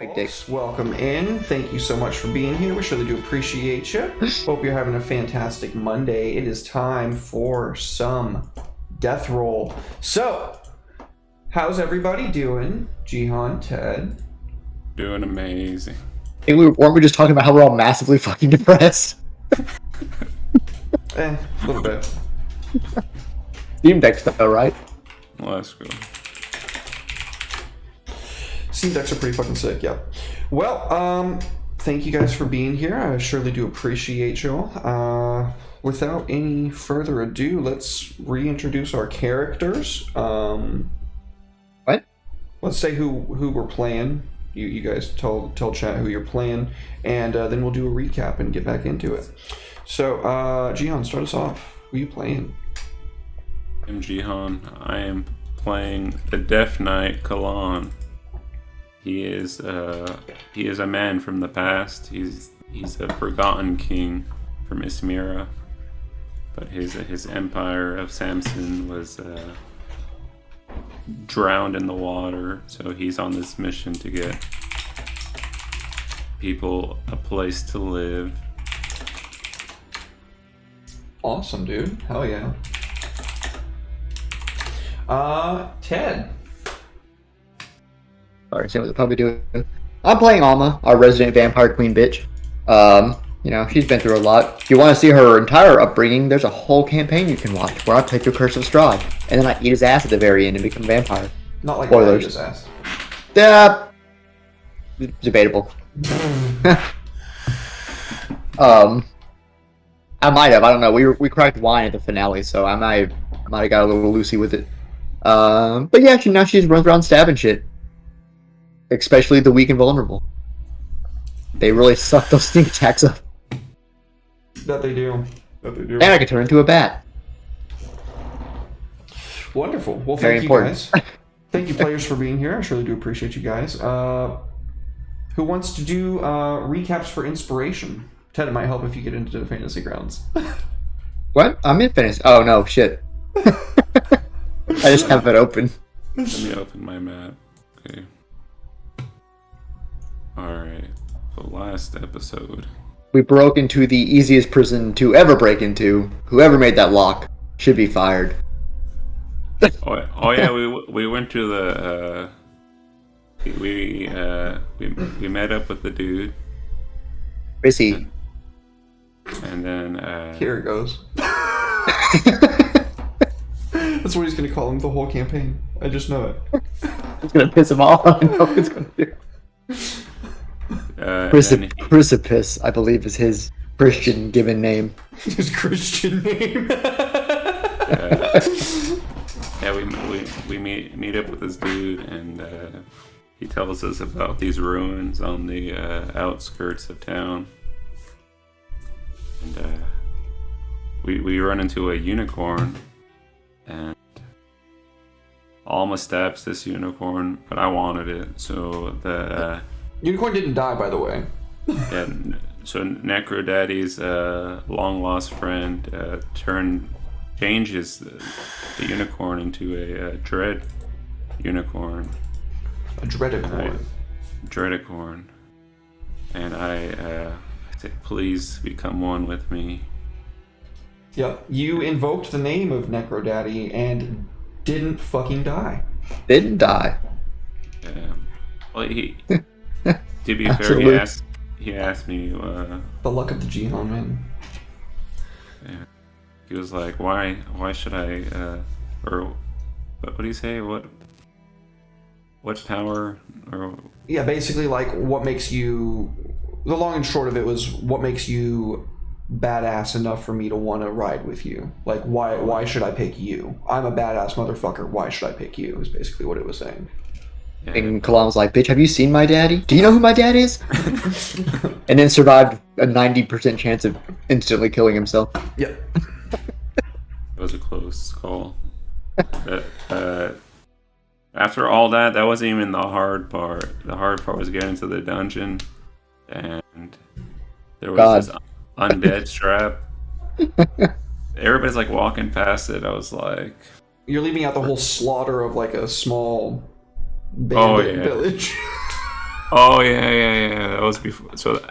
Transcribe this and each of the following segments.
Folks, welcome in. Thank you so much for being here. We surely do appreciate you. Hope you're having a fantastic Monday. It is time for some death roll. So, how's everybody doing? Jihan, Ted? Doing amazing. Hey, weren't we just talking about how we're all massively fucking depressed? A little bit. Steam Deck's though, right? Well, that's good. Steam decks are pretty fucking sick, yeah. Well, thank you guys for being here. I surely do appreciate y'all. Without any further ado, let's reintroduce our characters. What? Let's say who we're playing. You guys tell chat who you're playing, and then we'll do a recap and get back into it. So, Jihan, start us off. Who are you playing? I'm Jihan. I am playing the Death Knight Kalan. He is a man from the past. He's a forgotten king from Ismira, but his empire of Samson was drowned in the water. So he's on this mission to get people a place to live. Awesome, dude. Hell yeah. Ted. Sorry, same what they're probably doing. I'm playing Alma, our resident vampire queen bitch. She's been through a lot. If you want to see her entire upbringing, there's a whole campaign you can watch where I play through Curse of Strahd, and then I eat his ass at the very end and become a vampire. Not like Spoilers. his ass. Debatable. I might have. I don't know. We cracked wine at the finale, so I might have got a little loosey with it. But yeah, she just runs around stabbing shit. Especially the weak and vulnerable. They really suck those sneak attacks up. That they do. And I can turn into a bat. Wonderful. Well, Very thank you important. guys. Thank you, players, for being here. I surely do appreciate you guys. Who wants to do recaps for inspiration? Ted, it might help if you get into the fantasy grounds. What? I'm in fantasy. Oh no, shit. I just have it open. Let me open my map. Okay. Alright. So last episode. We broke into the easiest prison to ever break into. Whoever made that lock should be fired. Oh yeah, we went to the we met up with the dude. Is he? And then Here it goes. That's what he's going to call him the whole campaign. I just know it. It's gonna piss him off. I know what it's gonna do. Chrysippus, I believe, is his Christian given name. His Christian name. Yeah, we meet up with this dude, and he tells us about these ruins on the outskirts of town. And we run into a unicorn, and Alma stabs this unicorn, but I wanted it, so the Unicorn didn't die, by the way. yeah, so Necro Daddy's long lost friend changes the unicorn into a dread unicorn. A Dreadicorn. Dreadicorn. And I said, please become one with me. Yep. You invoked the name of Necro Daddy and didn't fucking die. Didn't die. Yeah. Well, to be fair, Absolutely. he asked me, The luck of the Jihan, man. yeah, he was like, why should I, or what do you say? What power, or Yeah, basically, like, what makes you... The long and short of it was, what makes you badass enough for me to want to ride with you? Like, why should I pick you? I'm a badass motherfucker. Why should I pick you? Is basically what it was saying. yeah, And Kalam was like, bitch, have you seen my daddy? Do you know who my dad is? And then survived a 90% chance of instantly killing himself. Yep. it was a close call. But, after all that wasn't even the hard part. The hard part was getting to the dungeon, and there was this undead strap. Everybody's like walking past it. I was like, You're leaving out the whole slaughter of, like, a small bandit village. Oh yeah. That was before. So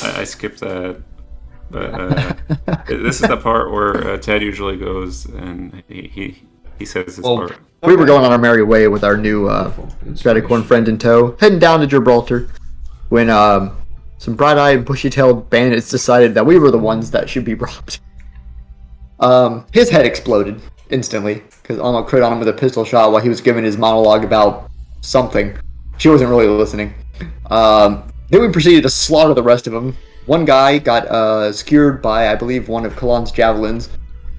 I skipped that. But this is the part where Ted usually goes, and he says this part. We were going on our merry way with our new Straticorn friend in tow, heading down to Gibraltar, when some bright-eyed, and bushy-tailed bandits decided that we were the ones that should be robbed. His head exploded instantly, because Alma crit on him with a pistol shot while he was giving his monologue about something. She wasn't really listening. Then we proceeded to slaughter the rest of them. One guy got skewered by, I believe, one of Kalan's javelins.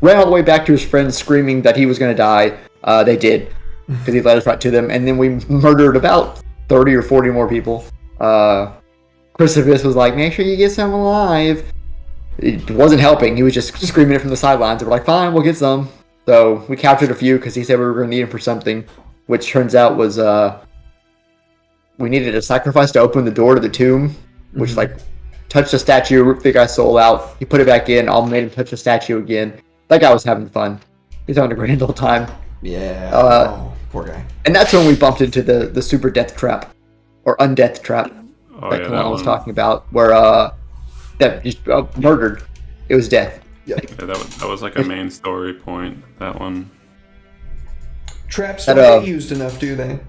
Ran all the way back to his friends screaming that he was going to die. They did, because he led us right to them. And then we murdered about 30 or 40 more people. Chrysippus was like, make sure you get some alive. It wasn't helping. He was just screaming it from the sidelines. And we're like, fine, we'll get some. So we captured a few because he said we were going to need him for something. Which turns out was we needed a sacrifice to open the door to the tomb. Which, touched the statue, ripped the guy's soul out. He put it back in. All made him touch the statue again. That guy was having fun. He's having a grand old time. Yeah. Poor guy. And that's when we bumped into the super death trap, or undeath trap, that Kalan was talking about, where that just murdered. It was death. Yeah, that was like a main story point. That one. Traps don't get used enough, do they?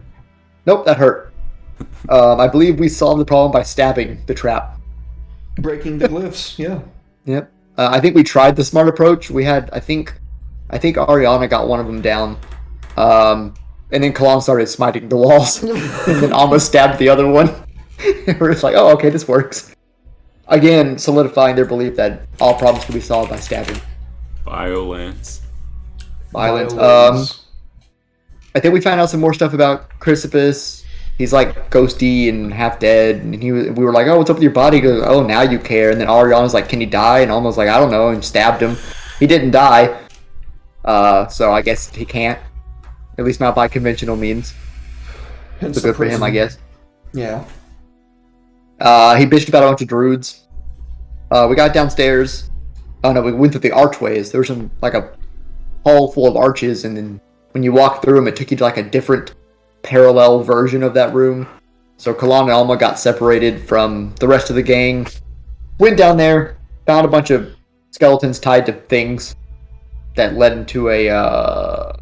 Nope, that hurt. I believe we solved the problem by stabbing the trap. Breaking the glyphs, yeah. Yep. I think we tried the smart approach. We had, I think Ariana got one of them down. And then Kalan started smiting the walls. And then almost stabbed the other one. And we're just like, oh, okay, this works. Again, solidifying their belief that all problems can be solved by stabbing. Violence. I think we found out some more stuff about Chrysippus. He's like ghosty and half dead, and we were like, "Oh, what's up with your body?" He goes, "Oh, now you care." And then Ariana's like, "Can he die?" And almost like, "I don't know," and stabbed him. He didn't die, so I guess he can't. At least not by conventional means. It's good for him, I guess. Yeah. He bitched about a bunch of druids. We got downstairs. Oh no, we went through the archways. There was some like a hall full of arches, and then when you walked through them, it took you to like a different parallel version of that room. So Kalan and Alma got separated from the rest of the gang. Went down there, found a bunch of skeletons tied to things that led into a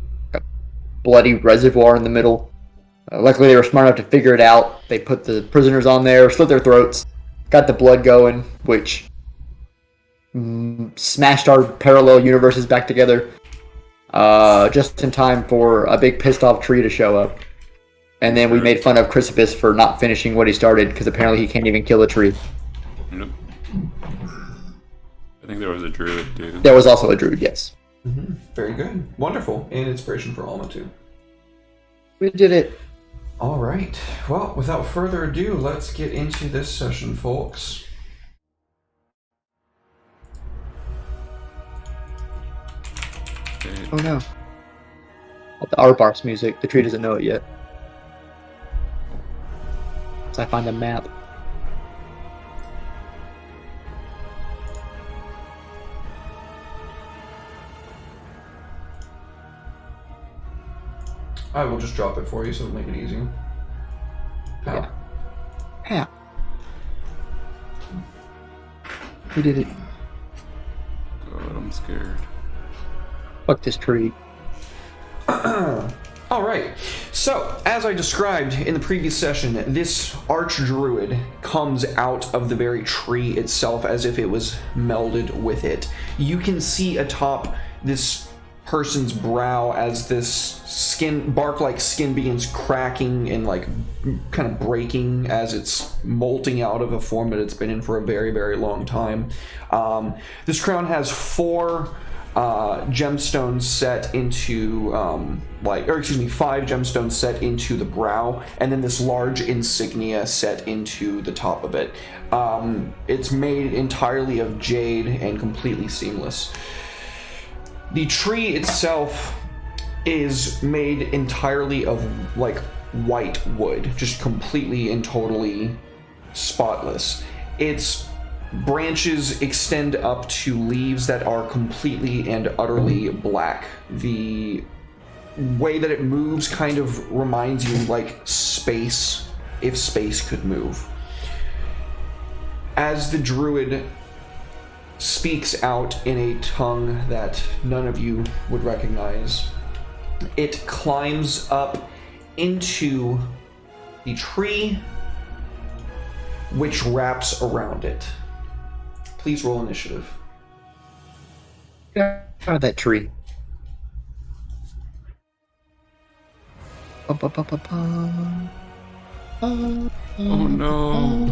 bloody reservoir in the middle. Luckily, they were smart enough to figure it out. They put the prisoners on there, slit their throats, got the blood going, which smashed our parallel universes back together. Just in time for a big pissed off tree to show up. And then we made fun of Chrysippus for not finishing what he started, because apparently he can't even kill a tree. Nope. I think there was a druid, too. There was also a druid, yes. Mm-hmm. Very good. Wonderful. And inspiration for Alma, too. We did it. All right. Well, without further ado, let's get into this session, folks. Oh no. The Arbar's music. The tree doesn't know it yet. So I find a map. I will just drop it for you so it'll make it easy. Yeah. Yeah. We did it. God, I'm scared. Fuck this tree. All right. So, as I described in the previous session, this archdruid comes out of the very tree itself as if it was melded with it. You can see atop this person's brow as this bark-like skin begins cracking and like kind of breaking as it's molting out of a form that it's been in for a very, very long time. This crown has 4 gemstones set into 5 gemstones set into the brow, and then this large insignia set into the top of it. It's made entirely of jade and completely seamless. The tree itself is made entirely of like white wood, just completely and totally spotless. Its branches extend up to leaves that are completely and utterly black. The way that it moves kind of reminds you like space if space could move. As the druid speaks out in a tongue that none of you would recognize, it climbs up into the tree, which wraps around it. Please roll initiative. Get out of that tree. Oh no.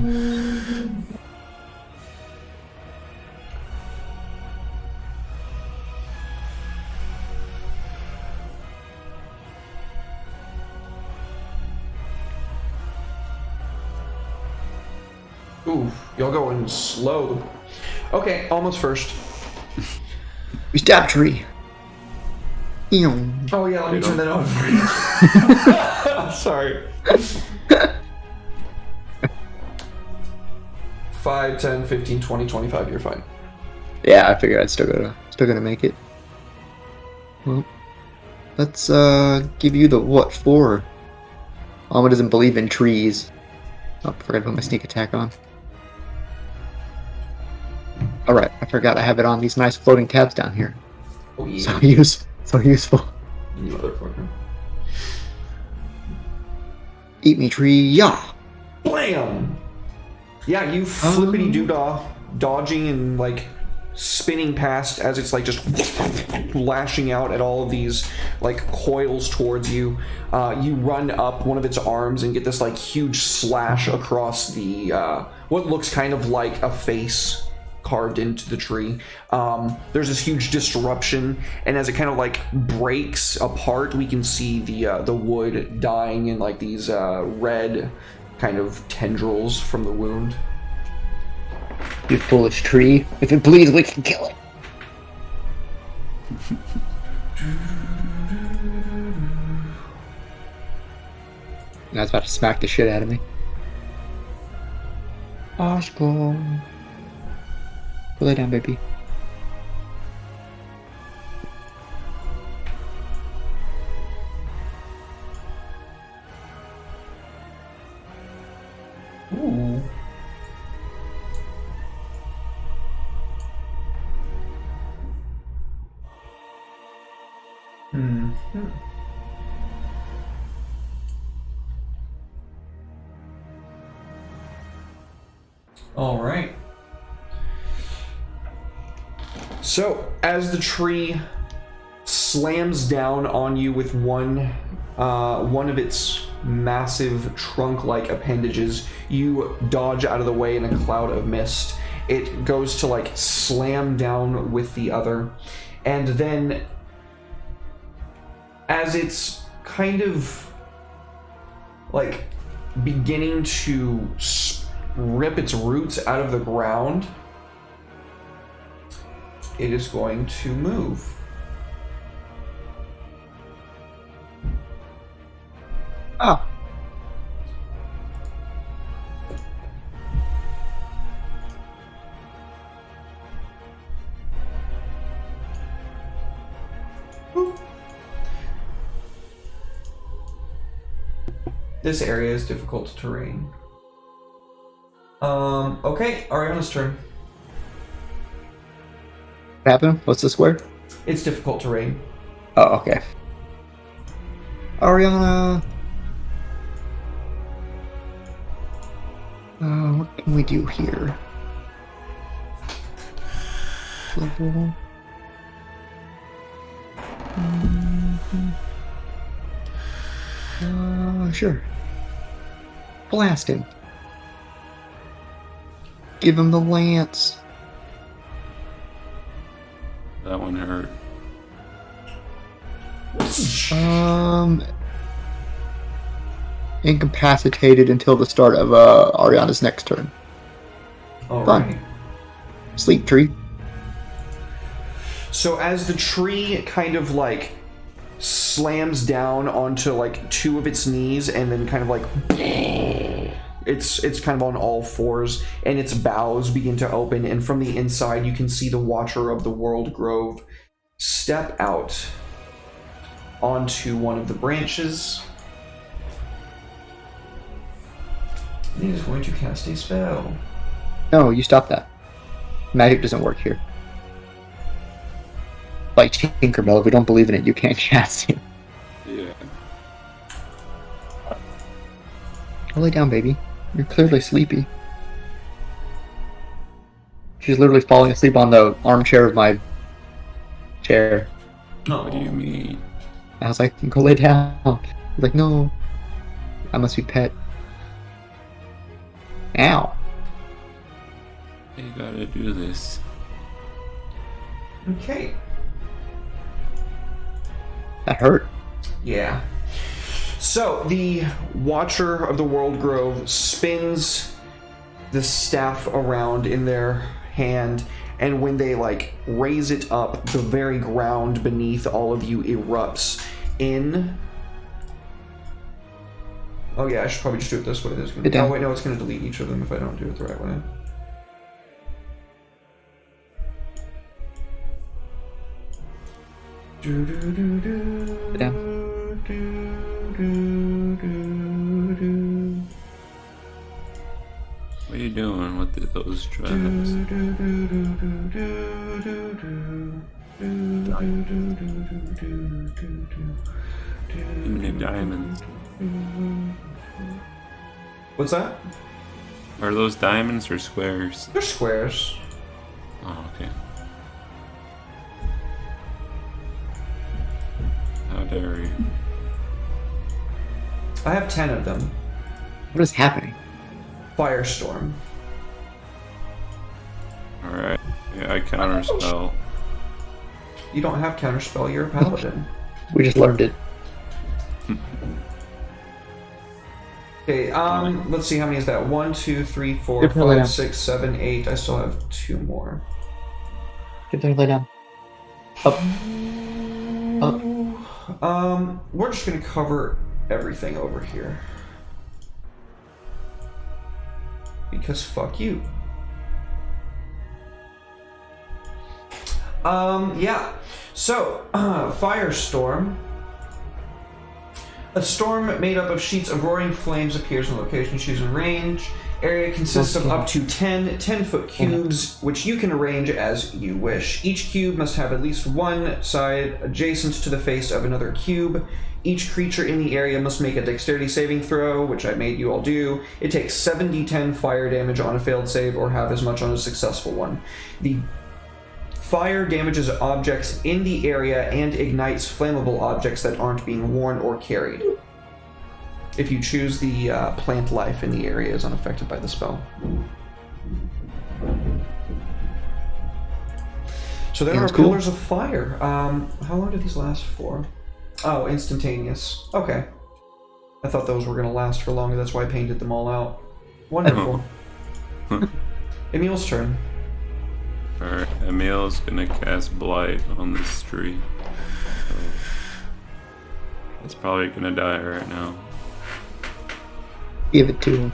Ooh, y'all going slow. Okay, almost first. We stab tree. Oh yeah, let me turn that on for you. Sorry. 5, 10, 15, 20, 25, you're fine. Yeah, I figured I'd still gonna make it. Well, let's give you the what for? Alma doesn't believe in trees. Oh, I forgot to put my sneak attack on. Alright, I forgot I have it on these nice floating tabs down here. Oh yeah. So useful. You motherfucker. Eat me tree, yeah! Blam! Yeah, you flippity doodah, dodging and like spinning past as it's like just lashing out at all of these like coils towards you. You run up one of its arms and get this like huge slash across the what looks kind of like a face carved into the tree. There's this huge disruption, and as it kind of like breaks apart, we can see the wood dying in like these red kind of tendrils from the wound. You foolish tree. If it bleeds, we can kill it. And I was about to smack the shit out of me. Oshko. Lay down, baby. Ooh. Mm-hmm. All right. So, as the tree slams down on you with one of its massive trunk-like appendages, you dodge out of the way in a cloud of mist. It goes to like slam down with the other, and then as it's kind of like beginning to rip its roots out of the ground, it is going to move. Ah. This area is difficult terrain. Okay, Ariana's turn. What happened? What's the square? It's difficult terrain. Oh, okay. Ariana. What can we do here? Level. Sure. Blast him. Give him the lance. That one hurt. Incapacitated until the start of Ariana's next turn. All Fun. right. Sleep tree. So as the tree kind of like slams down onto like two of its knees and then kind of like it's kind of on all fours, and its boughs begin to open, and from the inside you can see the Watcher of the World Grove step out onto one of the branches He is going to cast a spell. No, you stop that. Magic doesn't work here. Like Tinkerbell, if we don't believe in it, you can't cast it. Yeah. Go lay down, baby. You're clearly sleepy. She's literally falling asleep on the armchair of my chair. What do you mean? I was like, go lay down. I was like, no. I must be pet. Ow. You gotta do this. Okay. That hurt. Yeah. So the Watcher of the World Grove spins the staff around in their hand, and when they like raise it up, the very ground beneath all of you erupts in. Oh yeah, I should probably just do it this way. This is gonna... Oh wait, no, it's gonna delete each of them if I don't do it the right way. Yeah. What are you doing with those traps? Too many diamonds. What's that? Are those diamonds or squares? They're squares. Oh, okay. How dare you? I have 10 of them. What is happening? Firestorm. Alright. Yeah, I counterspell. You don't have counterspell, you're a paladin. We just learned it. Okay, let's see, how many is that? 1, 2, 3, 4, Get down. 5, 6, 7, 8. I still have 2 more. Get there, lay down. Up. Up. We're just gonna cover everything over here. Because fuck you. Yeah. So, Firestorm. A storm made up of sheets of roaring flames appears in the location chosen range. Area consists of up to 10 10-foot cubes, which you can arrange as you wish. Each cube must have at least one side adjacent to the face of another cube. Each creature in the area must make a dexterity saving throw, which I made you all do. It takes 7d10 fire damage on a failed save, or half as much on a successful one. The fire damages objects in the area and ignites flammable objects that aren't being worn or carried. If you choose, the plant life in the area is unaffected by the spell. So there are pillars of fire. How long do these last for? Oh, instantaneous. Okay. I thought those were going to last for longer, that's why I painted them all out. Wonderful. Emil's turn. Alright, Emil's gonna cast Blight on this tree. So it's probably gonna die right now. Give it to him.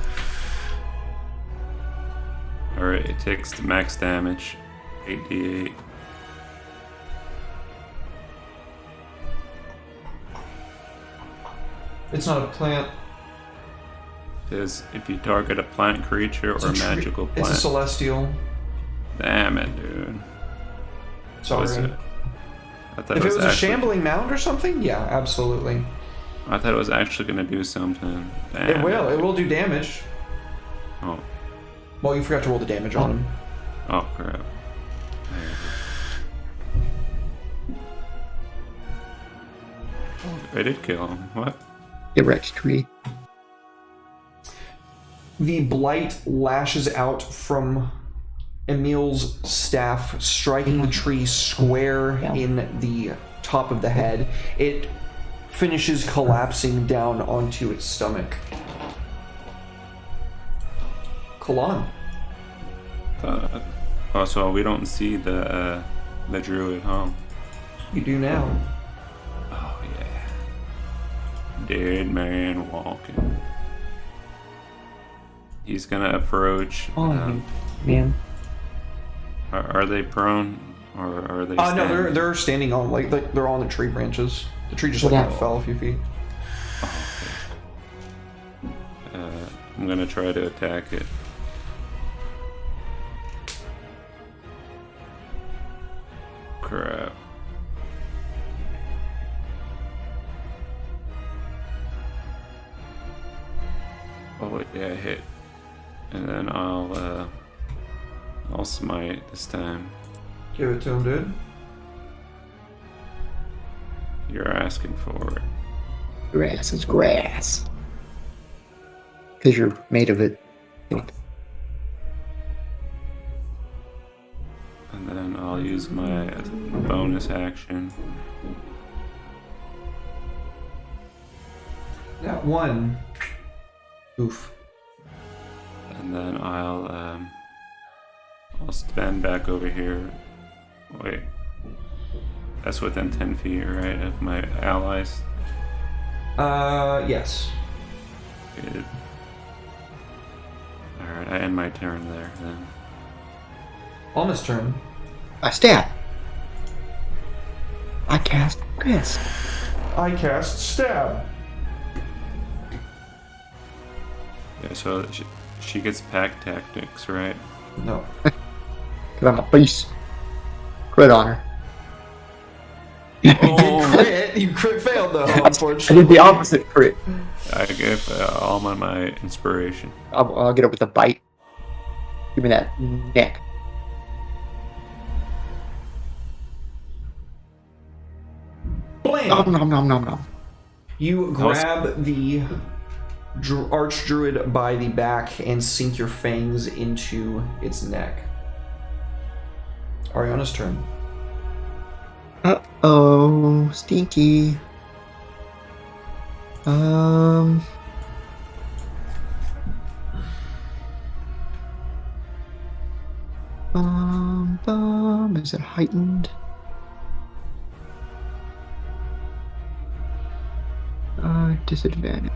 Alright, it takes the max damage. 8d8. It's not a plant. Says if you target a plant creature or magical plant. It's a celestial. Damn it, dude. Sorry. I thought If it was a actually, shambling mound or something, yeah, absolutely. I thought it was actually gonna do something. Damn It will. It will do damage. Oh. Well, you forgot to roll the damage on him. Oh crap. I did kill him. What? Get wrecked, tree. The blight lashes out from Emil's staff, striking the tree square in the top of the head. It finishes collapsing down onto its stomach. Kalan. Oh, so we don't see the druid, huh? You do now. Oh yeah. Dead man walking. He's gonna approach. Man. Are they prone or are they? No, they're standing on like they're on the tree branches. The tree just like kind of fell a few feet. Oh, okay. I'm gonna try to attack it. Crap. Oh yeah, hit. And then I'll smite this time. Give it to him, dude. You're asking for it. Grass is grass. Because you're made of it. And then I'll use my bonus action. That one. Oof. And then I'll stand back over here. Wait. That's within 10 feet, right, of my allies? Yes. Good. Alright, I end my turn there, then. On his turn. I stab. I cast grass. I cast stab. Yeah, so she gets pack tactics, right? No. Because I'm a beast. Crit on her. You crit failed though, I unfortunately. did the opposite crit. I give Alma my inspiration. I'll get it with a bite. Give me that neck. Blam! Nom nom nom nom nom. You grab the Archdruid by the back and sink your fangs into its neck. Ariana's turn. Uh-oh, stinky. Is it heightened? Disadvantage.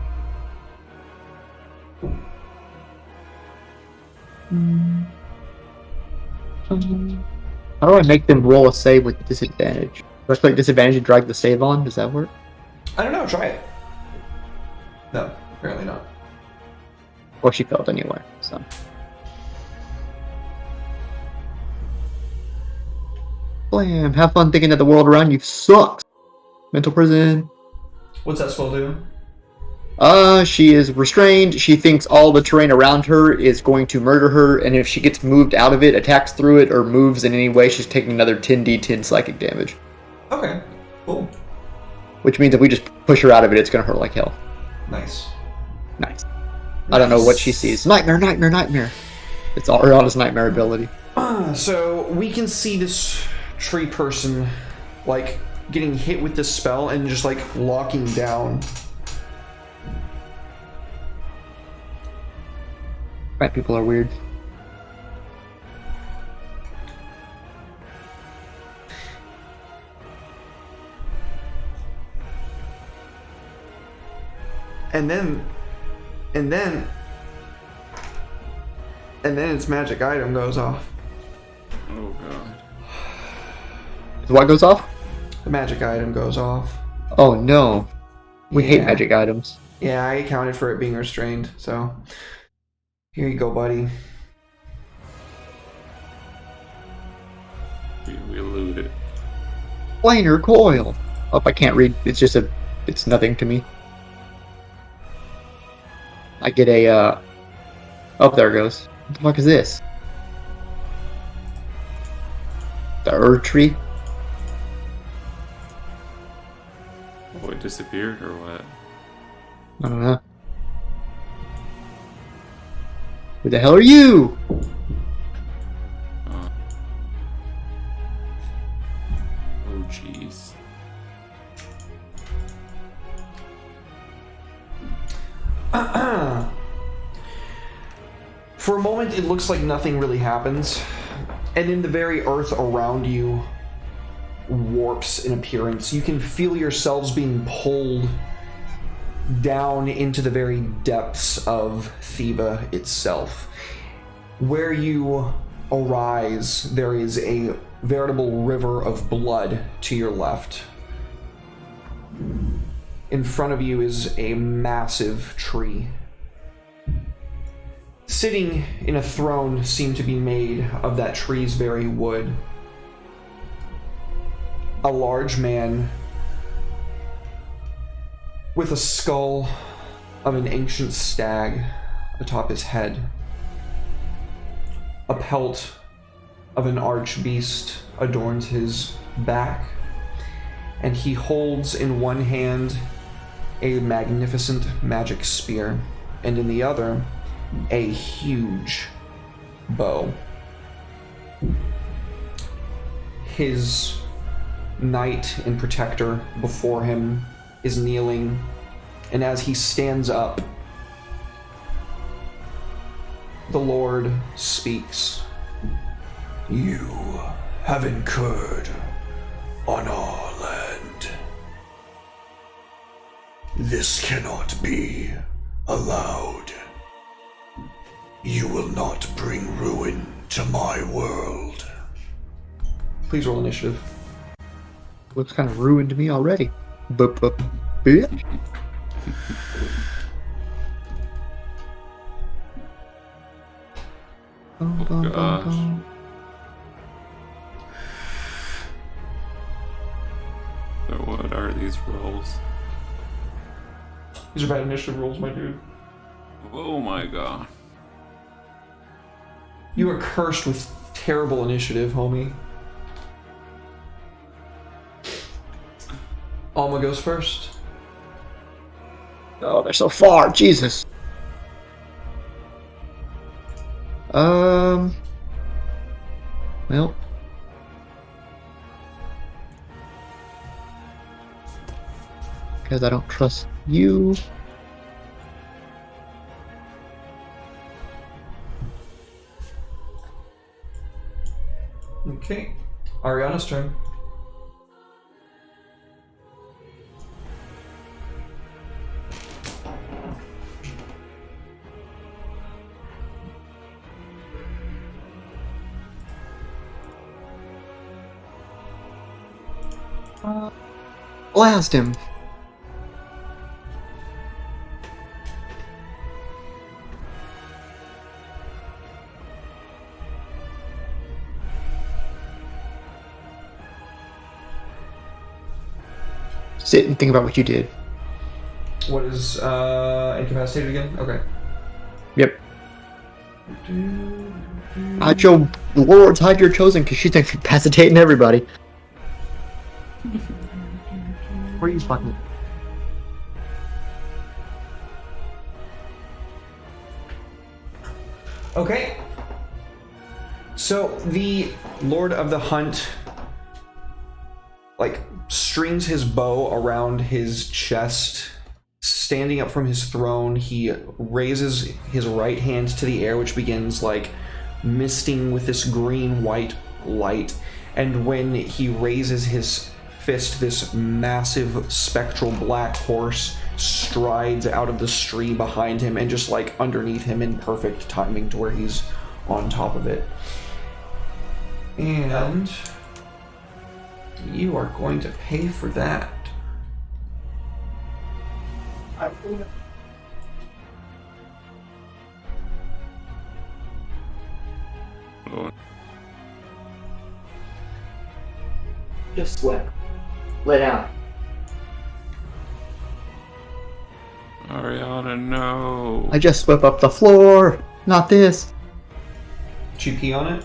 How do I make them roll a save with disadvantage? Do I click disadvantage and drag the save on? Does that work? I don't know, try it. No, apparently not. Well, she failed anyway, so. Blam! Have fun thinking that the world around you sucks. Mental prison. What's that spell do? She is restrained. She thinks all the terrain around her is going to murder her, and if she gets moved out of it, attacks through it, or moves in any way, she's taking another 10d10 psychic damage. Okay, cool. Which means if we just push her out of it, it's going to hurt like hell. Nice. Nice. I don't know what she sees. Nightmare, nightmare, nightmare. It's all Ariana's nightmare ability. So we can see this tree person, like, getting hit with this spell and just, like, locking down. Right, people are weird. And then its magic item goes off. Oh god. What goes off? The magic item goes off. Oh no. We hate Yeah. magic items. Yeah, I accounted for it being restrained, so here you go, buddy. We loot it. Planar coil. Oh, I can't read. It's nothing to me. I get a, oh, there it goes. What the fuck is this? The Archtree? Oh, it disappeared or what? I don't know. Who the hell are you? Oh jeez. For a moment, it looks like nothing really happens, and then the very earth around you warps in appearance. You can feel yourselves being pulled down into the very depths of Theba itself. Where you arise, there is a veritable river of blood to your left. In front of you is a massive tree. sitting in a throne seemed to be made of that tree's very wood. A large man with a skull of an ancient stag atop his head. A pelt of an archbeast adorns his back, and he holds in one hand a magnificent magic spear, and in the other, a huge bow. His knight and protector before him is kneeling, and as he stands up, the Lord speaks. You have incurred on our land. This cannot be allowed. You will not bring ruin to my world. Please roll initiative. Looks kind of ruined to me already. Bitch. Oh gosh. So what are these rolls? These are bad initiative rolls, my dude. Oh my god. You are cursed with terrible initiative, homie. Alma goes first. Oh, they're so far. Jesus. Well. Because I don't trust you. Okay. Ariana's turn. Blast him. Sit and think about what you did. What is incapacitated again? Okay. Yep. Hide your lords, hide your chosen, because she's incapacitating everybody. Where are you fucking? Okay. So the Lord of the Hunt strings his bow around his chest. Standing up from his throne, he raises his right hand to the air, which begins misting with this green-white light. And when he raises his fist, this massive spectral black horse strides out of the stream behind him and just underneath him in perfect timing to where he's on top of it. And you are going to pay for that. Oh, Just sweat. Lay down. Ariana, no. I just swept up the floor. Not this. Did you pee on it?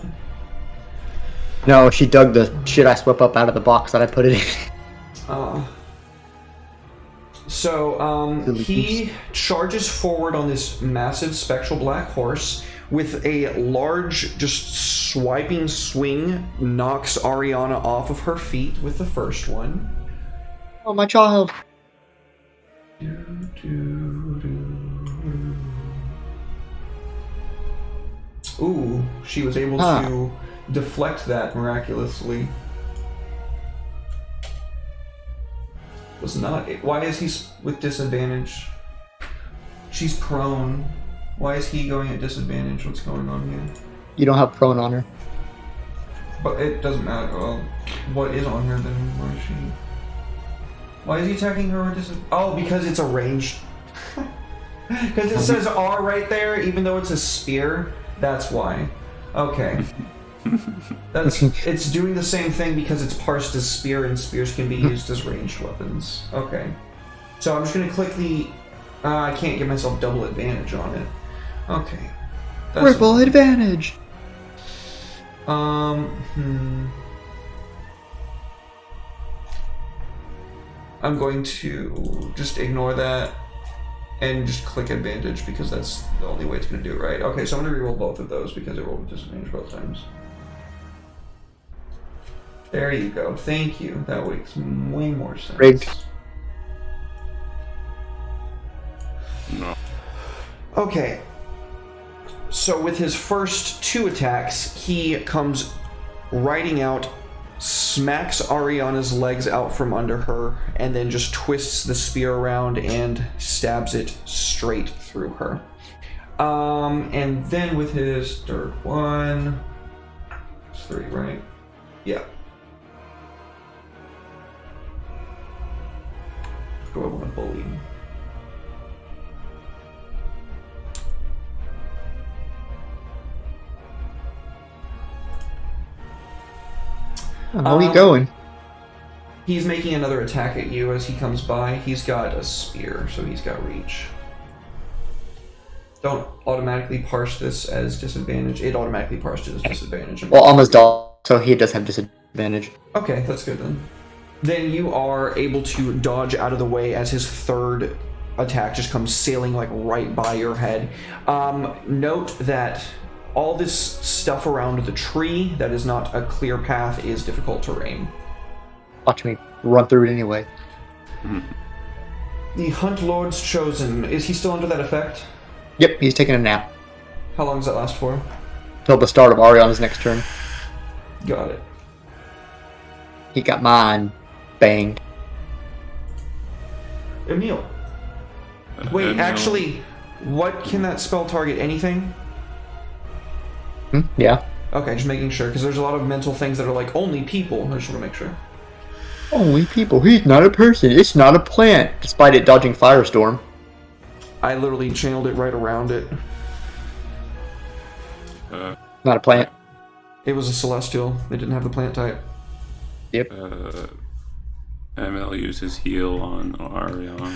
No, she dug the shit I swept up out of the box that I put it in. He charges forward on this massive spectral black horse with a large, just swiping swing, knocks Ariana off of her feet with the first one. Oh, my child. Ooh, she was able to deflect that miraculously. Was not. Why is he with disadvantage? She's prone. Why is he going at disadvantage? What's going on here? You don't have prone on her. But it doesn't matter. Well, what is on her then? Why is she? Why is he attacking her with disadvantage? Oh, because it's a ranged. Because it says R right there, even though it's a spear. That's why. Okay. It's doing the same thing because it's parsed as spear, and spears can be used as ranged weapons. Okay. So I'm just gonna click the. I can't give myself double advantage on it. Okay. Triple advantage. I'm going to just ignore that and just click advantage because that's the only way it's going to do it right. Okay, so I'm going to reroll both of those because it rolled with disadvantage both times. There you go. Thank you. That makes way more sense. Rigged. No. Okay. So with his first 2 attacks, he comes riding out, smacks Ariana's legs out from under her, and then just twists the spear around and stabs it straight through her. And then with his third one, it's 3, right? Yeah. Do I want to bully? How are we going? He's making another attack at you as he comes by. He's got a spear, so he's got reach. Don't automatically parse this as disadvantage. It automatically parsed it as disadvantage. Well, almost all, so he does have disadvantage. Okay, that's good then. Then you are able to dodge out of the way as his third attack just comes sailing like right by your head. Note that all this stuff around the tree that is not a clear path is difficult terrain. Watch me run through it anyway. The Hunt Lord's Chosen, is he still under that effect? Yep, he's taking a nap. How long does that last for? Till the start of Ariana's next turn. Got it. He got mine banged. Emil. Wait, Emil. actually, what can that spell target? Anything? Yeah. Okay, just making sure, because there's a lot of mental things that are like, only people. I just want to make sure. Only people. He's not a person. It's not a plant. Despite it dodging Firestorm. I literally channeled it right around it. Not a plant. It was a celestial. They didn't have the plant type. Yep. ML uses heal on Ariana.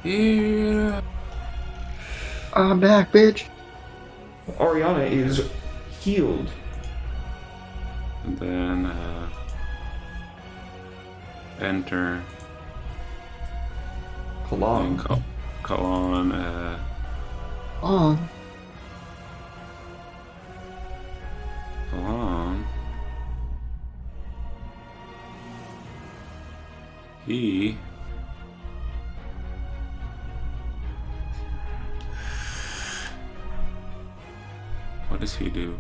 Yeah. I'm back, bitch. Ariana is healed. And then enter. Kalam. And call on On. he what does he do?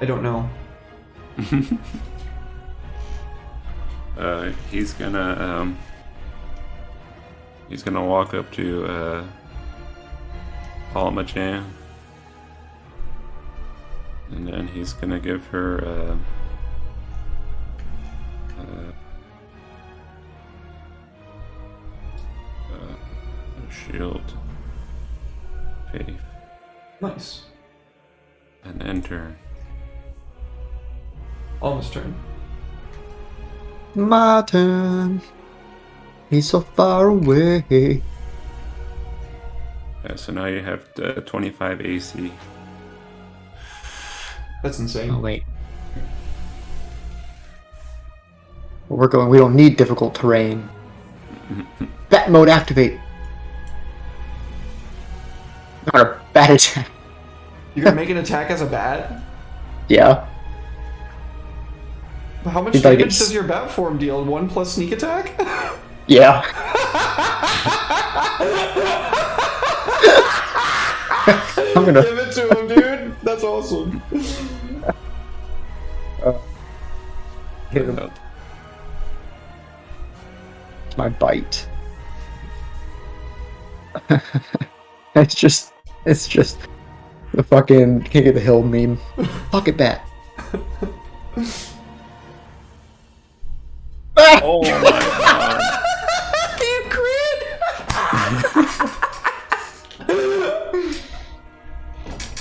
I don't know. He's gonna walk up to Palma-chan, and then he's gonna give her a shield faith Nice. and enter. Almost turn. My turn. He's so far away. So now you have 25 AC. That's insane. Oh, wait. We're going. We don't need difficult terrain. Bat mode activate. Not a bat attack. You're gonna make an attack as a bat? Yeah. How much He's like damage it's- does your bat form deal? 1 plus sneak attack? Yeah. I'm gonna. Give it to him, dude. That's awesome. Hit him. My bite. It's just the fucking King of the Hill meme. Pocket bat. Oh my god. You crit!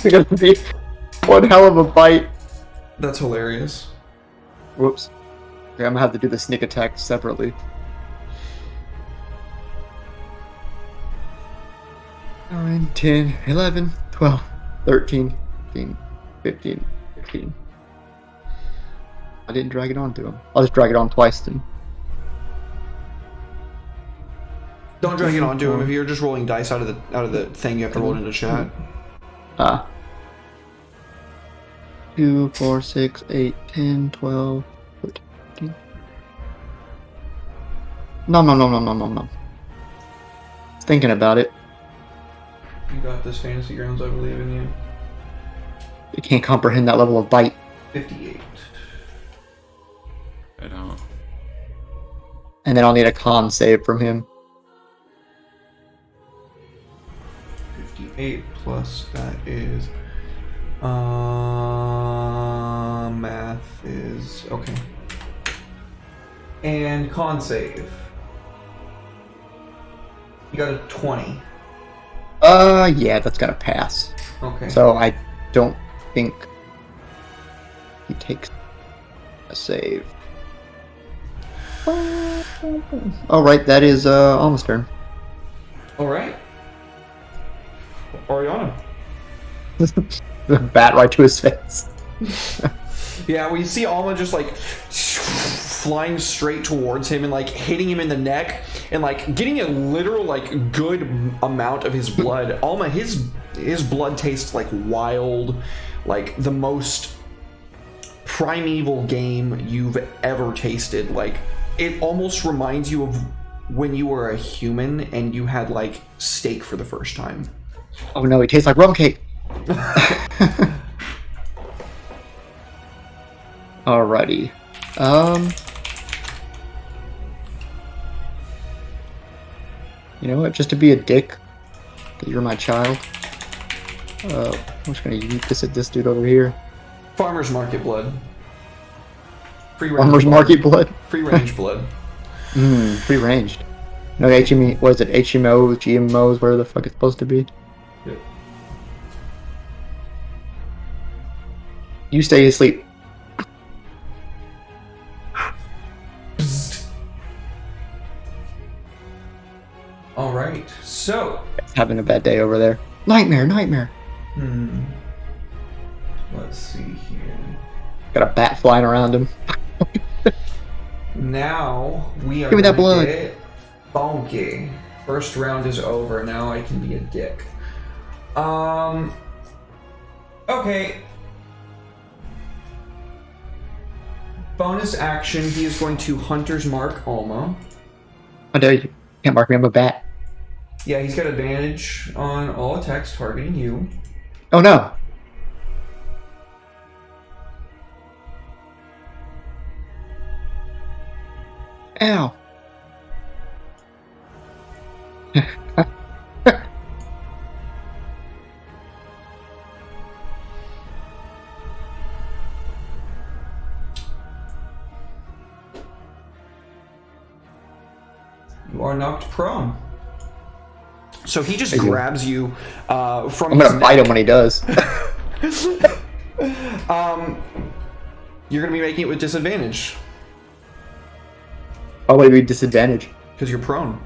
It's gonna be one hell of a bite. That's hilarious. Whoops. Okay, I'm gonna have to do the sneak attack separately. 9, 10, 11, 12, 13, 14, 15, 16. I didn't drag it onto him. I'll just drag it on twice then. Don't drag it onto him. If you're just rolling dice out of the thing, you have to roll it into chat. 2, 4, 6, 8, 10, 12, 13, 14. No. Thinking about it. You got this, Fantasy Grounds. I believe in you. You can't comprehend that level of bite. 58. I don't. And then I'll need a con save from him. 58 plus that is math is okay. And con save. You got a 20. Yeah, that's gonna pass. Okay. So I don't think he takes a save. Alright, that is almost turn. Alright. Oriana. The bat right to his face. Yeah, we see Alma just like flying straight towards him and like hitting him in the neck and like getting a literal like good amount of his blood. Alma, his blood tastes like wild, like the most primeval game you've ever tasted. Like it almost reminds you of when you were a human and you had like steak for the first time. Oh no, he tastes like rum cake. Alrighty. You know what? Just to be a dick, that you're my child. I'm just gonna yeet this at this dude over here. Farmer's market blood. Free range Farmer's blood. market blood. Free range blood. Free ranged. No HME. What is it? HMOs, GMOs, where the fuck it's supposed to be. Yep. You stay asleep. All right. So. It's having a bad day over there. Nightmare. Let's see here. Got a bat flying around him. Now we are Give me that gonna blood. get bonky. First round is over. Now I can be a dick. Okay. Bonus action. He is going to Hunter's Mark Alma. How dare you? Can't mark me. I'm a bat. Yeah, he's got advantage on all attacks targeting you. Oh no. Ow. You are knocked prone. So he just Thank you. grabs you from I'm gonna bite him when he does. You're gonna be making it with disadvantage Oh, would it be disadvantage? because you're prone.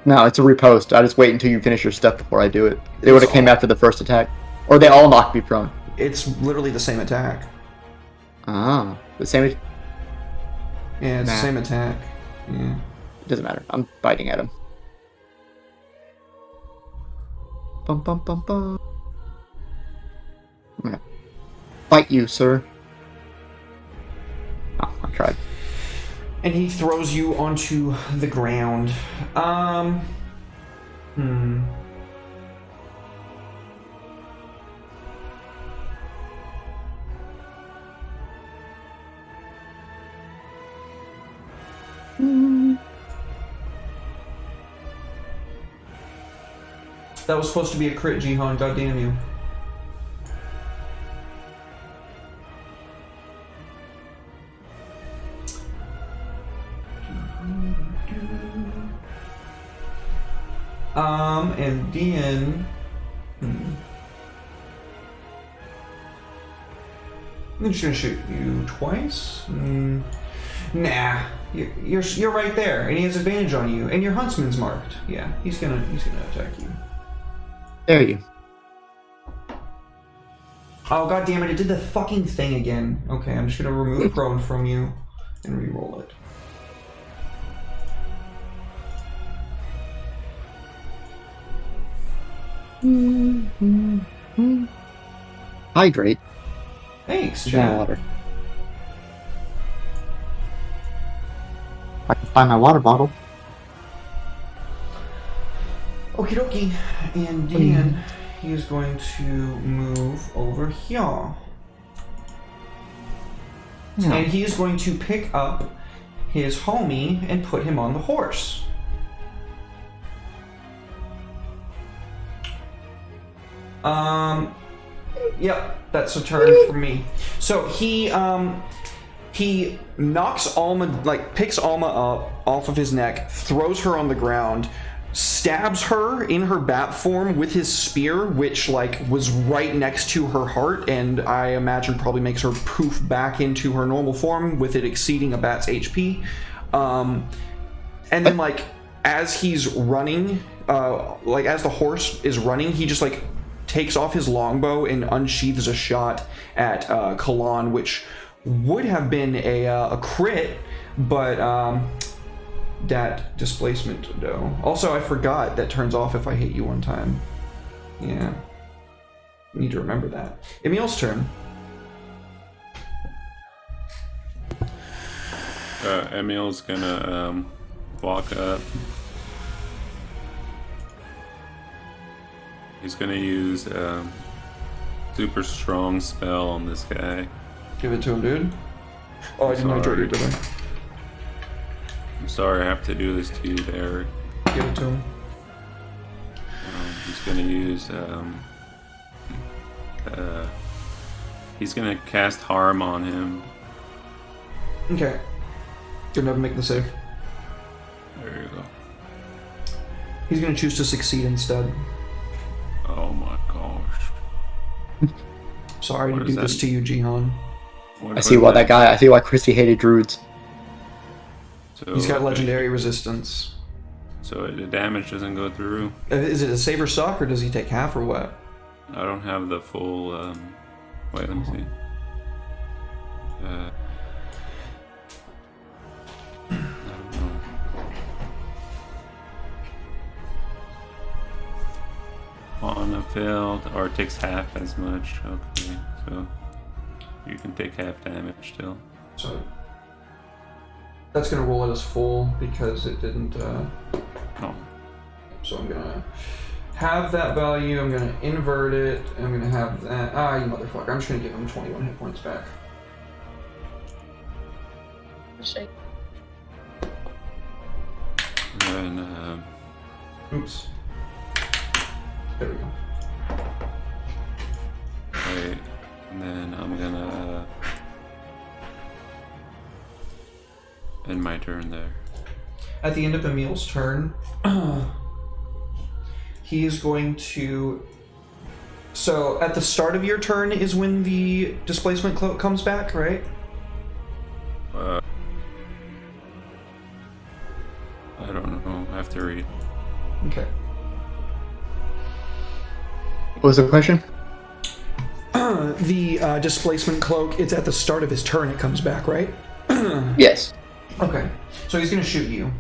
No, it's a repost. I just wait until you finish your stuff before I do it. They would have came after the first attack. Or they all knocked me prone. It's literally the same attack. Ah. The same. It Yeah, it's Nah. the same attack. Yeah. doesn't matter. I'm biting at him. Bum bum bum bum. I'm gonna bite you, sir. Oh, I tried. And he throws you onto the ground. That was supposed to be a crit, Jihan. God damn you. And Dean. I'm just gonna shoot you twice. Nah, you're right there, and he has advantage on you, and your huntsman's marked. Yeah, he's gonna attack you. There you. Oh god damn it! It did the fucking thing again. Okay, I'm just gonna remove prone from you and re-roll it. Hydrate. Thanks, Now Chad. water. I can find my water bottle. Okie dokie. And Dan, he is going to move over here. Yeah. And he is going to pick up his homie and put him on the horse. Yep, that's a turn for me. So he knocks Alma, like picks Alma up off of his neck, throws her on the ground, stabs her in her bat form with his spear, which like was right next to her heart, and I imagine probably makes her poof back into her normal form with it exceeding a bat's HP. And then like as he's running, like as the horse is running, he just like takes off his longbow and unsheathes a shot at Kalan, which would have been a crit, but that displacement though. Also, I forgot that turns off if I hit you one time. Yeah, need to remember that. Emil's turn. Emil's gonna walk up. He's gonna use super strong spell on this guy. Give it to him, dude. Oh, I didn't know you Sorry. did I? I'm sorry I have to do this to you, Derek. Give it to him. He's gonna use he's gonna cast harm on him. Okay. Good enough to make the save. There you go. He's gonna choose to succeed instead. Oh my gosh. Sorry What to is do this that? to you, Jihan. What I see why that guy. I see why Christy hated druids. So, He's got legendary resistance. So the damage doesn't go through. Is it a save or suck, or does he take half, or what? I don't have the full. Wait, let me see. I don't know. On a field, or it takes half as much. Okay, so you can take half damage still. So that's gonna roll it as full because it didn't. Oh, So I'm gonna have that value. I'm gonna invert it. And I'm gonna have that. Ah, you motherfucker! I'm just gonna give him 21 hit points back. and Oops. There we go. wait, and then I'm gonna end my turn there. At the end of Emil's turn, he is going to. So at the start of your turn is when the displacement cloak comes back, right? I don't know. I have to read. Okay. What was the question? The displacement cloak, it's at the start of his turn it comes back, right? Yes. Okay. So he's going to shoot you.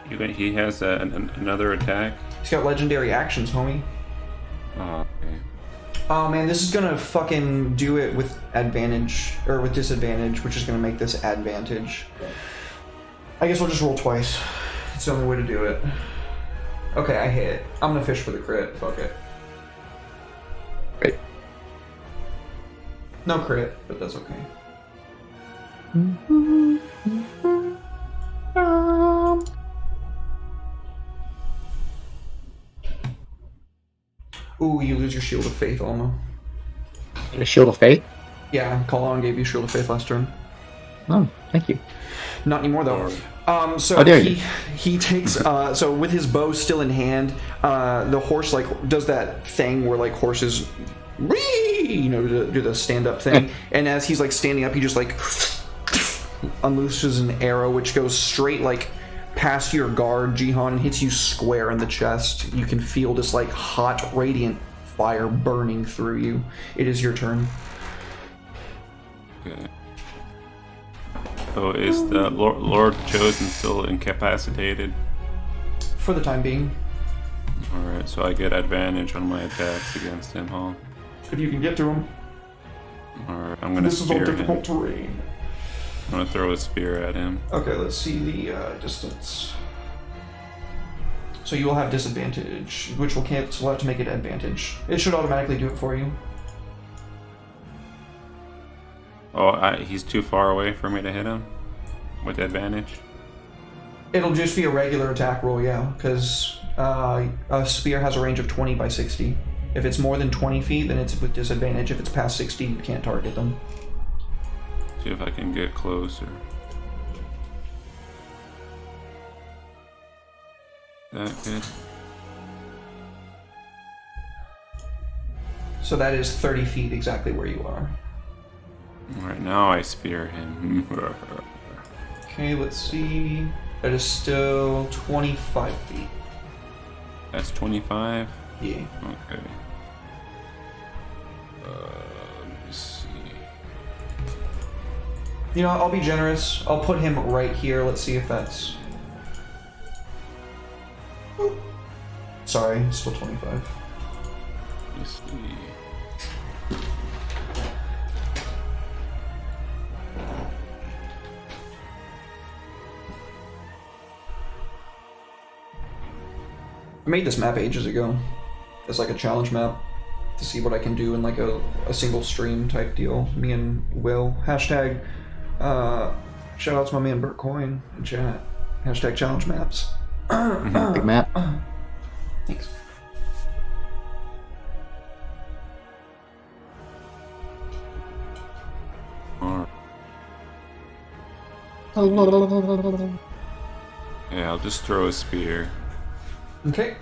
He has another attack. He's got legendary actions, homie. Oh, okay. Oh man, this is gonna fucking do it with advantage, or with disadvantage, which is gonna make this advantage. I guess we'll just roll twice. It's the only way to do it. Okay, I hit. I'm gonna fish for the crit. Fuck it. Great. No crit, but that's okay. Ooh, you lose your Shield of Faith, Alma. A shield of faith. Yeah, Kalan gave you Shield of Faith last turn. Oh, thank you. Not anymore though. So How dare you. he takes so with his bow still in hand, the horse like does that thing where like horses, do the stand up thing, and as he's like standing up, he just like unlooses an arrow which goes straight like past your guard, Jihan, and hits you square in the chest. You can feel this like hot, radiant fire burning through you. It is your turn. Okay. So is the Lord Chosen still incapacitated? For the time being. Alright, so I get advantage on my attacks against him, huh? If you can get to him. Alright, I'm gonna spear him. terrain. I'm gonna throw a spear at him. Okay, let's see the distance. So you will have disadvantage, which will cancel out to make it advantage. It should automatically do it for you. Oh, he's too far away for me to hit him with advantage? It'll just be a regular attack roll, yeah, because a spear has a range of 20 by 60. If it's more than 20 feet, then it's with disadvantage. If it's past 60, you can't target them. See if I can get closer. That good? So that is 30 feet exactly where you are. Alright, now I spear him. Okay, let's see. That is still 25 feet. That's 25? Yeah. Okay. Let me see. You know, I'll be generous. I'll put him right here. Let's see if that's... Sorry, still 25. Let me see. I made this map ages ago. It's like a challenge map to see what I can do in like a single stream type deal. Me and Will. Hashtag, shout out to my man Burt Coin in chat. Hashtag challenge maps. Big map. Thanks. Alright. Yeah, I'll just throw a spear. Okay.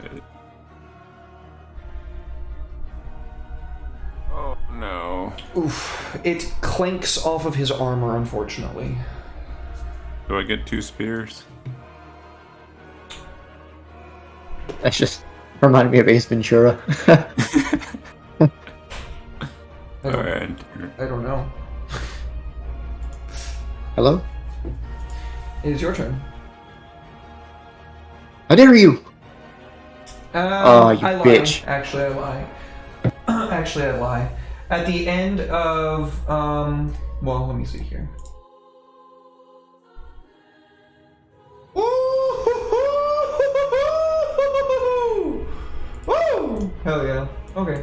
Oh no. Oof. It clanks off of his armor, unfortunately. Do I get 2 spears? That's just reminded me of Ace Ventura. Alright. I don't know. Hello? It is your turn. How dare you? Oh, you bitch. Actually, I lie. Actually, I lie. At the end of, well, let me see here. Woo! Hell yeah. Okay.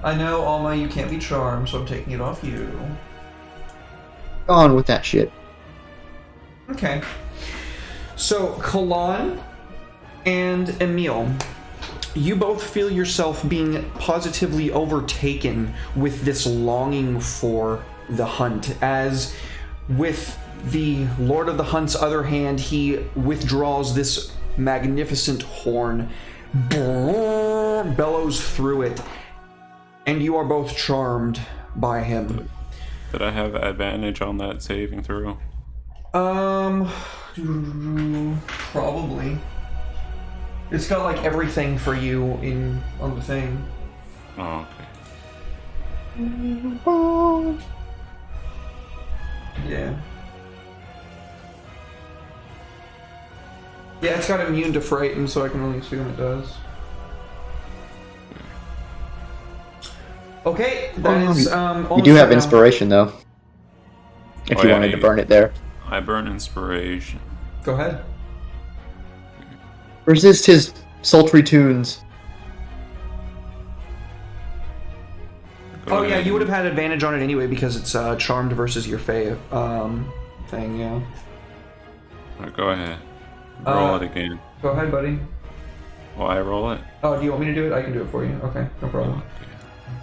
I know, Alma, you can't be charmed, so I'm taking it off you. Go on with that shit. Okay. So, Kalan and Emil, you both feel yourself being positively overtaken with this longing for the hunt, as with the Lord of the Hunt's other hand, he withdraws this magnificent horn, bellows through it, and you are both charmed by him. Did I have advantage on that saving throw? Probably. It's got like everything for you on the thing. Oh, okay. Yeah. Yeah, it's got immune to frighten, so I can only assume it does. Okay, that is you do have inspiration though. If you wanted to burn it there. I burn inspiration. Go ahead. Resist his sultry tunes. Oh yeah, you would have had advantage on it anyway because it's charmed versus your Fey thing. Yeah. Alright, go ahead. Roll it again. Go ahead, buddy. Will I roll it? Oh, do you want me to do it? I can do it for you. Okay, no problem. Okay.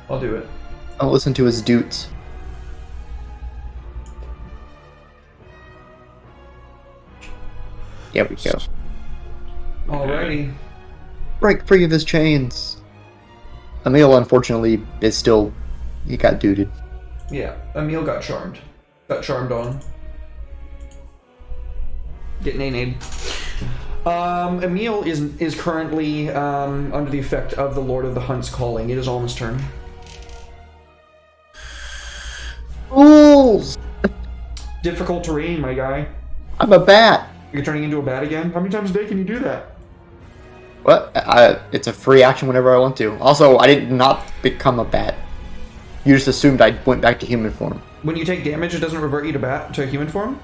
I'll do it. I'll listen to his doots. There we go. Alrighty. Break free of his chains. Emil, unfortunately, is still... He got dooted. Yeah, Emil got charmed. Got charmed on. Getting a-nade. Emil is currently under the effect of the Lord of the Hunt's calling. It is almost turn. Fools! Difficult terrain, my guy. I'm a bat. You're turning into a bat again? How many times a day can you do that? What? It's a free action whenever I want to. Also, I did not become a bat. You just assumed I went back to human form. When you take damage, it doesn't revert you to human form?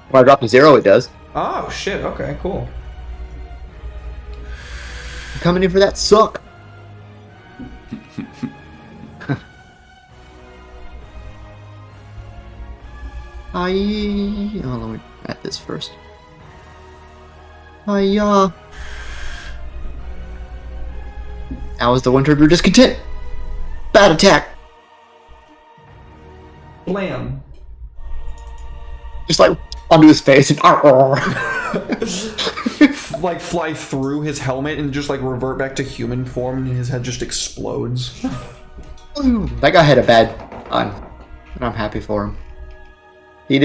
When I drop to 0, it does. Oh, shit. Okay, cool. I'm coming in for that suck. Oh, let me add this first. Hiya. Now is the winter of your discontent. Bad attack. Blam. Just like onto his face and Like fly through his helmet and just like revert back to human form and his head just explodes. That guy had a bad time, and I'm happy for him. He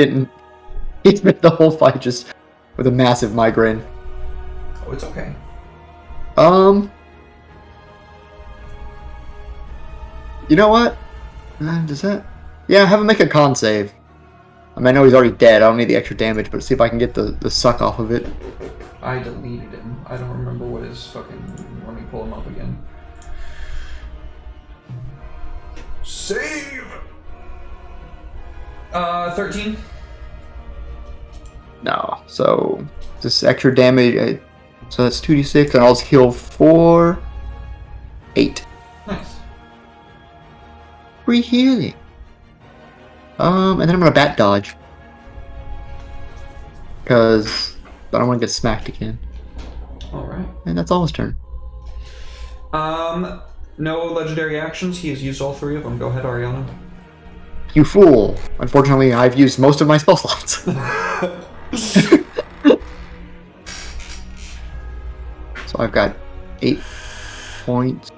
spent the whole fight just with a massive migraine. Oh, it's okay. You know what? Does that? Yeah, have him make a con save. I mean, I know he's already dead. I don't need the extra damage, but see if I can get the suck off of it. I deleted him. I don't remember what his fucking... Let me pull him up again. Save! 13? No. So, this extra damage... so that's 2d6, and I'll heal for... 8. Nice. Free healing. And then I'm gonna bat dodge. Because I don't want to get smacked again. Alright. And that's all his turn. No legendary actions. He has used all 3 of them. Go ahead, Ariana. You fool! Unfortunately, I've used most of my spell slots. So I've got 8 points.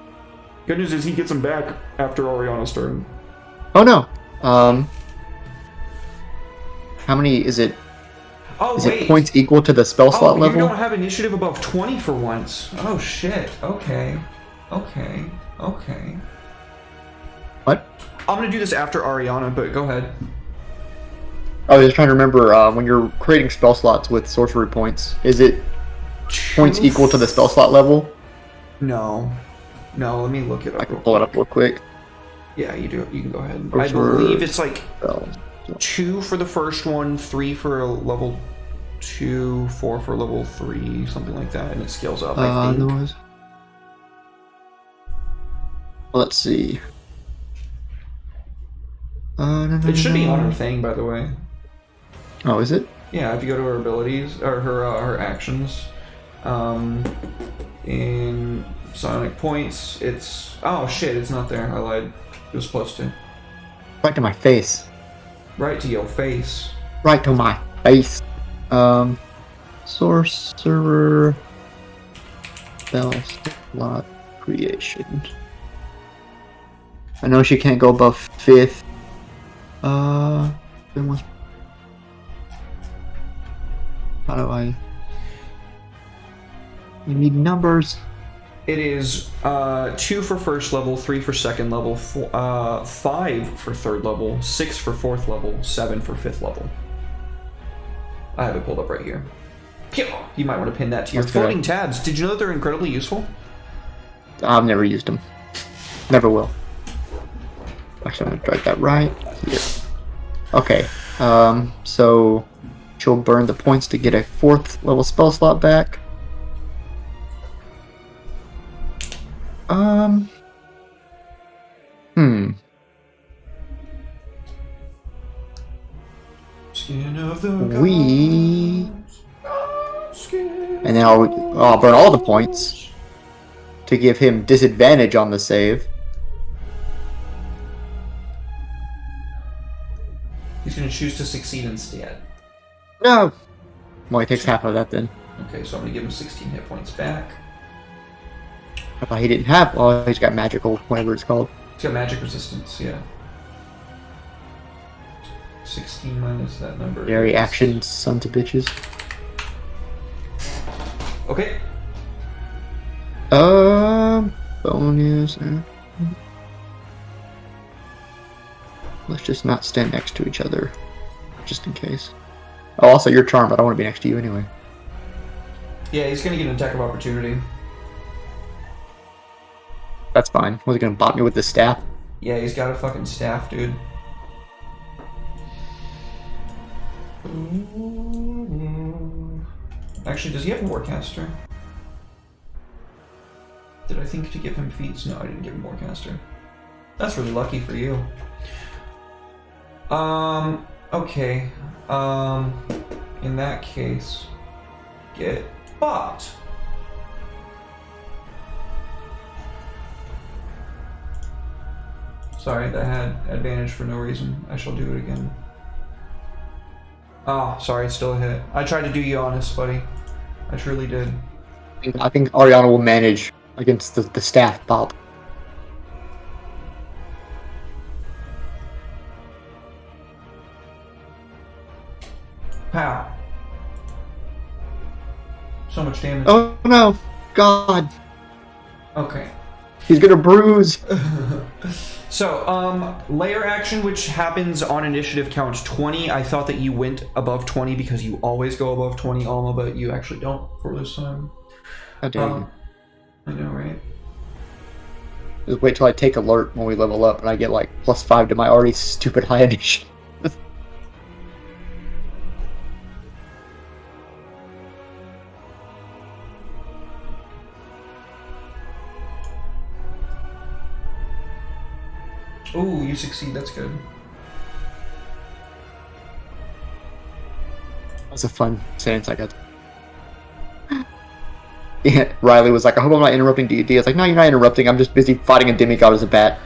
Good news is he gets them back after Ariana's turn. Oh no! How many is it? Oh, Is wait. it points equal to the spell slot you level? don't have initiative above 20 for once. Oh, shit. Okay. Okay. Okay. What? I'm gonna do this after Ariana, but go ahead. I was just trying to remember, when you're creating spell slots with sorcery points, is it points equal to the spell slot level? No. No, let me look it up. I can pull it up real quick. Yeah, you do. You can go ahead. I Sorcerer believe it's like spell. 2 for the first one, 3 for level 2, 4 for level 3, something like that, and it scales up, I think. Noise. Let's see. It should be on her thing, by the way. Oh, is it? Yeah, if you go to her abilities, or her actions, in Sonic Points, it's... Oh, shit, it's not there. I lied. It was supposed to. Right to my face. Right to your face. Right to my face. Sorcerer spell slot creation. I know she can't go above 5th. Then what? How do I? You need numbers. It is 2 for first level, 3 for second level, 5 for third level, 6 for fourth level, 7 for fifth level. I have it pulled up right here. Pew! You might want to pin that to your That's good. floating tabs. Did you know that they're incredibly useful? I've never used them. Never will. Actually, I'm gonna drag that right here. Okay. So she'll burn the points to get a 4th level spell slot back. Skin of the We- gods, skin And then I'll burn all the points to give him disadvantage on the save. He's going to choose to succeed instead. No! Well, he takes half of that then. Okay, so I'm going to give him 16 hit points back. I thought he didn't have. Oh, he's got magical, whatever it's called. He's got magic resistance, yeah. 16 minus that number. Very is- action, sons of bitches. Okay. Bonus. Let's just not stand next to each other, just in case. Oh, also, you're charmed. I don't want to be next to you anyway. Yeah, he's going to get an attack of opportunity. That's fine. Was he gonna bop me with the staff? Yeah, he's got a fucking staff, dude. Actually, does he have Warcaster? Did I think to give him feats? No, I didn't give him Warcaster. That's really lucky for you. Okay. In that case, get bopped. Sorry, that had advantage for no reason. I shall do it again. Oh, sorry, it's still a hit. I tried to do you honest, buddy. I truly did. I think Ariana will manage against the staff bop. Pow. So much damage. Oh no! God! Okay. He's gonna bruise! So, layer action, which happens on initiative, counts 20. I thought that you went above 20 because you always go above 20, Alma, but you actually don't for this time. How dare you. I know, right? Just wait till I take alert when we level up and I get like +5 to my already stupid high initiative. Ooh, you succeed. That's good. That's a fun sentence I got. Yeah, Riley was like, I hope I'm not interrupting D&D. I was like, no, you're not interrupting. I'm just busy fighting a demigod as a bat.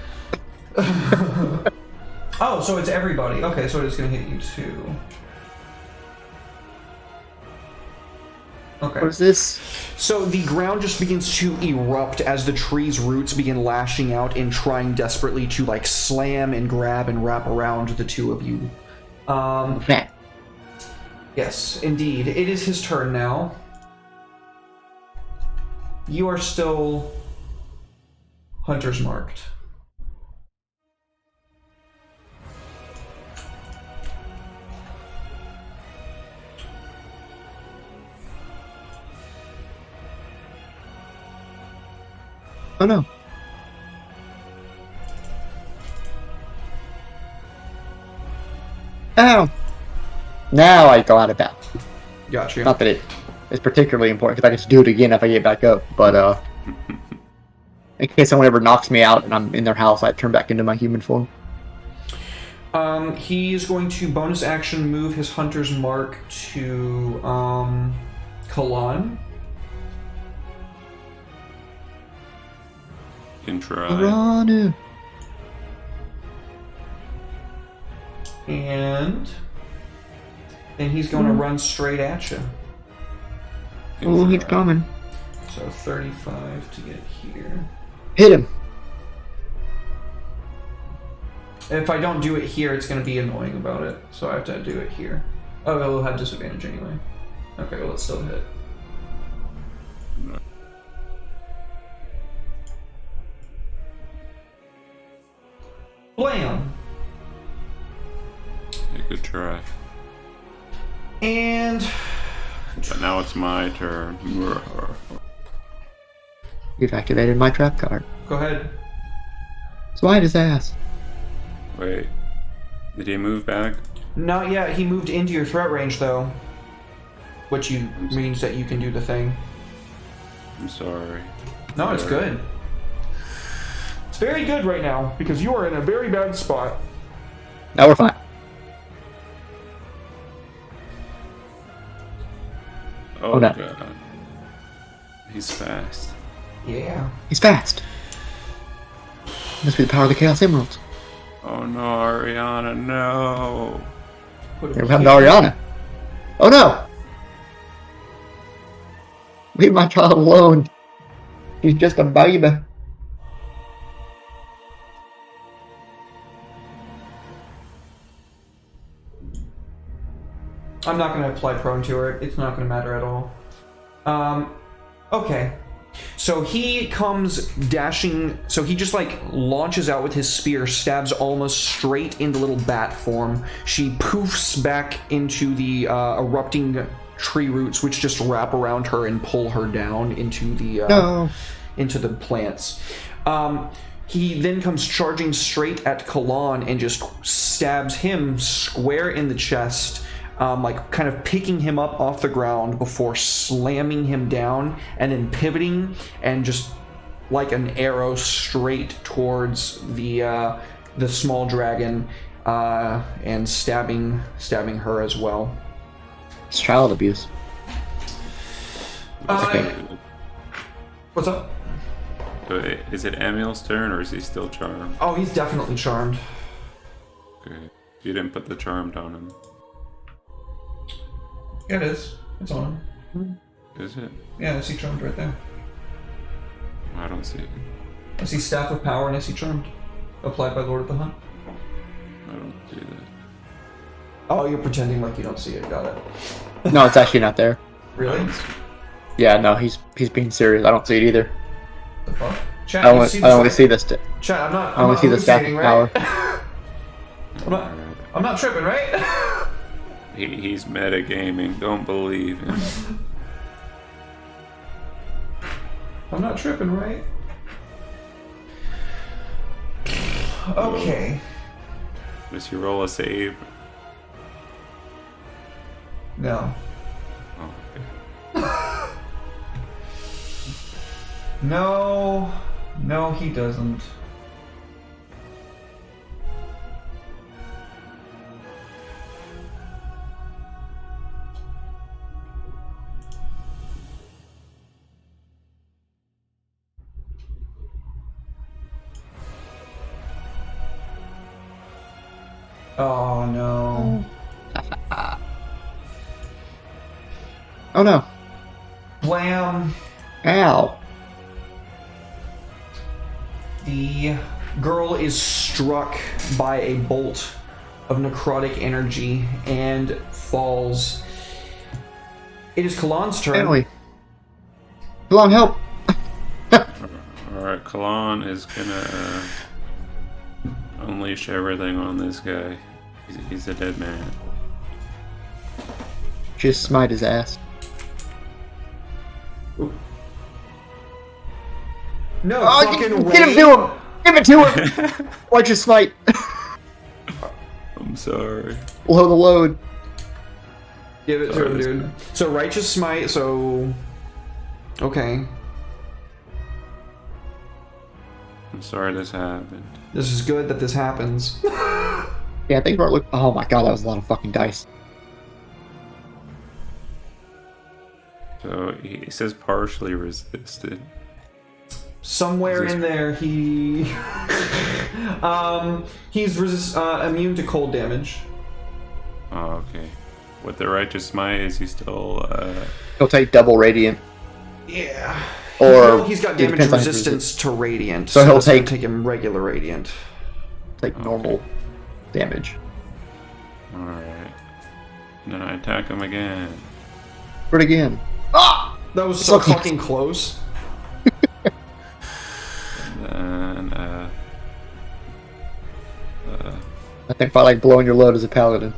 Oh, so it's everybody. Okay, so it's going to hit you too. Okay. What is this? So the ground just begins to erupt as the tree's roots begin lashing out and trying desperately to like slam and grab and wrap around the two of you. Bat. Yes, indeed. It is his turn now. You are still hunter's marked. Oh no. Ow! Now I go out of bounds. Gotcha. Not that it is particularly important, because I can just do it again if I get back up, but in case someone ever knocks me out and I'm in their house, I turn back into my human form. He's going to bonus action move his hunter's mark to Kalan. Can try. Ranu. And then he's going to run straight at you. Oh, he's coming. So 35 to get here. Hit him. If I don't do it here, it's going to be annoying about it. So I have to do it here. Oh, it'll have disadvantage anyway. Okay, well, it's still hit. Blam! Yeah, good try. And But now it's my turn. You've activated my trap card. go ahead. Slide his ass. Wait. Did he move back? Not yet. He moved into your threat range, though. Which means that you can do the thing. I'm sorry. No, it's good. It's very good right now, because you are in a very bad spot. Now we're fine. Oh, no. God. He's fast. Yeah. He's fast. Must be the power of the Chaos Emeralds. Oh no, Ariana, no. Put Here comes Ariana. Oh no! Leave my child alone. She's just a baby. I'm not going to apply prone to her. It's not going to matter at all. Okay. So he comes dashing. So he just like launches out with his spear, stabs almost straight into little bat form. She poofs back into the erupting tree roots, which just wrap around her and pull her down into the into the plants. He then comes charging straight at Kalan and just stabs him square in the chest. Like kind of picking him up off the ground before slamming him down and then pivoting and just like an arrow straight towards the small dragon and stabbing her as well. It's child abuse. What's up? So is it Emil's turn or is he still charmed? Oh, he's definitely charmed. Okay. You didn't put the charmed on him. Yeah, it is. It's on him. Is it? Yeah, I see charmed right there. I don't see it. I see Staff of Power and I see Charmed. Applied by Lord of the Hunt. I don't see that. Oh, you're pretending like you don't see it. Got it. No, it's actually not there. Really? Yeah, no, he's being serious. I don't see it either. The fuck? Chat, I you only, see I this, only right? see this. Chat, I'm not. I only see the staff of hallucinating, power. right? I'm not tripping, right? He's metagaming. Don't believe him. I'm not tripping, right? Okay. Does he roll a save? No. Oh, okay. No. No, he doesn't. Oh no. Oh no. Blam. Ow. The girl is struck by a bolt of necrotic energy and falls. It is Kalan's turn. Family. Come on, help. Alright, Kalan is gonna unleash everything on this guy. He's a dead man. Just smite his ass. No, Oh, fucking get him way. to him! Give it to him! Watch your smite. I'm sorry. Blow the load. Give it to Sorry, him, this dude. guy. So righteous smite. So okay, I'm sorry this happened. this is good that this happens. Yeah, I think we're look. Oh my god, that was a lot of fucking dice. So he says partially resisted. Somewhere Is this- in there, he's immune to cold damage. Oh, okay. With the righteous smite, is he still He'll take double radiant. Yeah. Or Well, he's got it damage depends on his resistance to radiant, So he'll it's gonna take- take him regular radiant. Take normal damage. alright. And then I attack him again. Do it again. Ah! That was so So close. fucking close. And I think I like blowing your load as a paladin.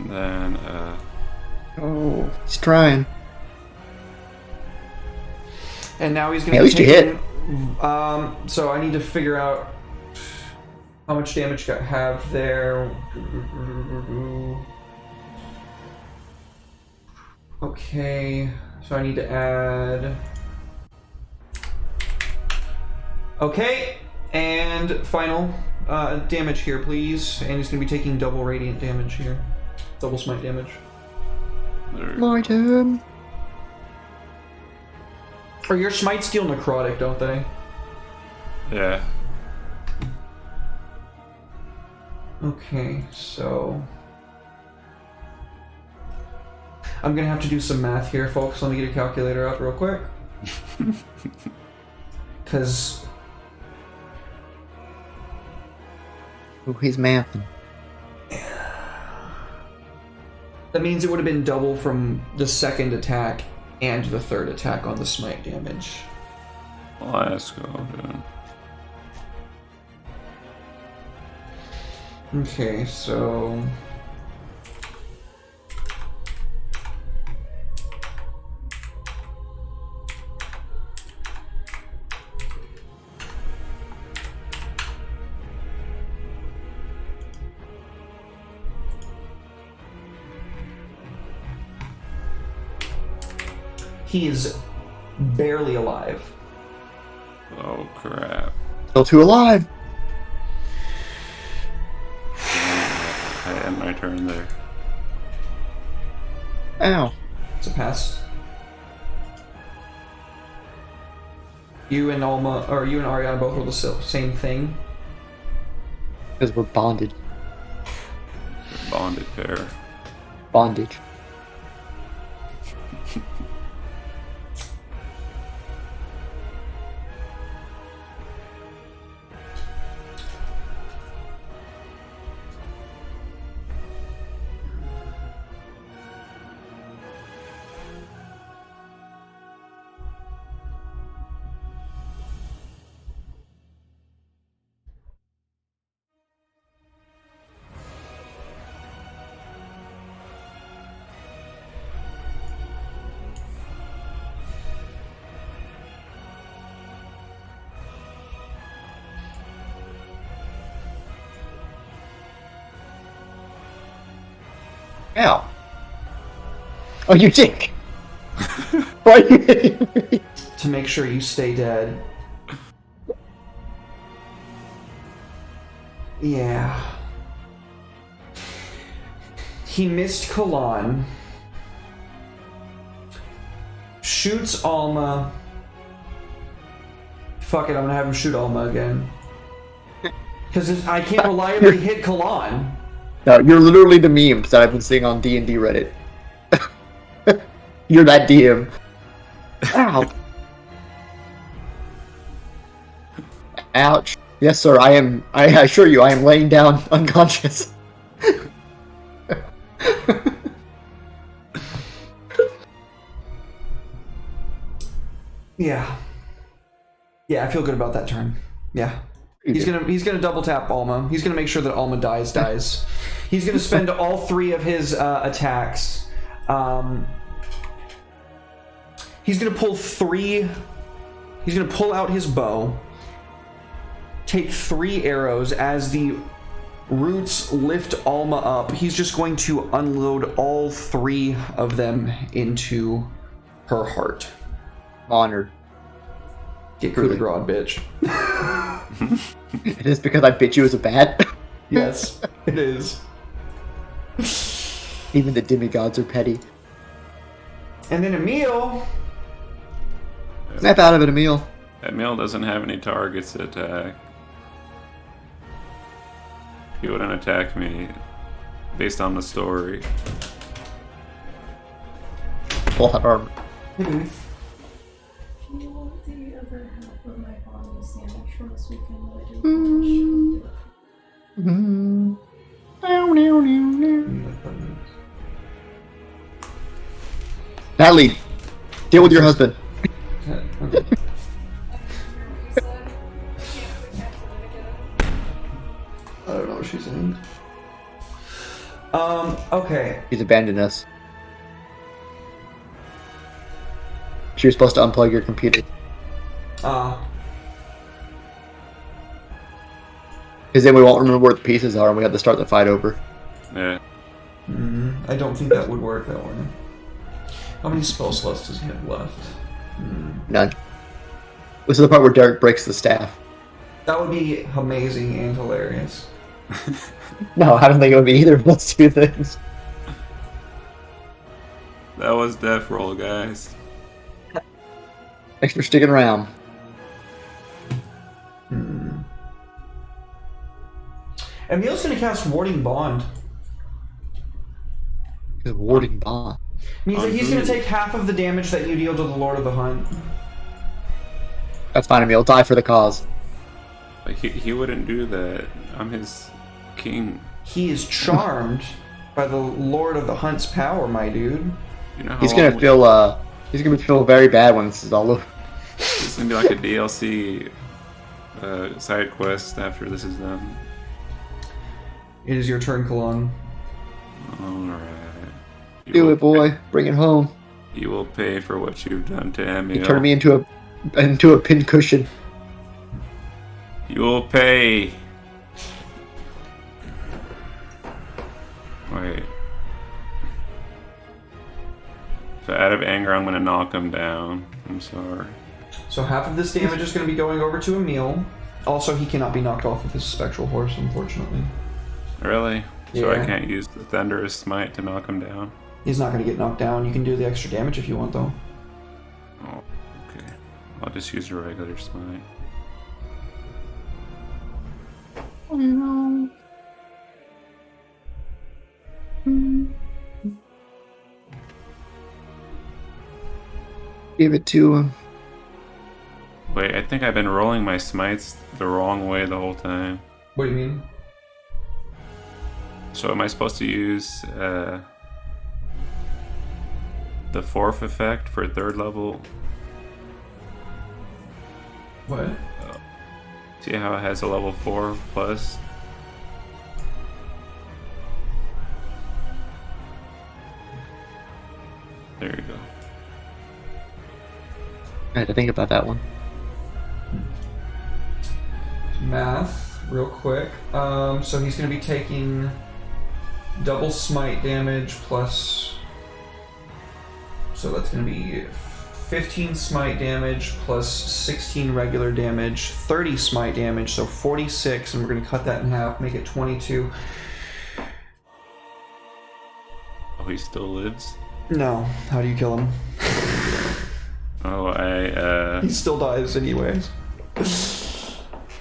then Oh, he's trying. And now he's gonna Hey, at least you take hit. So I need to figure out how much damage I have there. Okay, so I need to add. Okay, And final damage here, please. And he's going to be taking double radiant damage here. Double smite damage. My turn. Or your smites deal necrotic, don't they? Yeah. Okay, so... I'm going to have to do some math here, folks. Let me get a calculator up real quick. Because... Oh, he's mathing. That means it would have been double from the second attack and the third attack on the smite damage. Let's go, dude. Okay, so... He is barely alive. Oh, crap. Still 2 alive. I end my turn there. Ow. It's a pass. You and Alma, or you and Ariana both roll the same thing. Because we're bonded. Bonded pair. Bondage. Ow. Oh, you dick! Why are you hitting me? To make sure you stay dead. Yeah. He missed Kalan. Shoots Alma. Fuck it, I'm gonna have him shoot Alma again. Because I can't reliably hit Kalan. No, you're literally the memes that I've been seeing on D&D Reddit. You're that DM. Ow. Ouch. Yes, sir, I assure you, I am laying down unconscious. Yeah. Yeah, I feel good about that turn. Yeah. He's gonna double tap Alma. He's gonna make sure that Alma dies. He's gonna spend all 3 of his attacks. He's gonna pull 3. He's gonna pull out his bow. Take 3 arrows as the roots lift Alma up. He's just going to unload all 3 of them into her heart. Honored. Get coup de grace, bitch. It is because I bit you as a bat? Yes, it is. Even the demigods are petty. And then Emil. Snap out of it, Emil. Emil doesn't have any targets to attack. He wouldn't attack me based on the story. Full heart armor. Do you want the other half of my bottom sandwich from this weekend that I did finish? Mm-hmm. Natalie, deal with your husband. I don't know what she's in. Okay. He's abandoned us. She was supposed to unplug your computer. Because then we won't remember where the pieces are and we have to start the fight over. Yeah. I don't think that would work that way. How many spell slots does he have left? None. This is the part where Derek breaks the staff. That would be amazing and hilarious. No, I don't think it would be either of those two things. That was death roll, guys. Thanks for sticking around. Emil's going to cast Warding Bond. The warding bond. Means that he's going to take half of the damage that you deal to the Lord of the Hunt. That's fine, Emil. Die for the cause. Like he wouldn't do that. I'm his king. He is charmed by the Lord of the Hunt's power, my dude. You know how He's gonna feel very bad when this is all over. It's gonna be like a DLC side quest after this is done. It is your turn, Kalon. Alright. Do it, boy. Bring it home. You will pay for what you've done to Emil. You turned me into a pincushion. You will pay. Wait. So out of anger, I'm gonna knock him down. I'm sorry. So half of this damage is going to be going over to Emil. Also, he cannot be knocked off of his spectral horse, unfortunately. Really? So I Yeah. can't use the Thunderous Smite to knock him down? He's not going to get knocked down. You can do the extra damage if you want, though. Oh, okay. I'll just use a regular Smite. Give it to him. Wait, I think I've been rolling my smites the wrong way the whole time. What do you mean? So am I supposed to use the fourth effect for 3rd level? What? See how it has a level 4 plus? There you go. I had to think about that one. Math, real quick. So he's going to be taking double smite damage plus. So that's going to be 15 smite damage plus 16 regular damage, 30 smite damage, so 46, and we're going to cut that in half, make it 22. Oh, he still lives? No, how do you kill him? Oh, He still dies anyways.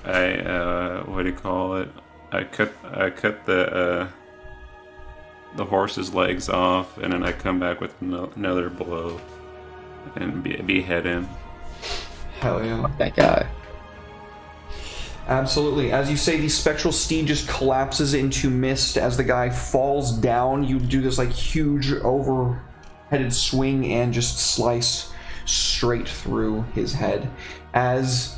what do you call it? I cut the horse's legs off, and then I come back with another blow and behead him. Hell yeah. That guy. Absolutely. As you say, the spectral steed just collapses into mist as the guy falls down. You do this like huge overheaded swing and just slice straight through his head. As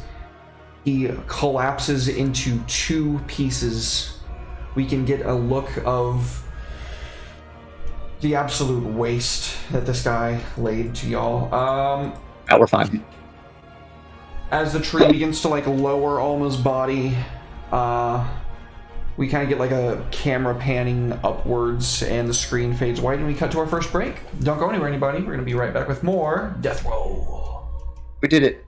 he collapses into 2 pieces, we can get a look of the absolute waste that this guy laid to y'all. We're fine. As the tree begins to like lower Alma's body, we kind of get like a camera panning upwards and the screen fades white and we cut to our first break. Don't go anywhere, anybody. We're going to be right back with more Death Roll. We did it.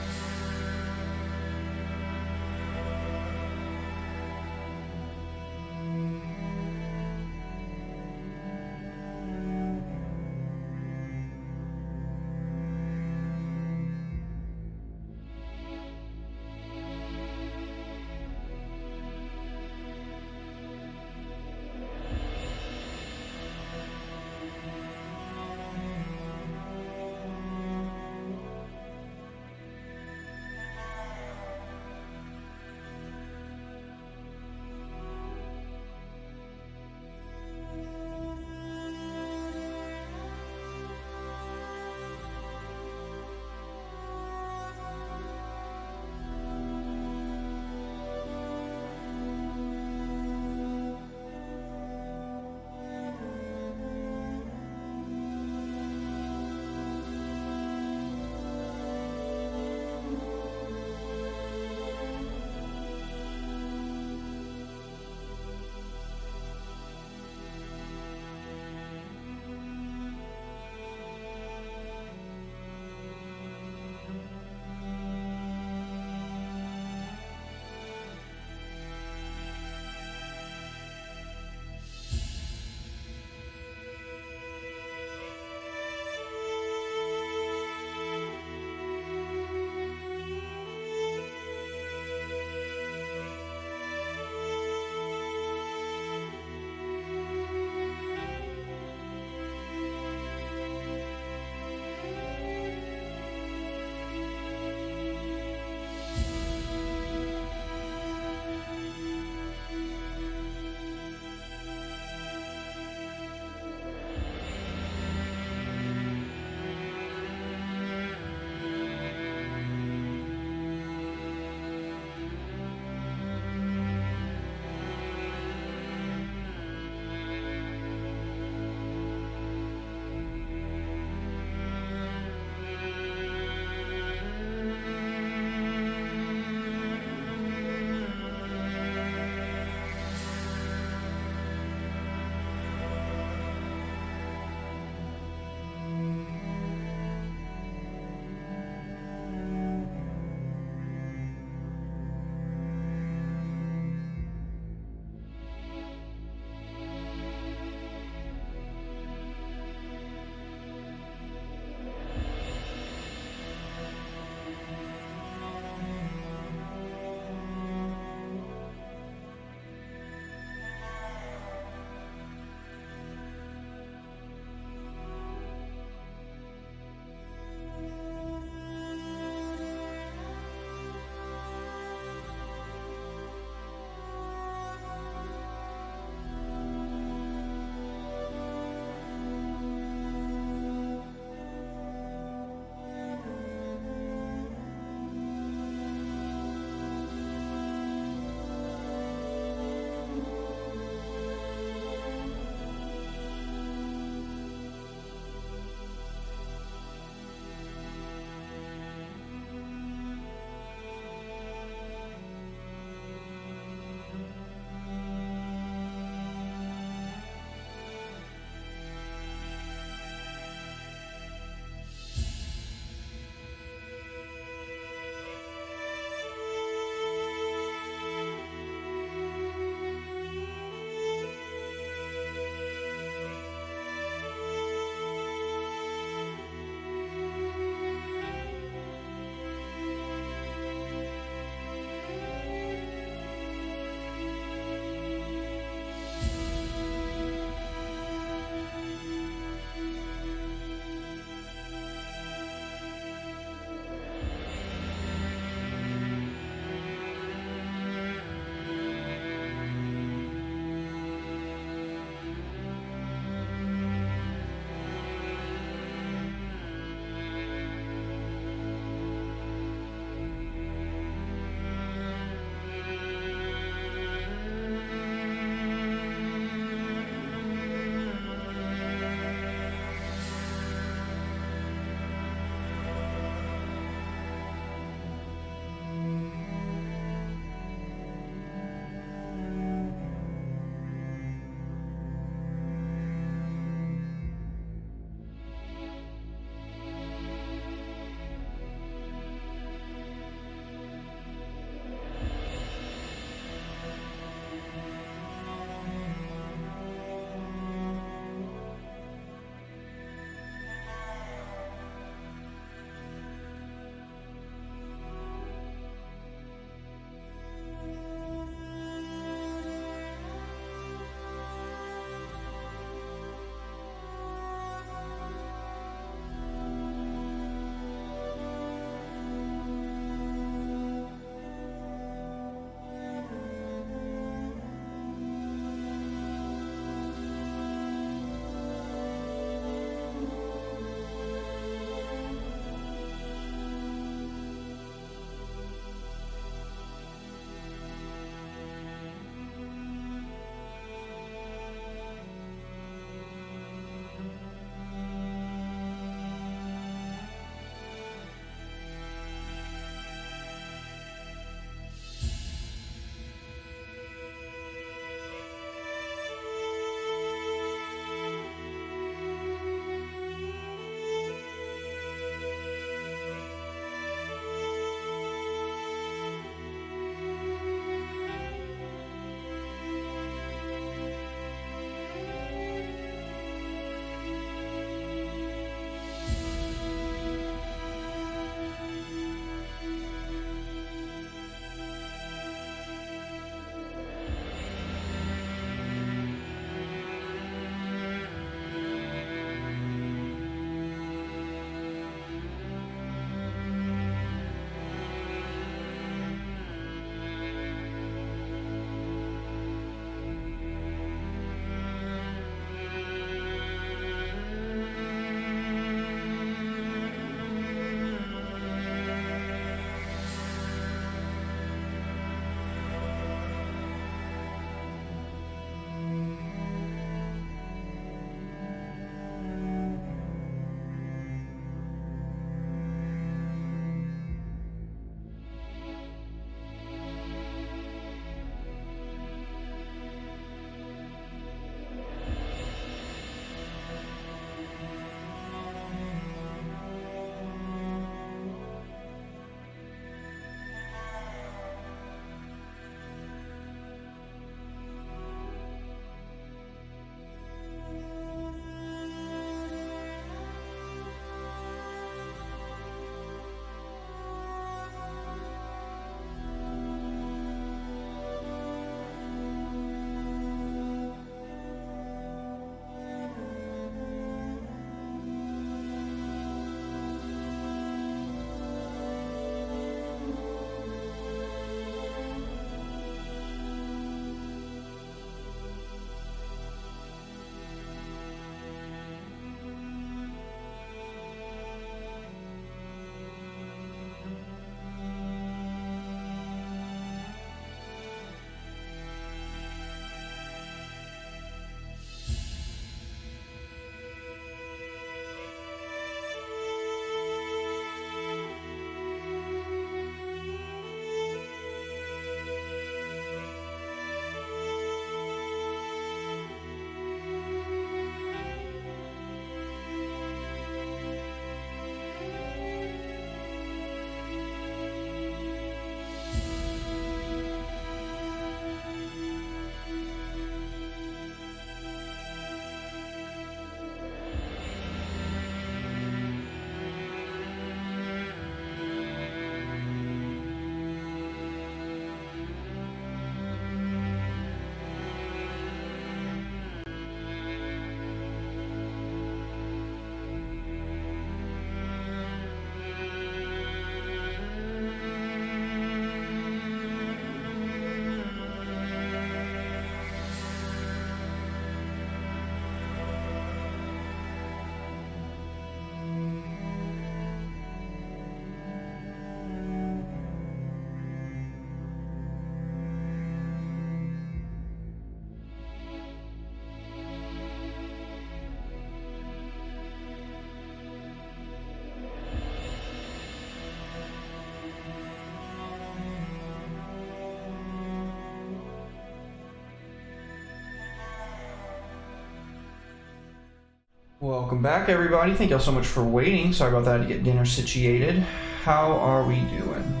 Welcome back, everybody. Thank y'all so much for waiting. Sorry about that to get dinner situated. How are we doing?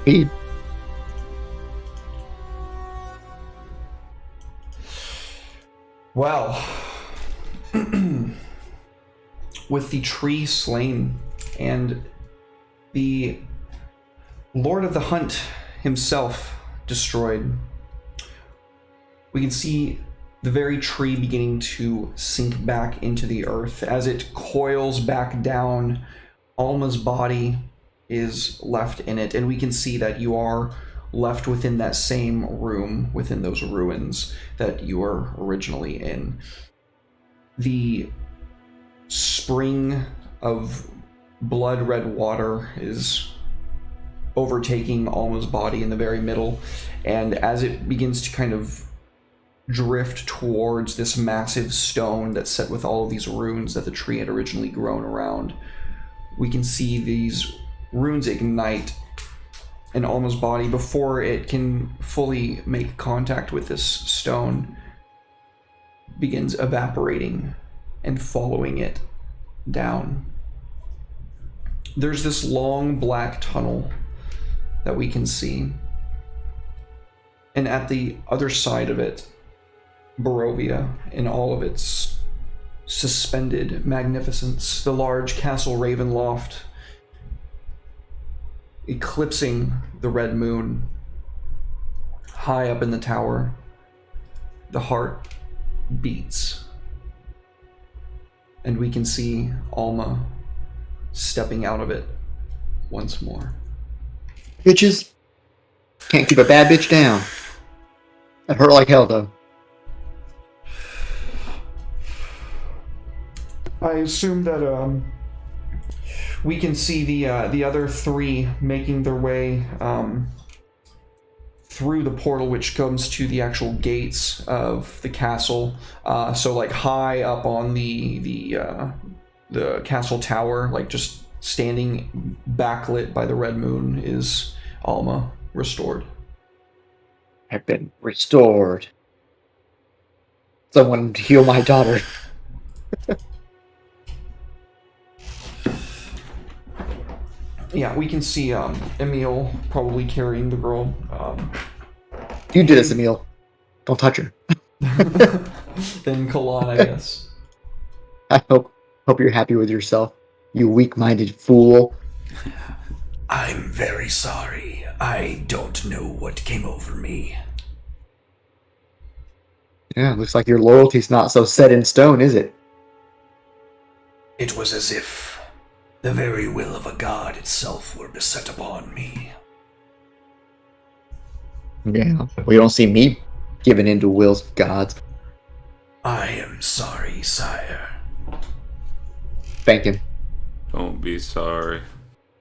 Hey, Well, with the tree slain and the Lord of the Hunt himself destroyed, we can see the very tree beginning to sink back into the earth. As it coils back down, Alma's body is left in it, and we can see that you are left within that same room, within those ruins that you were originally in. The spring of blood red water is overtaking Alma's body in the very middle, and as it begins to kind of drift towards this massive stone that's set with all of these runes that the tree had originally grown around, we can see these runes ignite in Alma's body before it can fully make contact with this stone, begins evaporating and following it down. There's this long black tunnel that we can see, and at the other side of it, Barovia in all of its suspended magnificence, the large castle Ravenloft eclipsing the red moon. High up in the tower, the heart beats, and we can see Alma stepping out of it once more. bitches. Can't keep a bad bitch down. That hurt like hell, though. I assume that we can see the other three making their way through the portal, which comes to the actual gates of the castle. So like high up on the castle tower, like just standing backlit by the red moon, is Alma, restored. I've been restored. Someone heal my daughter. Yeah, we can see Emil probably carrying the girl. You did this, Emil. Don't touch her. Then Kalan, I guess. I hope you're happy with yourself, you weak-minded fool. I'm very sorry. I don't know what came over me. Yeah, looks like your loyalty's not so set in stone, is it? It was as if the very will of a god itself were beset upon me. Yeah. Well, you don't see me giving in to wills of gods. I am sorry, sire. Thank him. Don't be sorry.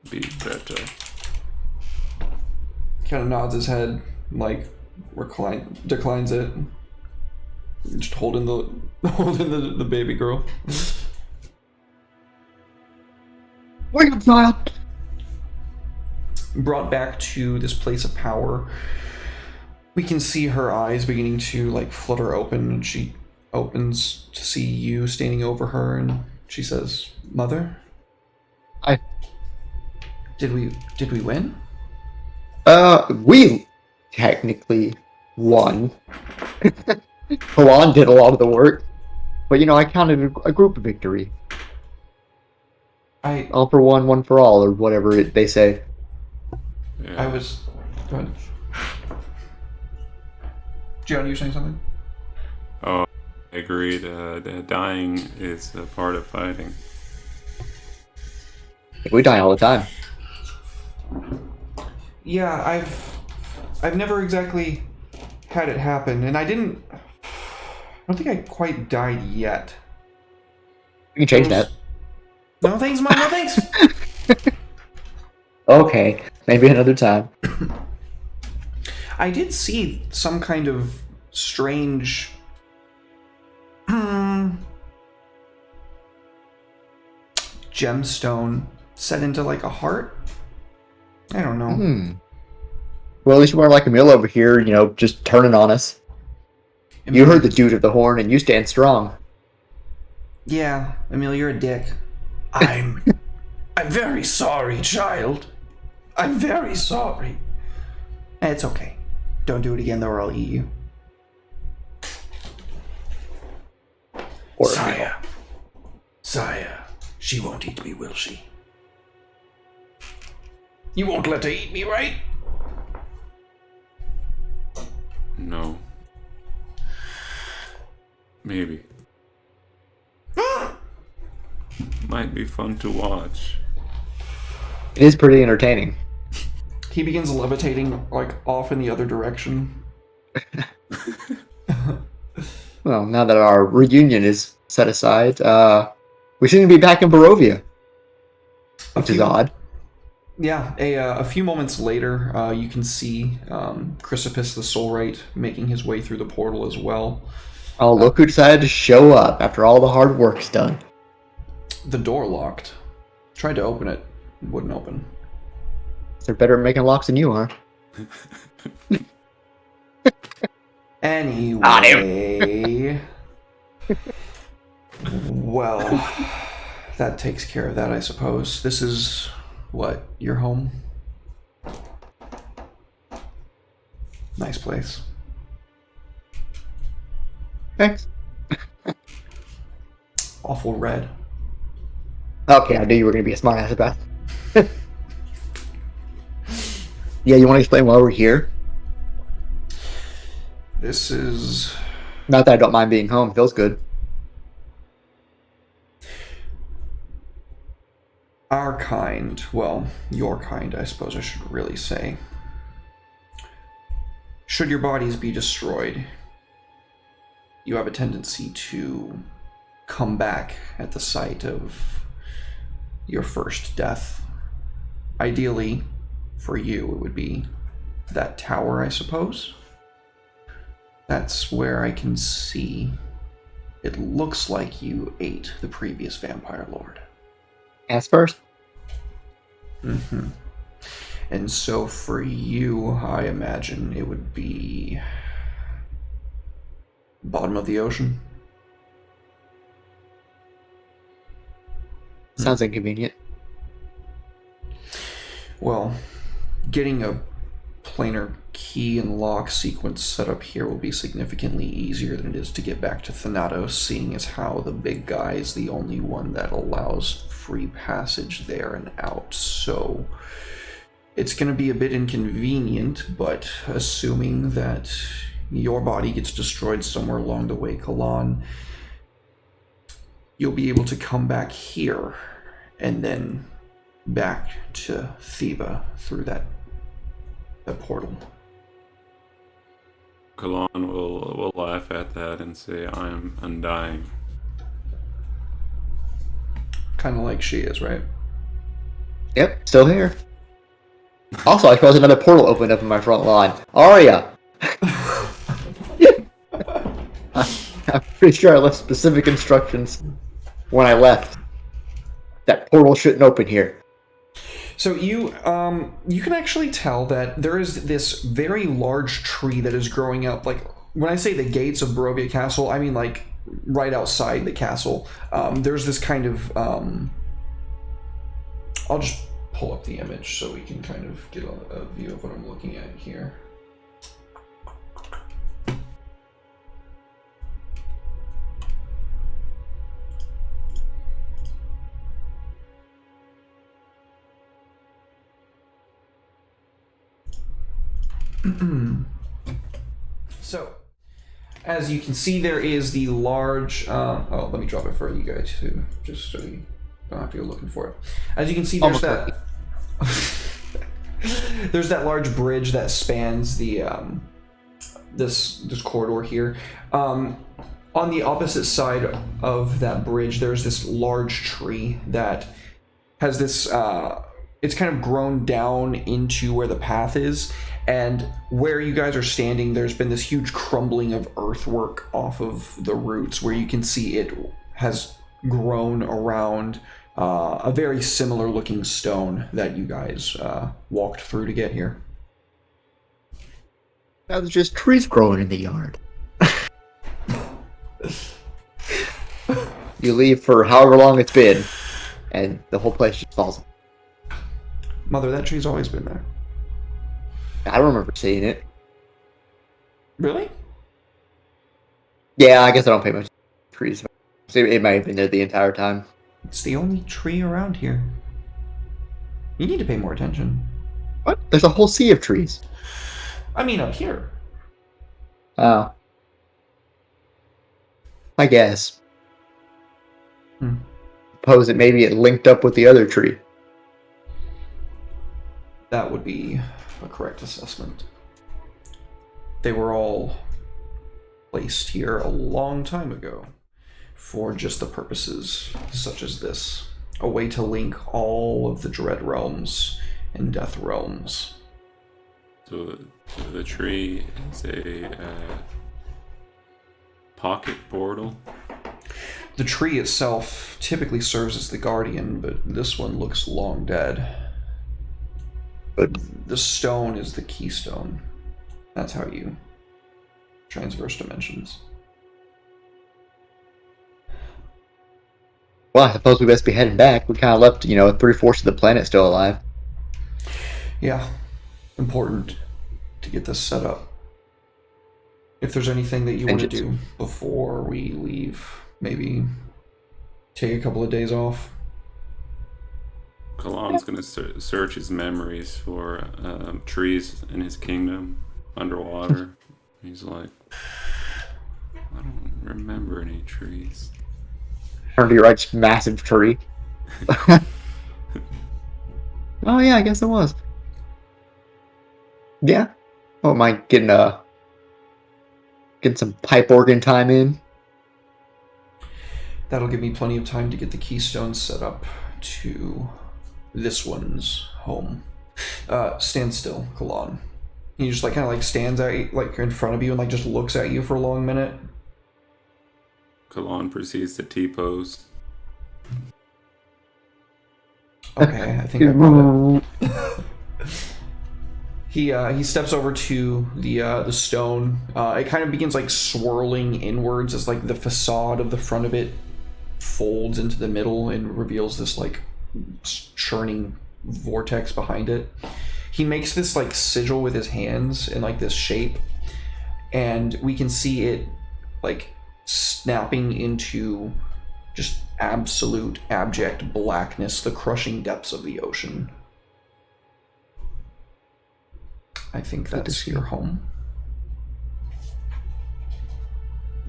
Be better. Kind of nods his head, like declines it. Just holding the baby girl. Wake up, child! Brought back to this place of power, we can see her eyes beginning to like flutter open, and she opens to see you standing over her, and she says, "Mother, did we win?" We technically won. Kalan did a lot of the work, but I counted a group victory. All for one for all, or whatever they say. Yeah. I was. Go ahead. John, you were saying something? Oh, I agreed. Dying is a part of fighting. We die all the time. Yeah, I've never exactly had it happen, and I don't think I quite died yet. We can change that. No thanks, Mom, no thanks! Okay, maybe another time. I did see some kind of strange gemstone set into like a heart. I don't know. Well, at least you weren't like Emil over here, just turning on us. You heard the dude of the horn, and you stand strong. Yeah, Emil, you're a dick. I'm very sorry, child. I'm very sorry. It's okay. Don't do it again, though, or I'll eat you. Or Sire, she won't eat me, will she? You won't let her eat me, right? No. Maybe. Might be fun to watch. it is pretty entertaining. He begins levitating, like, off in the other direction. Well, now that our reunion is set aside, we seem to be back in Barovia, which is odd. Yeah, a few moments later, you can see Chrysippus the Soulwright making his way through the portal as well. Oh, look who decided to show up after all the hard work's done. The door locked. Tried to open it. It wouldn't open. They're better at making locks than you are. Anyway. Well, that takes care of that, I suppose. This is, what, your home? Nice place. Thanks. Awful red. Okay, I knew you were going to be a smartass about it. Yeah, you want to explain why we're here? This is... Not that I don't mind being home. Feels good. our kind, well, your kind, I suppose I should really say. Should your bodies be destroyed, you have a tendency to come back at the sight of your first death. Ideally, for you, it would be that tower, I suppose. That's where I can see it looks like you ate the previous vampire lord. Ass first. Mm-hmm. And so for you, I imagine it would be bottom of the ocean. Sounds inconvenient. Well, getting a planar key and lock sequence set up here will be significantly easier than it is to get back to Thanatos, seeing as how the big guy is the only one that allows free passage there and out. So it's going to be a bit inconvenient, but assuming that your body gets destroyed somewhere along the way, Kalan, you'll be able to come back here and then back to Theba through that portal. Kalan will laugh at that and say, I'm undying. Kind of like she is, right? Yep, still here. Also, I suppose another portal opened up in my front lawn. Arya! I'm pretty sure I left specific instructions when I left. That portal shouldn't open here. So you can actually tell that there is this very large tree that is growing up. Like, when I say the gates of Barovia Castle, I mean like right outside the castle. There's this kind of I'll just pull up the image so we can kind of get a view of what I'm looking at here. So, as you can see, there is the large. Oh, let me drop it for you guys too, just so you don't have to go looking for it. As you can see, there's that. There's that large bridge that spans the this corridor here. On the opposite side of that bridge, there's this large tree that has this. It's kind of grown down into where the path is, and where you guys are standing, there's been this huge crumbling of earthwork off of the roots, where you can see it has grown around a very similar looking stone that you guys walked through to get here. That was just trees growing in the yard. You leave for however long it's been, and the whole place just falls. Mother, that tree's always been there. I don't remember seeing it. Really? Yeah, I guess I don't pay much attention to trees. It might have been there the entire time. It's the only tree around here. You need to pay more attention. What? There's a whole sea of trees. I mean, up here. Oh. I guess. Suppose it maybe it linked up with the other tree. That would be a correct assessment. They were all placed here a long time ago for just the purposes such as this. A way to link all of the Dread Realms and Death Realms. So the tree is a pocket portal. The tree itself typically serves as the guardian, but this one looks long dead. But The stone is the keystone. That's how you transverse dimensions. well, I suppose we best be heading back. We kind of left, 3/4 of the planet still alive. Yeah, important to get this set up. If there's anything that you want to do before we leave, maybe take a couple of days off. Kalan's going to search his memories for trees in his kingdom underwater. He's like, I don't remember any trees. Turn to your right, just massive tree. Oh yeah, I guess it was. Yeah. Oh, am I getting some pipe organ time in? That'll give me plenty of time to get the keystone set up to this one's home. Stand still, Kalan. He just kind of stands at you, in front of you and just looks at you for a long minute. Kalan proceeds to T-pose. Okay, I think I got it. He steps over to the stone. It kind of begins swirling inwards as the facade of the front of it folds into the middle and reveals this churning vortex behind it. He makes this sigil with his hands in this shape, and we can see it snapping into just absolute abject blackness, the crushing depths of the ocean. I think that's your home.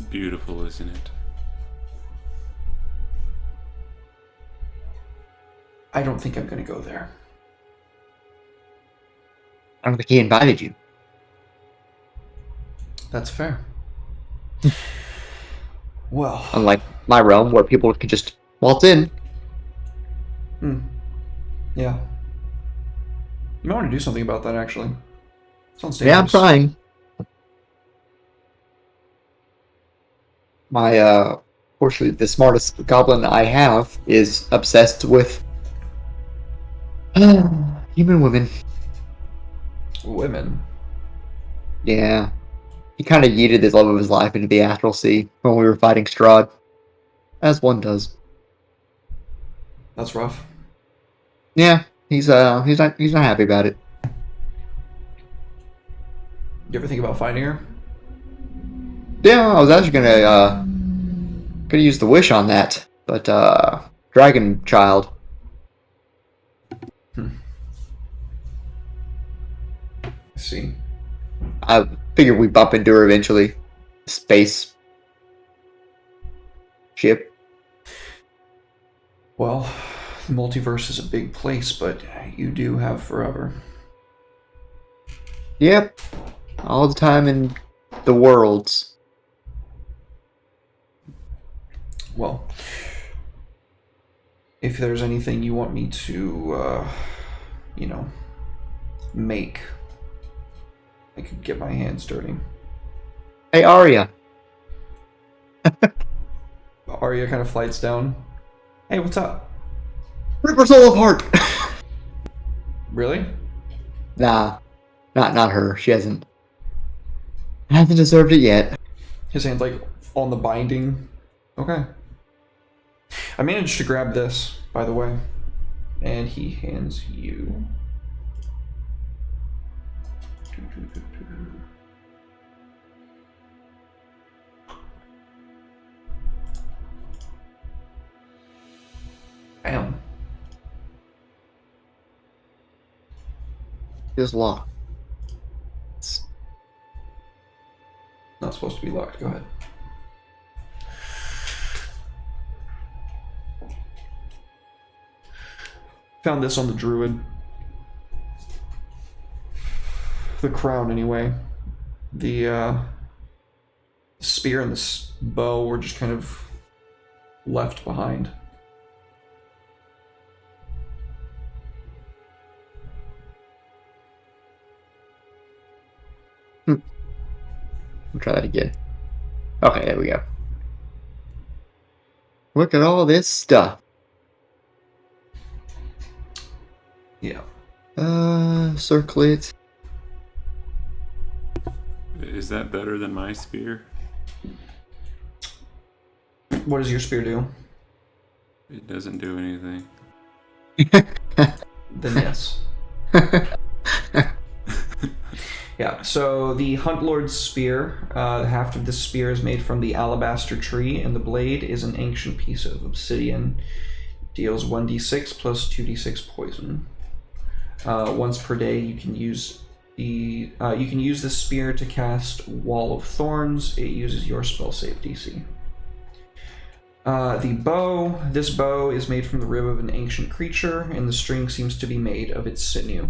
Beautiful, isn't it? I don't think I'm going to go there. I don't think he invited you. That's fair. Well, Unlike my realm, where people can just waltz in. Yeah. You might want to do something about that, actually. Sounds dangerous. Yeah, I'm trying. Fortunately, the smartest goblin I have is obsessed with human women. Women. Yeah. He kind of yeeted his love of his life into the astral sea when we were fighting Strahd. As one does. That's rough. Yeah, he's not happy about it. You ever think about fighting her? Yeah, I was actually gonna use the wish on that, but Dragon Child. I see. I figure we bump into her eventually. Space ship. Well, the multiverse is a big place, but you do have forever. Yep. All the time in the worlds. Well, if there's anything you want me to, make, I could get my hands dirty. Hey, Arya. Arya kind of flights down. Hey, what's up? Rip her soul apart. Really? Nah, not her. She hasn't deserved it yet. His hand's on the binding. Okay. I managed to grab this, by the way. And he hands you. Bam. It's locked. Not supposed to be locked. Go ahead. Found this on the druid. The crown, anyway. The spear and the bow were just kind of left behind. We'll try that again. Okay, there we go. Look at all this stuff. Yeah. Circlet. Is that better than my spear? What does your spear do? It doesn't do anything. Then yes. Yeah, so the Hunt Lord's spear, the haft of this spear is made from the alabaster tree, and the blade is an ancient piece of obsidian. Deals 1d6 plus 2d6 poison. Once per day, you can use the spear to cast Wall of Thorns. It uses your spell save DC. The bow. This bow is made from the rib of an ancient creature, and the string seems to be made of its sinew.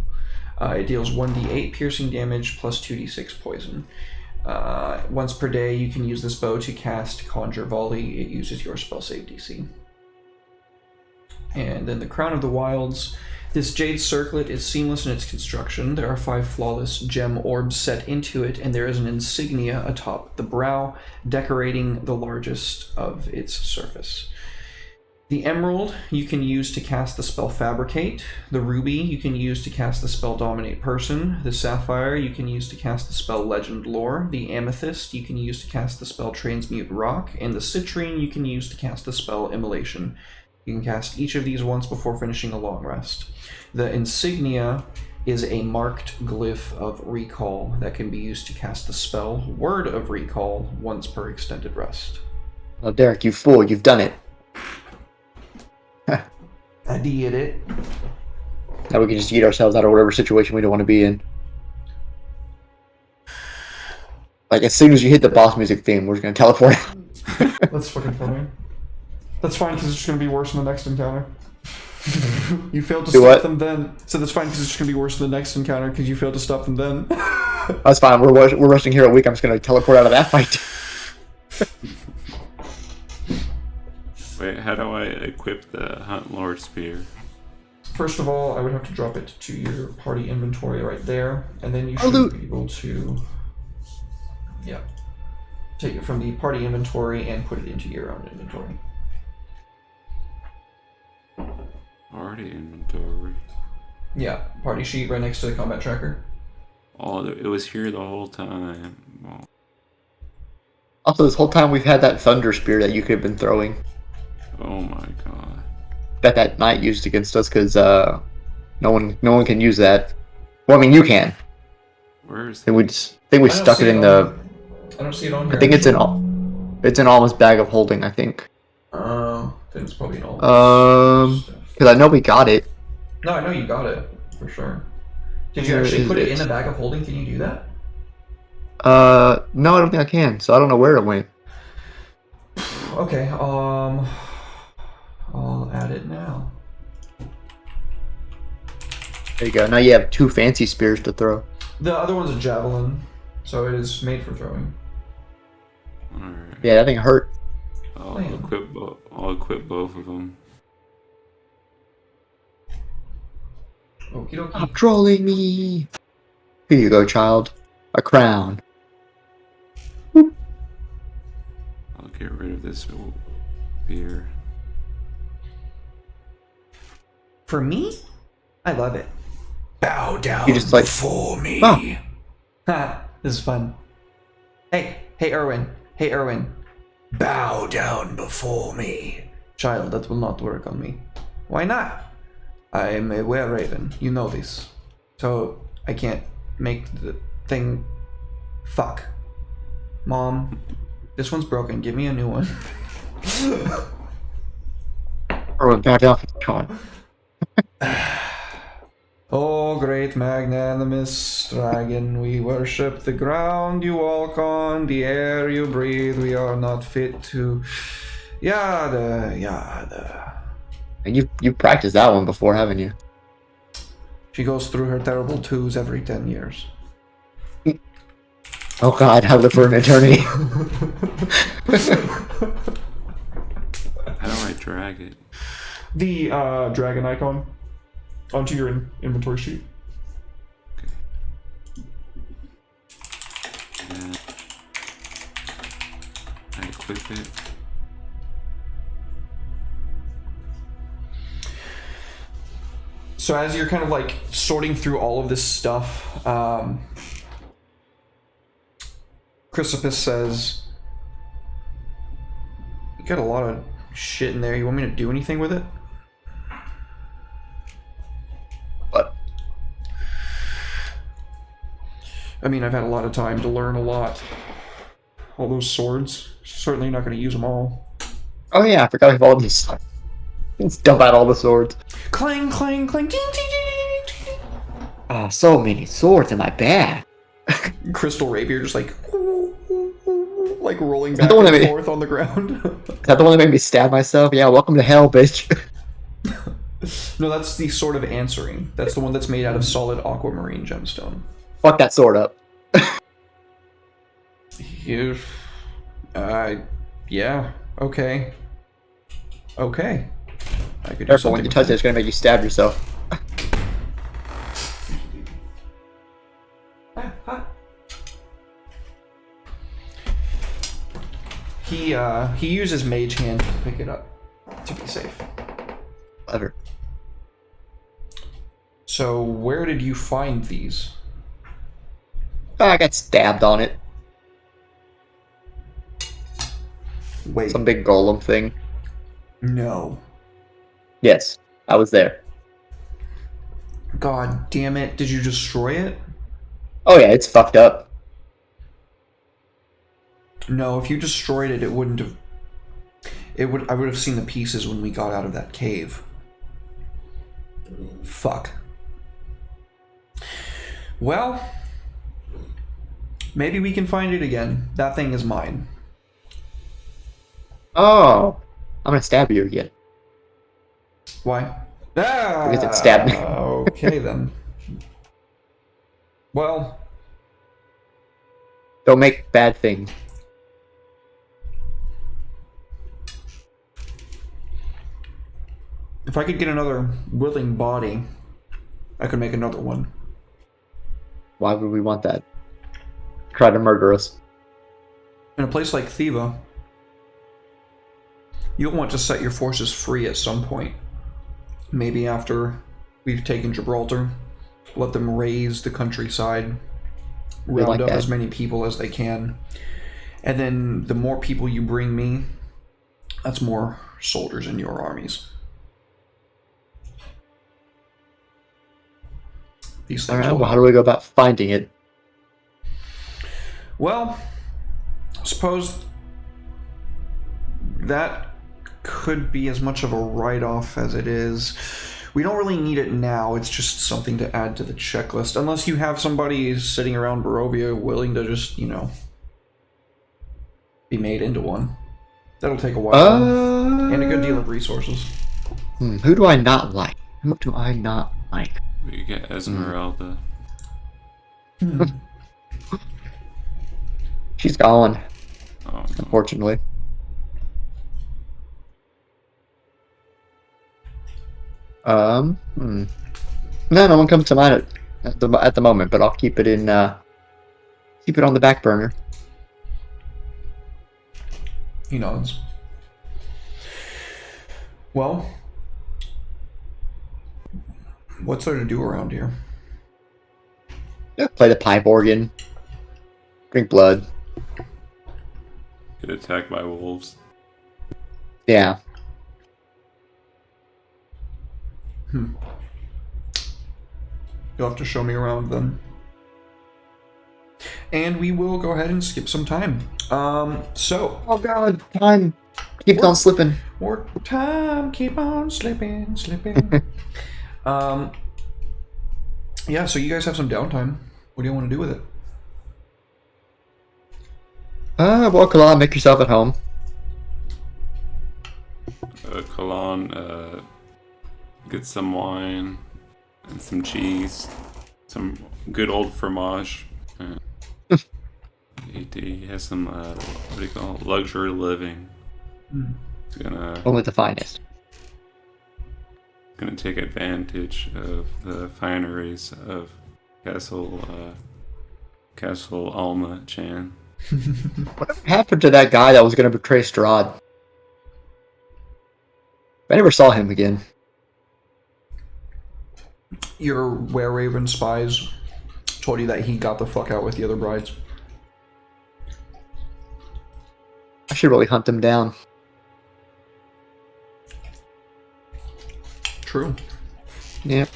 It deals 1d8 piercing damage plus 2d6 poison. Once per day, you can use this bow to cast Conjure Volley. It uses your spell save DC. And then the Crown of the Wilds. This jade circlet is seamless in its construction. There are 5 flawless gem orbs set into it, and there is an insignia atop the brow, decorating the largest of its surface. The emerald you can use to cast the spell Fabricate. The ruby you can use to cast the spell Dominate Person. The sapphire you can use to cast the spell Legend Lore. The amethyst you can use to cast the spell Transmute Rock. And the citrine you can use to cast the spell Immolation. You can cast each of these once before finishing a long rest. The insignia is a marked glyph of recall that can be used to cast the spell Word of Recall once per extended rest. Oh, Derek, you fool, you've done it. I did it. Now we can just eat ourselves out of whatever situation we don't want to be in. Like, as soon as you hit the boss music theme, we're just going to teleport. That's fucking funny. That's fine because it's just going to be worse in the next encounter. You failed to stop them then. So that's fine because it's just going to be worse in the next encounter because you failed to stop them then. That's fine. We're resting here a week. I'm just going to teleport out of that fight. Wait, how do I equip the Hunt Lord spear? First of all, I would have to drop it to your party inventory right there, and then you should be able to, take it from the party inventory and put it into your own inventory. Party inventory. Yeah, party sheet right next to the combat tracker. Oh, it was here the whole time. Oh. Also, this whole time we've had that thunder spear that you could have been throwing. Oh my god. That knight used against us because no one can use that. Well, I mean, you can. Where is I think we stuck it in the. I don't see it on here. I think it's in Alma's bag of holding. I think. Then it's probably in all. Because I know we got it. No, I know you got it for sure. Did you actually put it in the bag of holding? Can you do that? No, I don't think I can. So I don't know where it went. Okay. I'll add it now. There you go. Now you have 2 fancy spears to throw. The other one's a javelin, so it is made for throwing. Alright. Yeah, that thing hurt. I'll equip both of them. Okie dokie. Stop trolling me. Here you go, child. A crown. I'll get rid of this spear. For me? I love it. Bow down You just, like- before me. Oh. Ha! This is fun. Hey, Erwin. Hey, Erwin. Bow down before me. Child, that will not work on me. Why not? I'm a were-raven. You know this. So I can't make the thing... Fuck. Mom, this one's broken. Give me a new one. Or back off the car. Oh, great magnanimous dragon, we worship the ground you walk on, the air you breathe, we are not fit to... Yada, yada. And you practiced that one before, haven't you? She goes through her terrible twos every 10 years. Oh god, I live for an eternity. How do I drag it? The dragon icon onto your inventory sheet. And I equip it. So as you're kind of like sorting through all of this stuff, Chrysippus says, "You got a lot of shit in there. You want me to do anything with it?" What? I mean, I've had a lot of time to learn a lot. All those swords. Certainly not going to use them all. Oh yeah, I forgot we have all these. Let's dump out all the swords. Clang, clang, clang. Ding, ding, ding, ding, ding. Oh, so many swords in my bag. Crystal rapier just like rolling Is that back the one and that forth on the ground. Is that the one that made me stab myself? Yeah, welcome to hell, bitch. No, that's the Sword of Answering. That's the one that's made out of solid aquamarine gemstone. Fuck that sword up. You, yeah, okay. Okay. I could do Careful, when something you with touch it, that. it's gonna make you stab yourself. He uses Mage Hand to pick it up to be safe. Clever. So where did you find these? Oh, I got stabbed on it. Wait, Some big golem thing. no. Yes, I was there. God damn it! Did you destroy it? Oh yeah, it's fucked up. No, if you destroyed it, it wouldn't have. It would. I would have seen the pieces when we got out of that cave. Fuck. Well, maybe we can find it again. That thing is mine. Oh, I'm gonna stab you again. Why? Ah, Because it stabbed me. Okay then. Well, Don't make bad things. if I could get another willing body, I could make another one. Why would we want that? Try to murder us. In a place like Thiva, you'll want to set your forces free at some point. Maybe after we've taken Gibraltar, let them raise the countryside, We round like up that. as many people as they can, and then the more people you bring me, that's more soldiers in your armies. These things Alright, will well, how do we go about finding it? Well, I suppose that could be as much of a write-off as it is. We don't really need it now, it's just something to add to the checklist. Unless you have somebody sitting around Barovia willing to just, be made into one. That'll take a while. And a good deal of resources. Who do I not like? Who do I not like? We get Esmeralda. She's gone, Oh, no. unfortunately. No, no one comes to mind at the moment, but I'll keep it in, keep it on the back burner. He nods. Well, what's there to do around here? Yeah, play the pipe organ, drink blood. Get attacked by wolves. Yeah, You'll have to show me around then. And we will go ahead and skip some time. So. Oh god, time keeps on slipping. More time, keep on slipping, slipping. Yeah, so you guys have some downtime. What do you want to do with it? Walk along, make yourself at home. Kalon, get some wine and some cheese, some good old fromage. He has some, what do you call it? Luxury living. He's Only the finest. gonna take advantage of the fineries of Castle Alma Chan. What happened to that guy that was going to betray Strahd? I never saw him again. Your Were-Raven spies told you that he got the fuck out with the other brides. I should really hunt him down. True. Yep.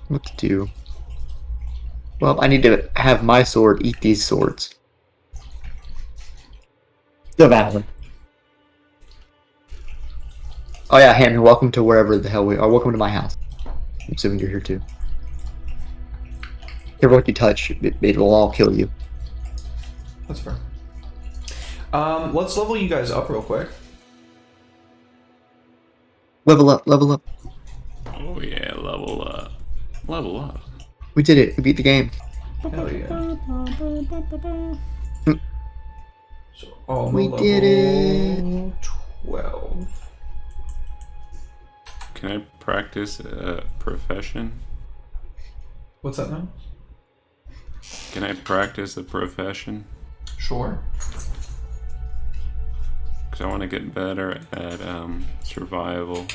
What to do? Well, I need to have my sword eat these swords. The Valor. Oh yeah, Hammond, welcome to wherever the hell we are. Welcome to my house. I'm assuming you're here too. Careful what you touch, it will all kill you. That's fair. Let's level you guys up real quick. Level up, level up. Oh yeah, level up. Level up. We did it. We beat the game. Hell yeah. So, We did it. 12. Can I practice a profession? What's that now? Can I practice a profession? Sure. Because I want to get better at survival.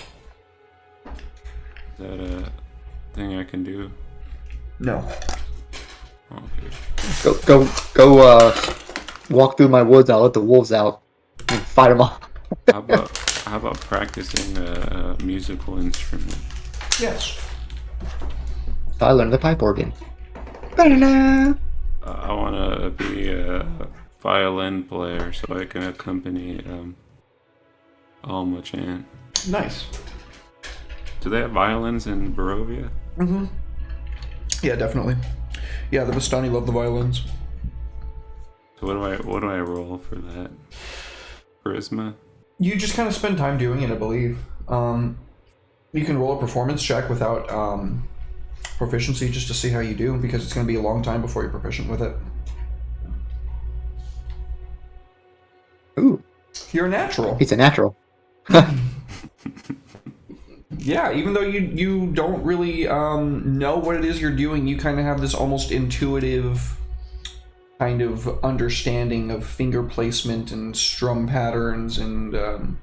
Is that a thing I can do? No. Okay. Go, walk through my woods. I'll let the wolves out and fight them off. How about practicing a musical instrument? Yes. So I learned the pipe organ. Ba-da-da. I want to be a violin player so I can accompany Alma Chan. Nice. Do they have violins in Barovia? Mm-hmm. Yeah, definitely. Yeah, the Vistani love the violins. So what do I roll for that? Charisma? You just kind of spend time doing it, I believe. You can roll a performance check without proficiency just to see how you do, because it's going to be a long time before you're proficient with it. Ooh, You're a natural. he's a natural. Yeah, even though you don't really know what it is you're doing, you kind of have this almost intuitive kind of understanding of finger placement and strum patterns, and you're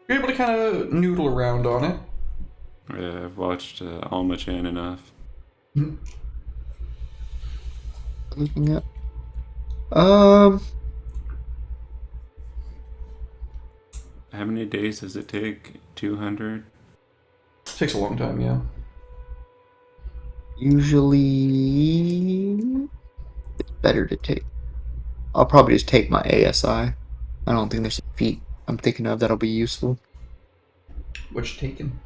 able to kind of noodle around on it. Yeah, I've watched Alma Chan enough. Looking up. How many days does it take? 200? Takes a long time, yeah. Usually, it's better to take. I'll probably just take my ASI. I don't think there's a feat I'm thinking of that'll be useful. What you taking?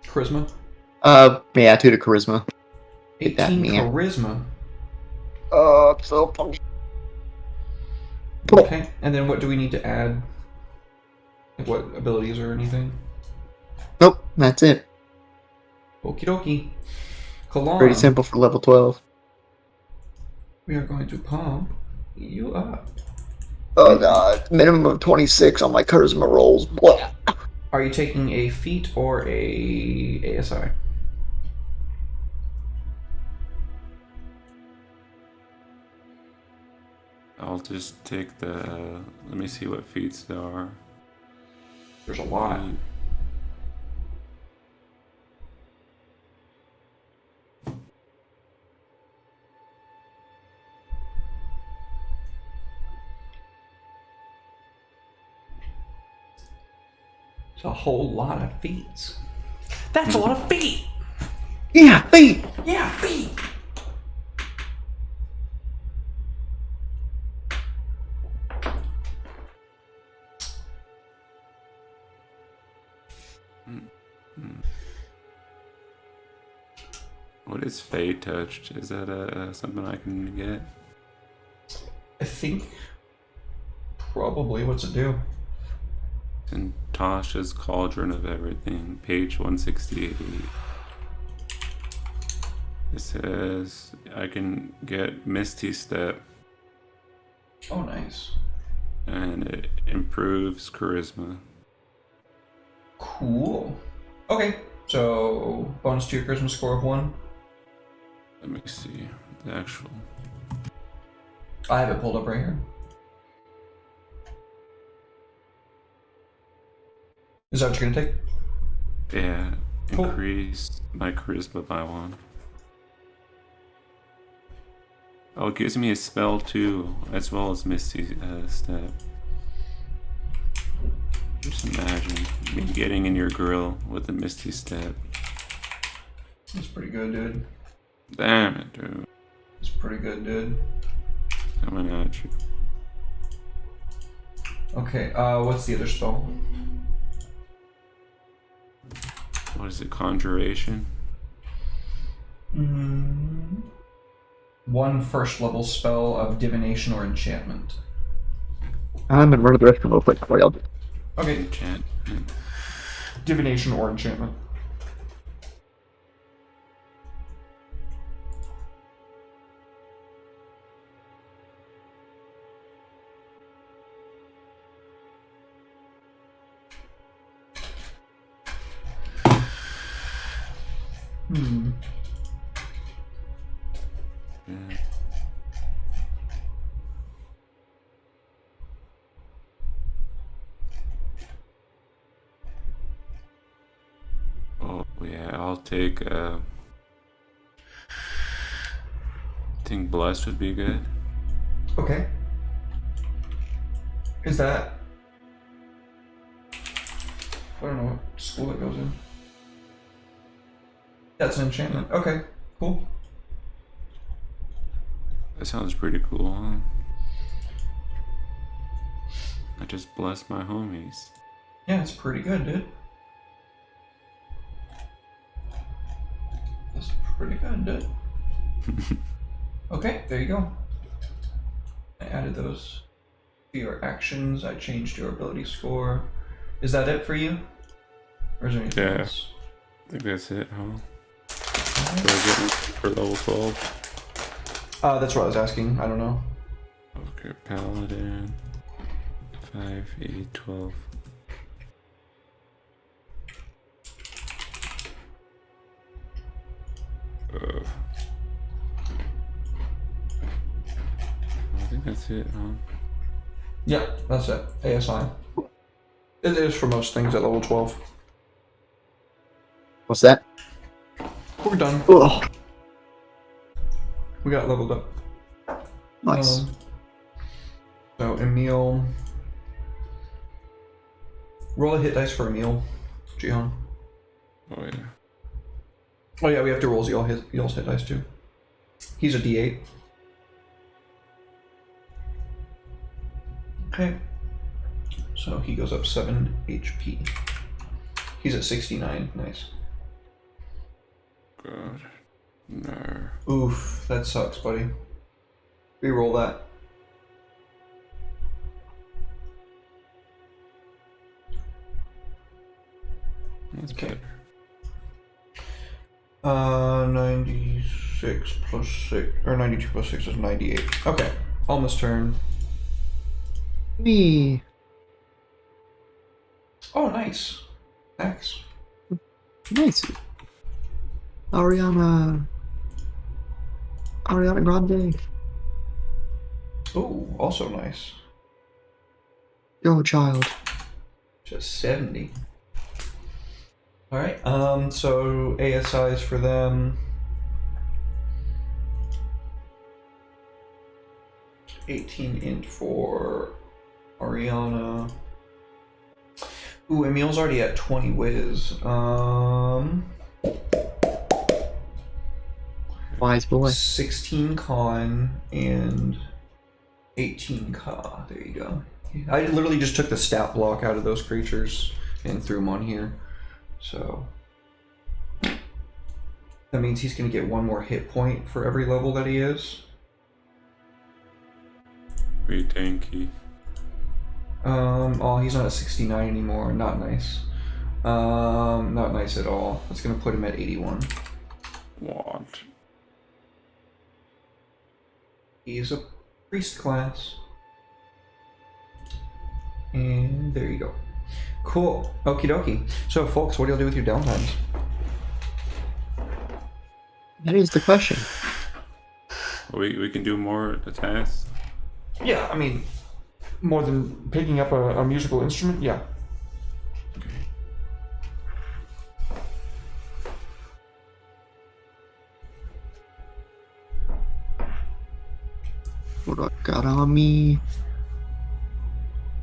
Charisma? Yeah, 2 to charisma. Get that 18 man. charisma. So Okay, and then what do we need to add? Like what abilities or anything? nope, that's it. Okie dokie. Kalon, Pretty simple for level 12. we are going to pump you up. Oh god, minimum of 26 on my charisma rolls. Blah. Are you taking a feat or a ASI? I'll just take the... let me see what feats there are. There's a lot. It's a whole lot of feats. That's a lot of feet! Yeah, feet! Yeah, feet! What is Fade Touched? Is that something I can get? I think probably. What's it do? In Tasha's Cauldron of Everything, page 168. It says I can get Misty Step, Oh, nice. and it improves charisma. Cool. Okay, so bonus to your charisma score of 1. Let me see the actual. I have it pulled up right here. Is that what you're gonna take? Yeah, Cool. increase my charisma by 1. Oh, it gives me a spell too, as well as Misty Step. Just imagine me getting in your grill with a Misty Step. That's pretty good, dude. Damn it, dude. It's pretty good, dude. Coming at you. Okay, what's the other spell? What is it, Conjuration? One first level spell of divination or enchantment. I'm gonna run to the restroom real quick before y'all do. Okay, Enchant. divination or enchantment. Yeah. Oh yeah, I'll take. I think Blessed would be good. Okay. Is that... I don't know what school it goes in. That's an enchantment. Okay, cool. That sounds pretty cool, huh? I just blessed my homies. Yeah, it's pretty good, dude. That's pretty good, dude. Okay, there you go. I added those to your actions. I changed your ability score. Is that it for you? Or is there anything Yeah. else? I think that's it, huh? Do I get anything for level 12? That's what I was asking. I don't know. Okay, Paladin. 5, 8, 12. I think that's it, huh? Yeah, that's it. ASI. It is for most things at level 12. What's that? We're done. Ugh. We got leveled up. Nice. So Emil, roll a hit dice for Emil, Jihan. Oh yeah. Oh yeah, we have to roll Eel's hit dice too. He's a D8. Okay. So he goes up 7 HP. He's at 69. Nice. God. No. Oof, that sucks, buddy. Reroll that. That's Okay. better. 96 plus 6, or 92 plus 6 is 98. Okay, almost turn. Me. Oh, nice. Thanks. Nice. Ariana Grande. Oh, also nice. Yo, child. Just 70. Alright, so ASIs for them. 18 int for Ariana. Ooh, Emil's already at 20 whiz. Wise boy. 16 con and 18 ka. There you go. I literally just took the stat block out of those creatures and threw them on here. So that means he's going to get one more hit point for every level that he is. Pretty tanky. Oh, he's not at 69 anymore. Not nice. Not nice at all. That's going to put him at 81. What? He's a priest class. And there you go. Cool. Okie dokie. So, folks, what do you do with your downtimes? That is the question. We can do more attacks. Yeah, I mean, more than picking up a musical instrument, yeah. What do I got on me?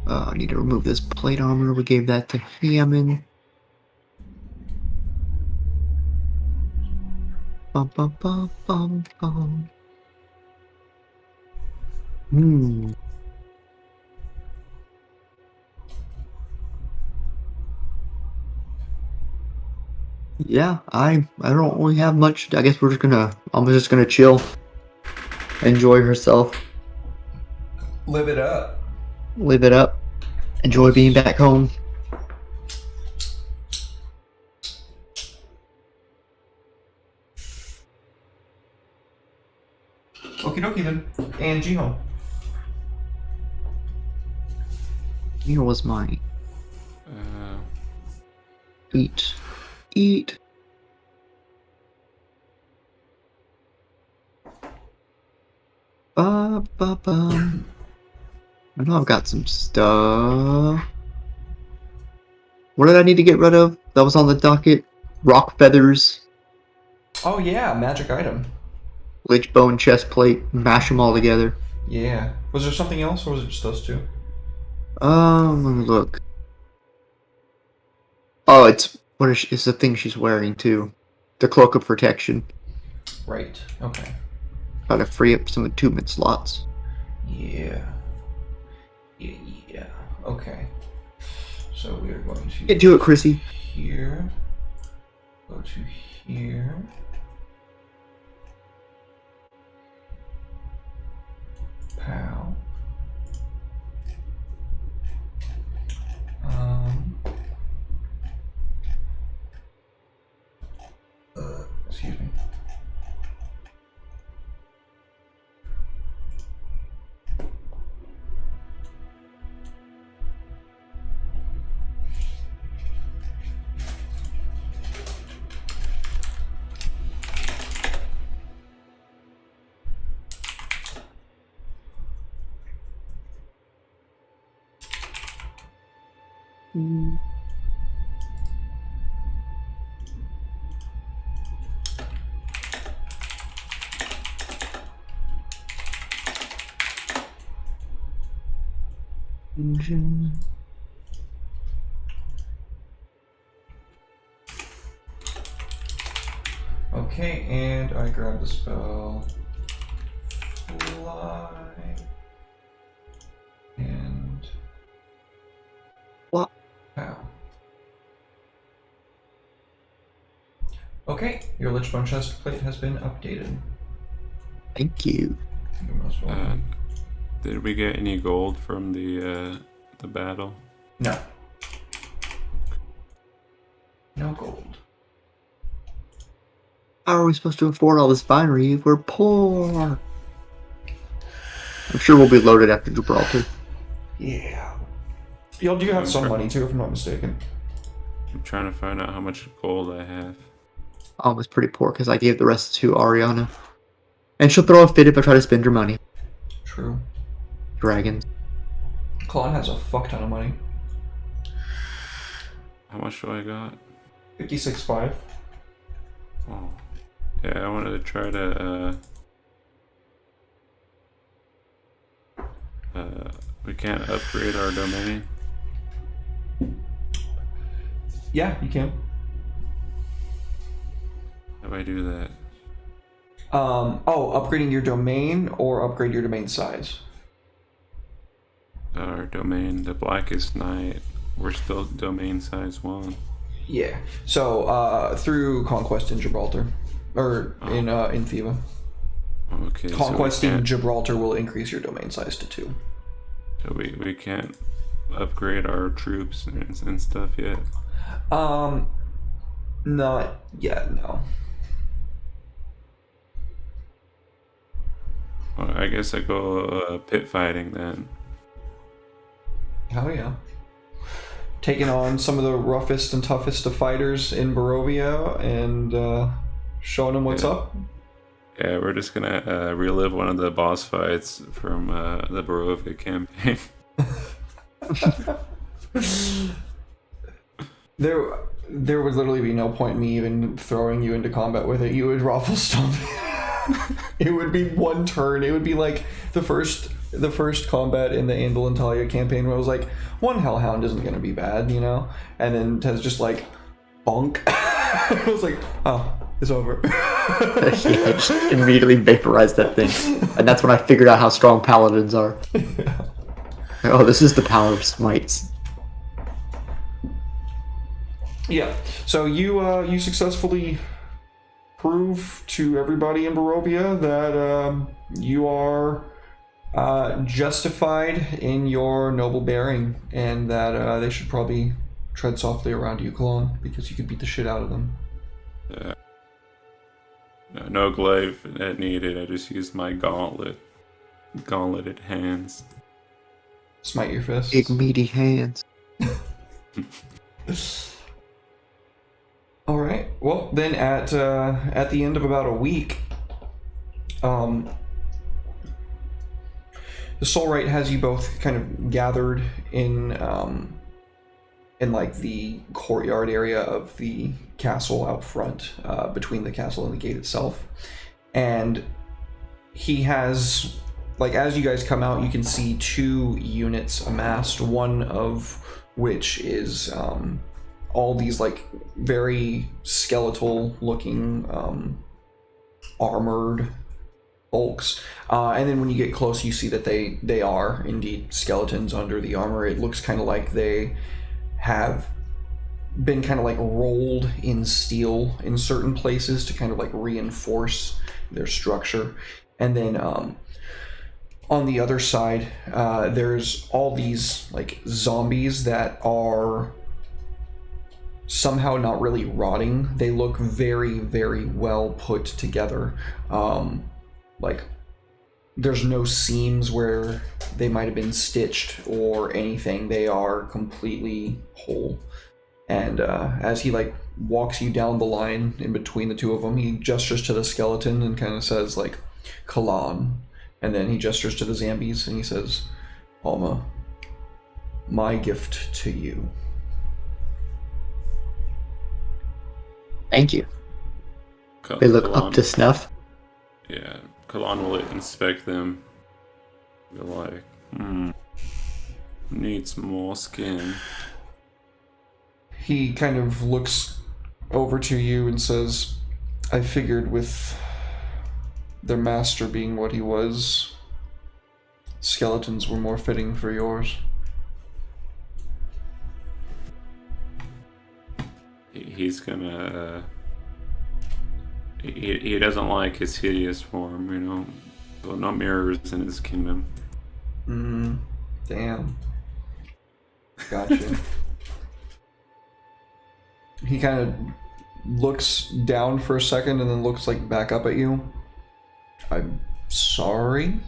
I need to remove this plate armor. We gave that to Hammond. Bum, bum, bum, bum, bum. Yeah, I don't really have much. I guess I'm just gonna chill. Enjoy herself. Live it up. Live it up. Enjoy being back home. Okie dokie then. And Jiho. Here was mine. Uh, Eat. Eat. Ba ba ba. I know I've got some stuff. What did I need to get rid of? That was on the docket. Rock feathers, Oh yeah, magic item. lich bone, chest plate. Mash them all together. Yeah. Was there something else, or was it just those two? Let me look. Oh, it's the thing she's wearing too. The cloak of protection. Right. Okay. Gotta free up some attunement slots. Yeah. Yeah. Okay. So we are going to Get to it, Chrissy. here. Go to here. Pow. Excuse me. Okay, and I grab the spell fly and What? pow. Okay, your Lichbone chest plate has been updated. Thank you. You're most welcome. did we get any gold from the battle? No. No gold. How are we supposed to afford all this finery if we're poor? I'm sure we'll be loaded after Gibraltar. Yeah. Y'all do have some money too, if I'm not mistaken. I'm trying to find out how much gold I have. I was pretty poor because I gave the rest to Ariana. And she'll throw a fit if I try to spend her money. True. Dragons. Claude has a fuck ton of money. How much do I got? 56.5. Oh. Yeah, I wanted to try to, we can't upgrade our domain. Yeah, you can. How do I do that? Upgrading your domain or upgrade your domain size. Our domain, the Blackest Night. We're still domain size 1. Yeah. So through Conquest in Gibraltar, or in Thiva. Okay. Conquest so in Gibraltar will increase your domain size to 2. So we can't upgrade our troops and stuff yet. Not yet. No. Well, I guess I go pit fighting then. Oh yeah. Taking on some of the roughest and toughest of fighters in Barovia and showing them what's up. Yeah, we're just gonna relive one of the boss fights from the Barovia campaign. There would literally be no point in me even throwing you into combat with it. You would ruffle stomp. It would be one turn. It would be like the first combat in the Andal and Talia campaign where I was like, one Hellhound isn't going to be bad, you know? And then Tez just like, bonk. I was like, oh, it's over. Yeah, just immediately vaporized that thing. And that's when I figured out how strong paladins are. Yeah. Oh, this is the power of smites. Yeah. So you successfully prove to everybody in Barovia that you are justified in your noble bearing, and that they should probably tread softly around you, Kalon, because you could beat the shit out of them. No glaive needed. I just used my gauntleted hands. Smite your fists. Big meaty hands. All right. Well, then at the end of about a week, the Soulright has you both kind of gathered in like the courtyard area of the castle out front, between the castle and the gate itself, and he has, like, as you guys come out, you can see 2 units amassed. One of which is all these like very skeletal looking armored bulks, and then when you get close you see that they are indeed skeletons under the armor. It looks kind of like they have been kind of like rolled in steel in certain places to kind of like reinforce their structure. And then on the other side, there's all these like zombies that are somehow not really rotting. They look very, very well put together. Like there's no seams where they might have been stitched or anything. They are completely whole. And as he like walks you down the line in between the 2 of them, he gestures to the skeleton and kind of says like, Kalan. And then he gestures to the zombies and he says, Alma, my gift to you. Thank you. They look Kalon, up to snuff. Yeah, Kalon will inspect them. Be like, needs more skin. He kind of looks over to you and says, I figured with their master being what he was, skeletons were more fitting for yours. He's gonna... He doesn't like his hideous form, you know? So no mirrors in his kingdom. Damn. Gotcha. He kind of looks down for a second and then looks like back up at you. I'm sorry?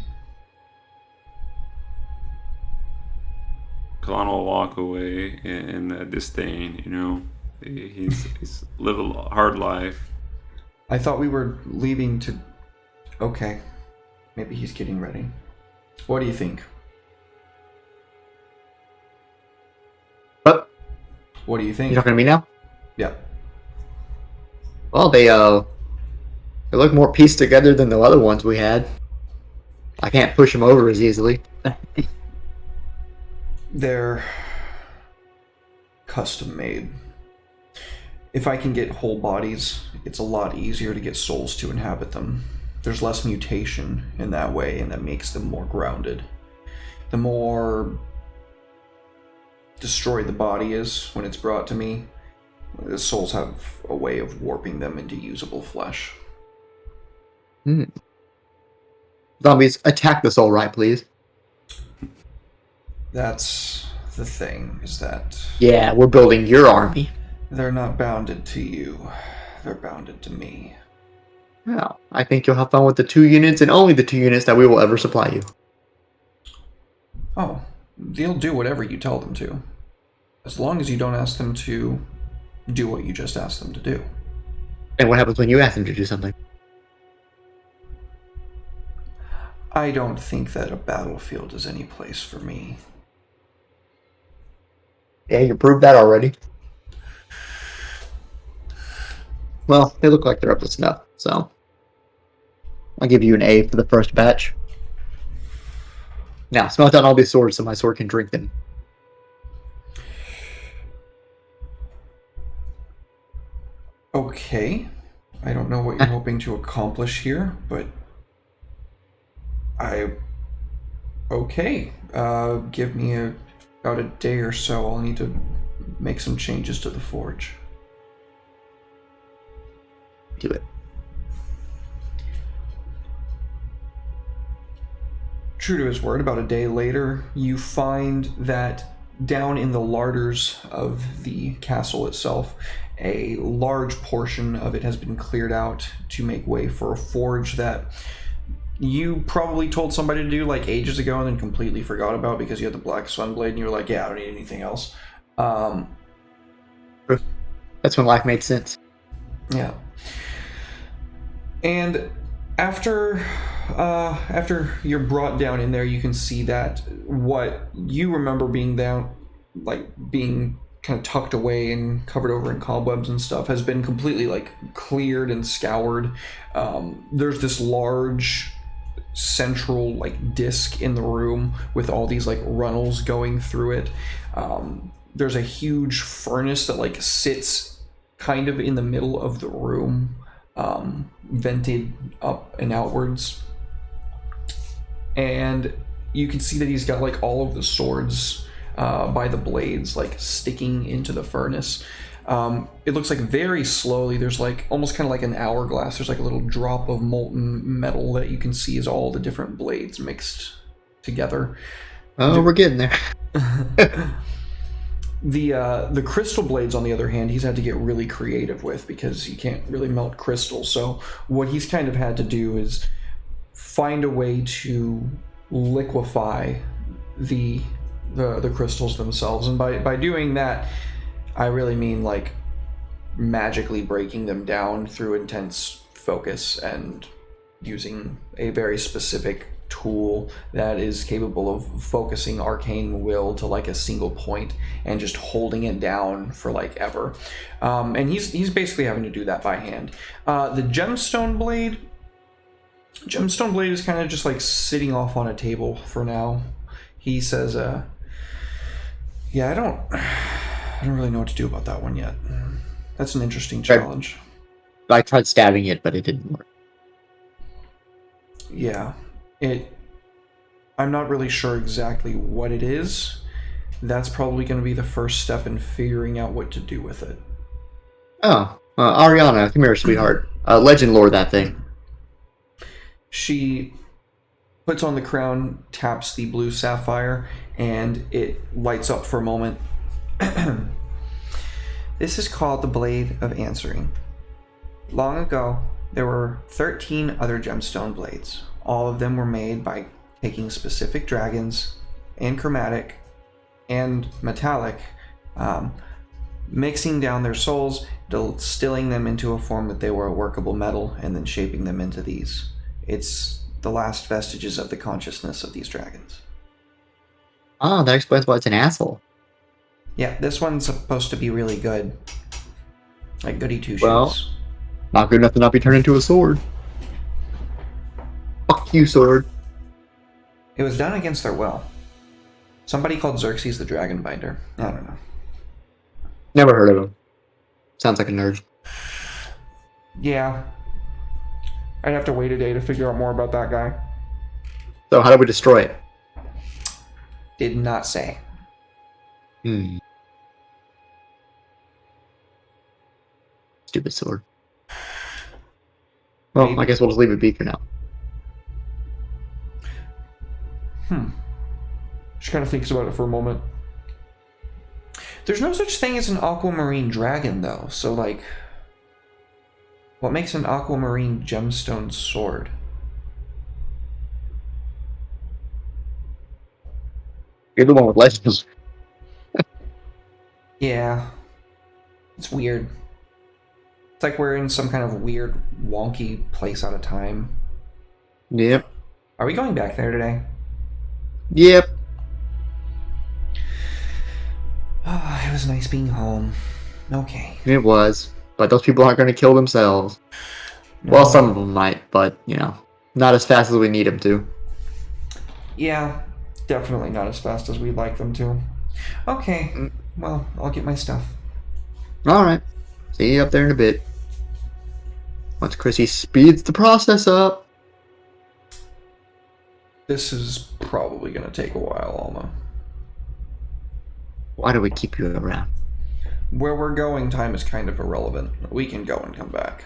Kalon will walk away in disdain, you know? He's lived a hard life. I thought we were leaving to... Okay. Maybe he's getting ready. What do you think? What? What do you think? You talking to me now? Yeah. Well, they look more pieced together than the other ones we had. I can't push them over as easily. They're custom made. if I can get whole bodies, it's a lot easier to get souls to inhabit them. There's less mutation in that way, and that makes them more grounded. The more destroyed the body is when it's brought to me, the souls have a way of warping them into usable flesh. Zombies, attack the soul right, please. That's the thing, is that Yeah, we're building your army. they're not bounded to you. They're bounded to me. Well, I think you'll have fun with the 2 units and only the 2 units that we will ever supply you. Oh, they'll do whatever you tell them to. As long as you don't ask them to do what you just asked them to do. And what happens when you ask them to do something? I don't think that a battlefield is any place for me. Yeah, you proved that already. Well, they look like they're up to snuff, so I'll give you an A for the first batch. Now, smelt down all these swords so my sword can drink them. Okay. I don't know what you're hoping to accomplish here, but okay. Give me about a day or so. I'll need to make some changes to the forge. Do it. True to his word, about a day later, you find that down in the larders of the castle itself, a large portion of it has been cleared out to make way for a forge that you probably told somebody to do like ages ago and then completely forgot about because you had the Black Sunblade and you were like, yeah, I don't need anything else. That's when life made sense. Yeah. And after you're brought down in there, you can see that what you remember being down, like being kind of tucked away and covered over in cobwebs and stuff, has been completely like cleared and scoured. There's this large central like disc in the room with all these like runnels going through it. There's a huge furnace that like sits kind of in the middle of the room, vented up and outwards. And you can see that he's got like all of the swords by the blades like sticking into the furnace. It looks like very slowly there's like almost kind of like an hourglass. There's like a little drop of molten metal that you can see as all the different blades mixed together. Oh, we're getting there. The crystal blades, on the other hand, he's had to get really creative with because you can't really melt crystal. So what he's kind of had to do is find a way to liquefy the crystals themselves, and by doing that, I really mean like magically breaking them down through intense focus and using a very specific tool that is capable of focusing arcane will to like a single point and just holding it down for like ever. And he's basically having to do that by hand. The gemstone blade is kind of just like sitting off on a table for now. He says, yeah, I don't really know what to do about that one yet. That's an interesting challenge. I tried stabbing it, but it didn't work. Yeah. I'm not really sure exactly what it is. That's probably going to be the first step in figuring out what to do with it. Oh, Ariana, come here, sweetheart. Legend lore that thing. She puts on the crown, taps the blue sapphire, and it lights up for a moment. This is called the Blade of Answering. Long ago, there were 13 other gemstone blades. All of them were made by taking specific dragons and chromatic and metallic, mixing down their souls, distilling them into a form that they were a workable metal, and then shaping them into these. It's the last vestiges of the consciousness of these dragons. Oh, that explains why it's an asshole. Yeah, this one's supposed to be really good. Like goody two shoes. Well, not good enough to not be turned into a sword. Fuck you, sword. It was done against their will. Somebody called Xerxes the Dragonbinder. I don't know. Never heard of him. Sounds like a nerd. Yeah. I'd have to wait a day to figure out more about that guy. So how do we destroy it? Did not say. Stupid sword. Well, Maybe. I guess we'll just leave it be for now. She kind of thinks about it for a moment. There's no such thing as an aquamarine dragon, though. So, like, what makes an aquamarine gemstone sword? You're the one with legends. Yeah. It's weird. It's like we're in some kind of weird, wonky place out of time. Yep. Are we going back there today? Yep. Oh, it was nice being home. Okay. It was. But those people aren't going to kill themselves. Well, some of them might, but, not as fast as we need them to. Yeah, definitely not as fast as we'd like them to. Okay, well, I'll get my stuff. Alright. See you up there in a bit. Once Chrissy speeds the process up. This is probably going to take a while, Alma. Why do we keep you around? Where we're going, time is kind of irrelevant. We can go and come back.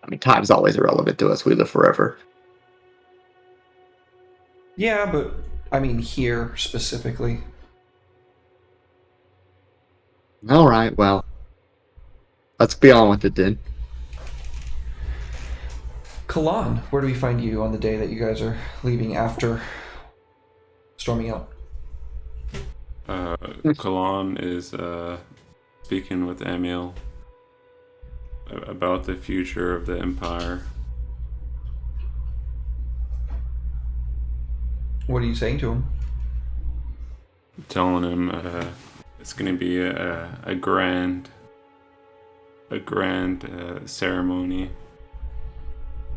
I mean, time's always irrelevant to us. We live forever. Yeah, but I mean here specifically. Alright, well. Let's be on with it then. Kalan, where do we find you on the day that you guys are leaving after storming out? Kalan is speaking with Emil about the future of the Empire. What are you saying to him? Telling him it's going to be a grand ceremony,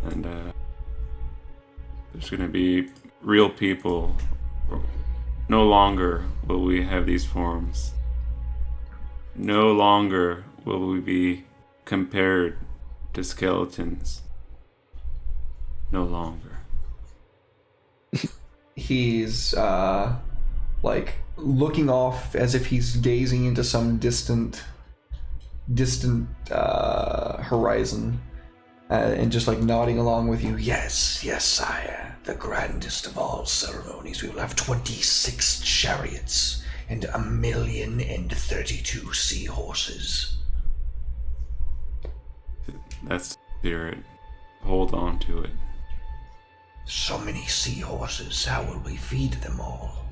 and there's going to be real people. No longer will we have these forms. No longer will we be compared to skeletons. No longer. He's like looking off as if he's gazing into some distant horizon, and just like nodding along with you. Yes, sire. The grandest of all ceremonies. We will have 26 chariots and 1,032 seahorses. That's the spirit. Hold on to it. So many seahorses. How will we feed them all?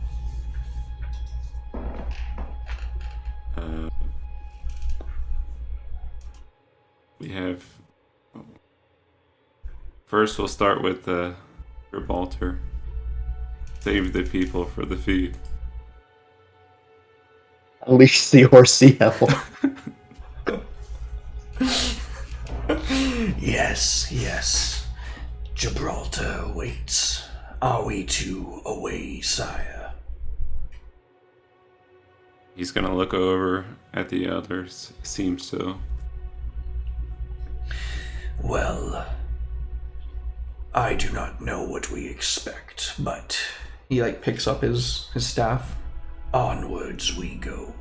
We have. First, we'll start with Gibraltar. Save the people for the feed. Unleash the horse sea hell. Yes. Gibraltar awaits. Are we to away, sire? He's gonna look over at the others. Seems so. Well, I do not know what we expect, but He like picks up his staff. onwards we go.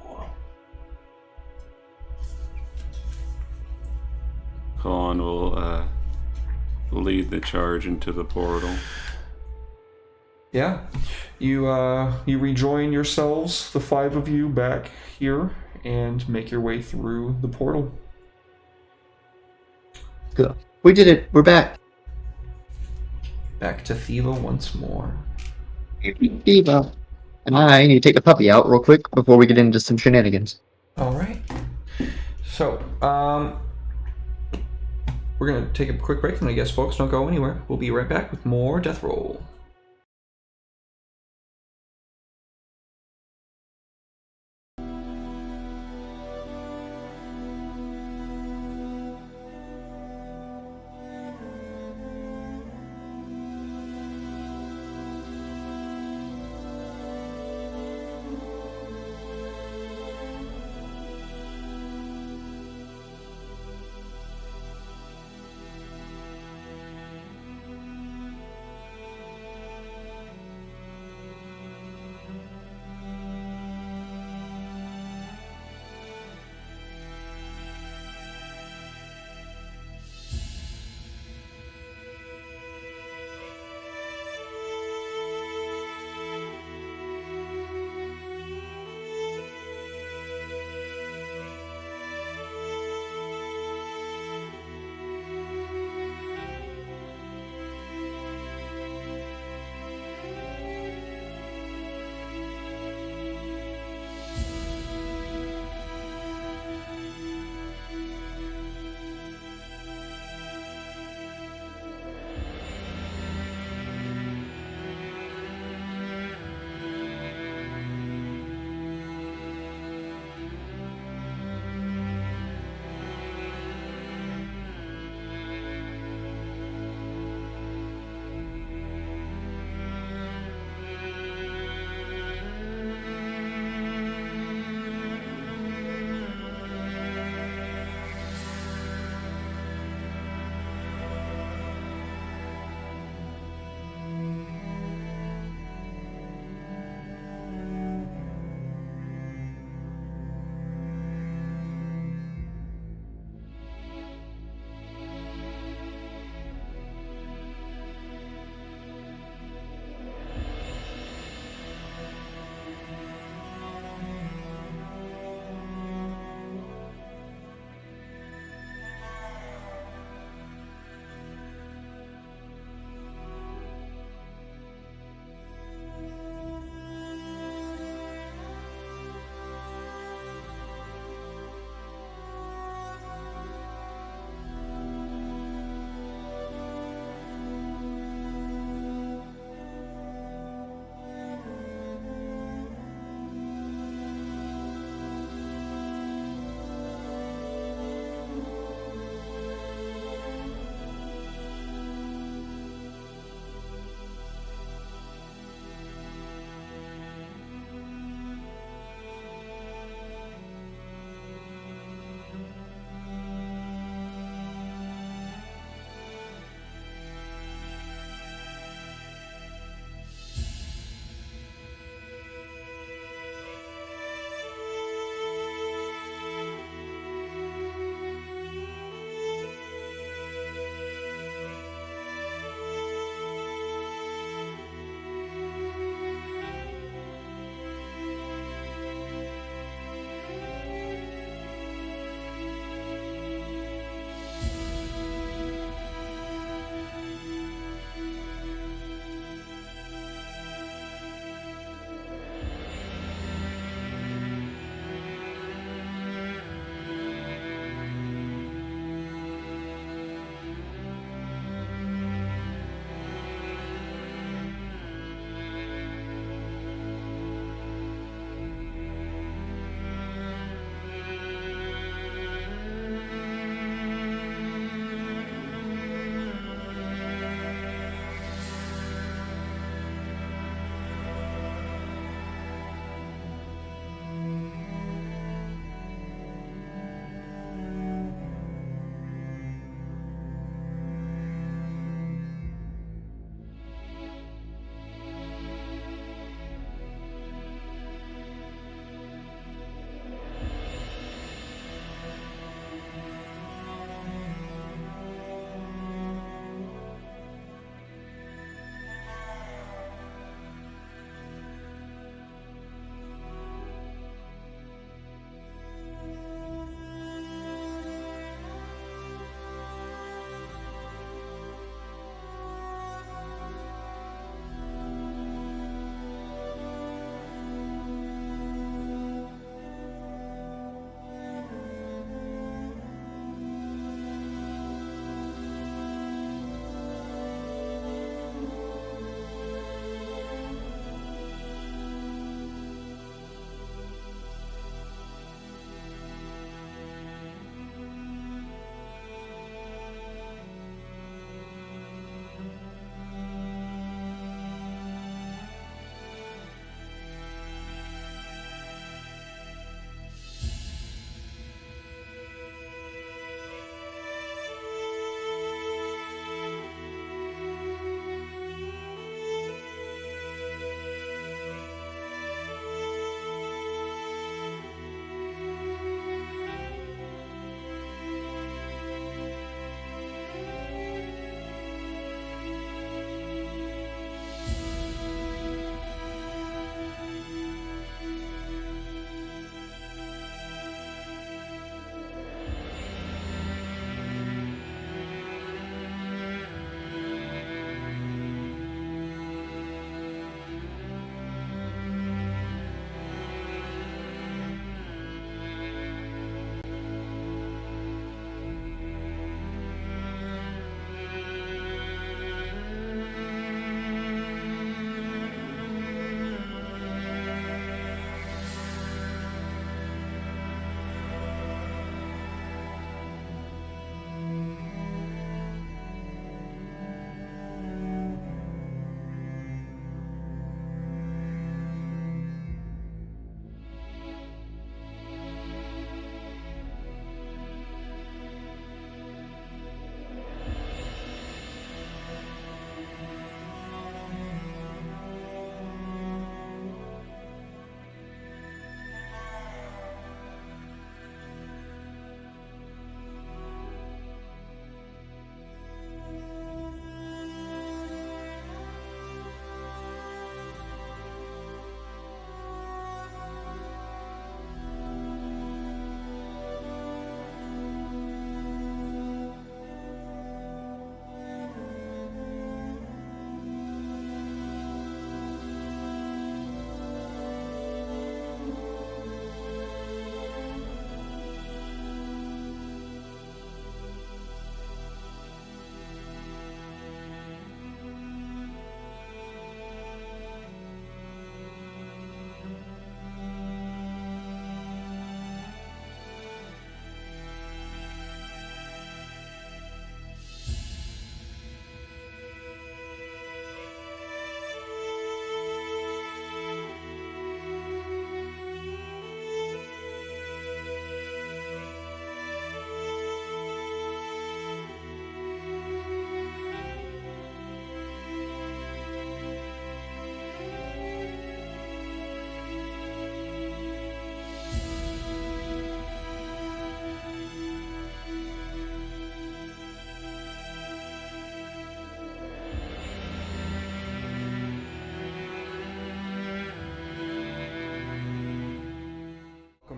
Kalan will lead the charge into the portal. Yeah, you rejoin yourselves, the five of you, back here, and make your way through the portal. Good. We did it. We're back. Back to Thiva once more. Diva. And I need to take the puppy out real quick before we get into some shenanigans. All right. So, we're gonna take a quick break, and I guess folks don't go anywhere. We'll be right back with more Death Roll.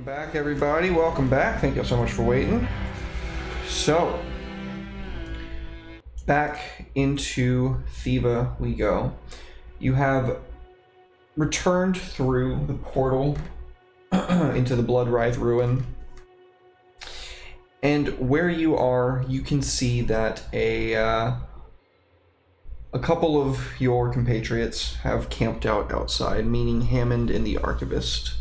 Back, everybody. Welcome back. Thank you so much for waiting. So, back into Thiva we go. You have returned through the portal into the Bloodwrithe ruin. And where you are, you can see that a couple of your compatriots have camped out outside, meaning Hammond and the Archivist.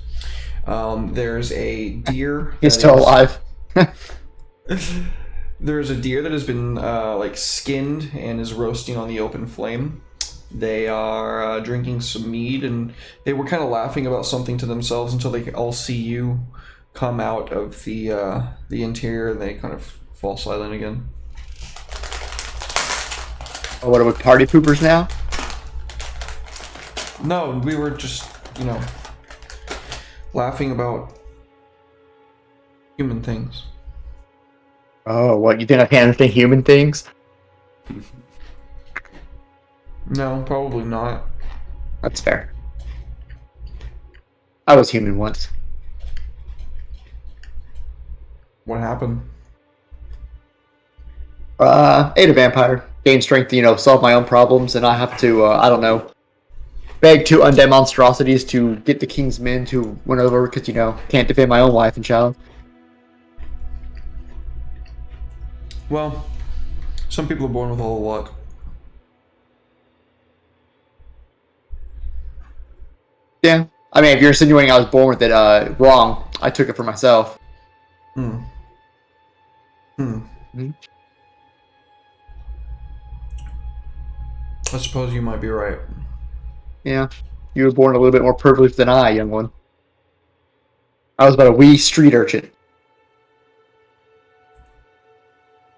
There's a deer. He's still alive. There's a deer that has been skinned and is roasting on the open flame. They are drinking some mead, and they were kind of laughing about something to themselves until they all see you come out of the interior, and they kind of fall silent again. Oh, what are we, party poopers now? No, we were just, laughing about human things. Oh, what, you think I can't understand human things? No, probably not. That's fair. I was human once. What happened? Ate a vampire. Gain strength, solve my own problems, and I have to, I don't know, beg two undead monstrosities to get the king's men to win over, because, can't defend my own wife and child. Well, some people are born with all the luck. Yeah. I mean, if you're insinuating I was born with it wrong, I took it for myself. I suppose you might be right. Yeah. You were born a little bit more privileged than I, young one. I was about a wee street urchin.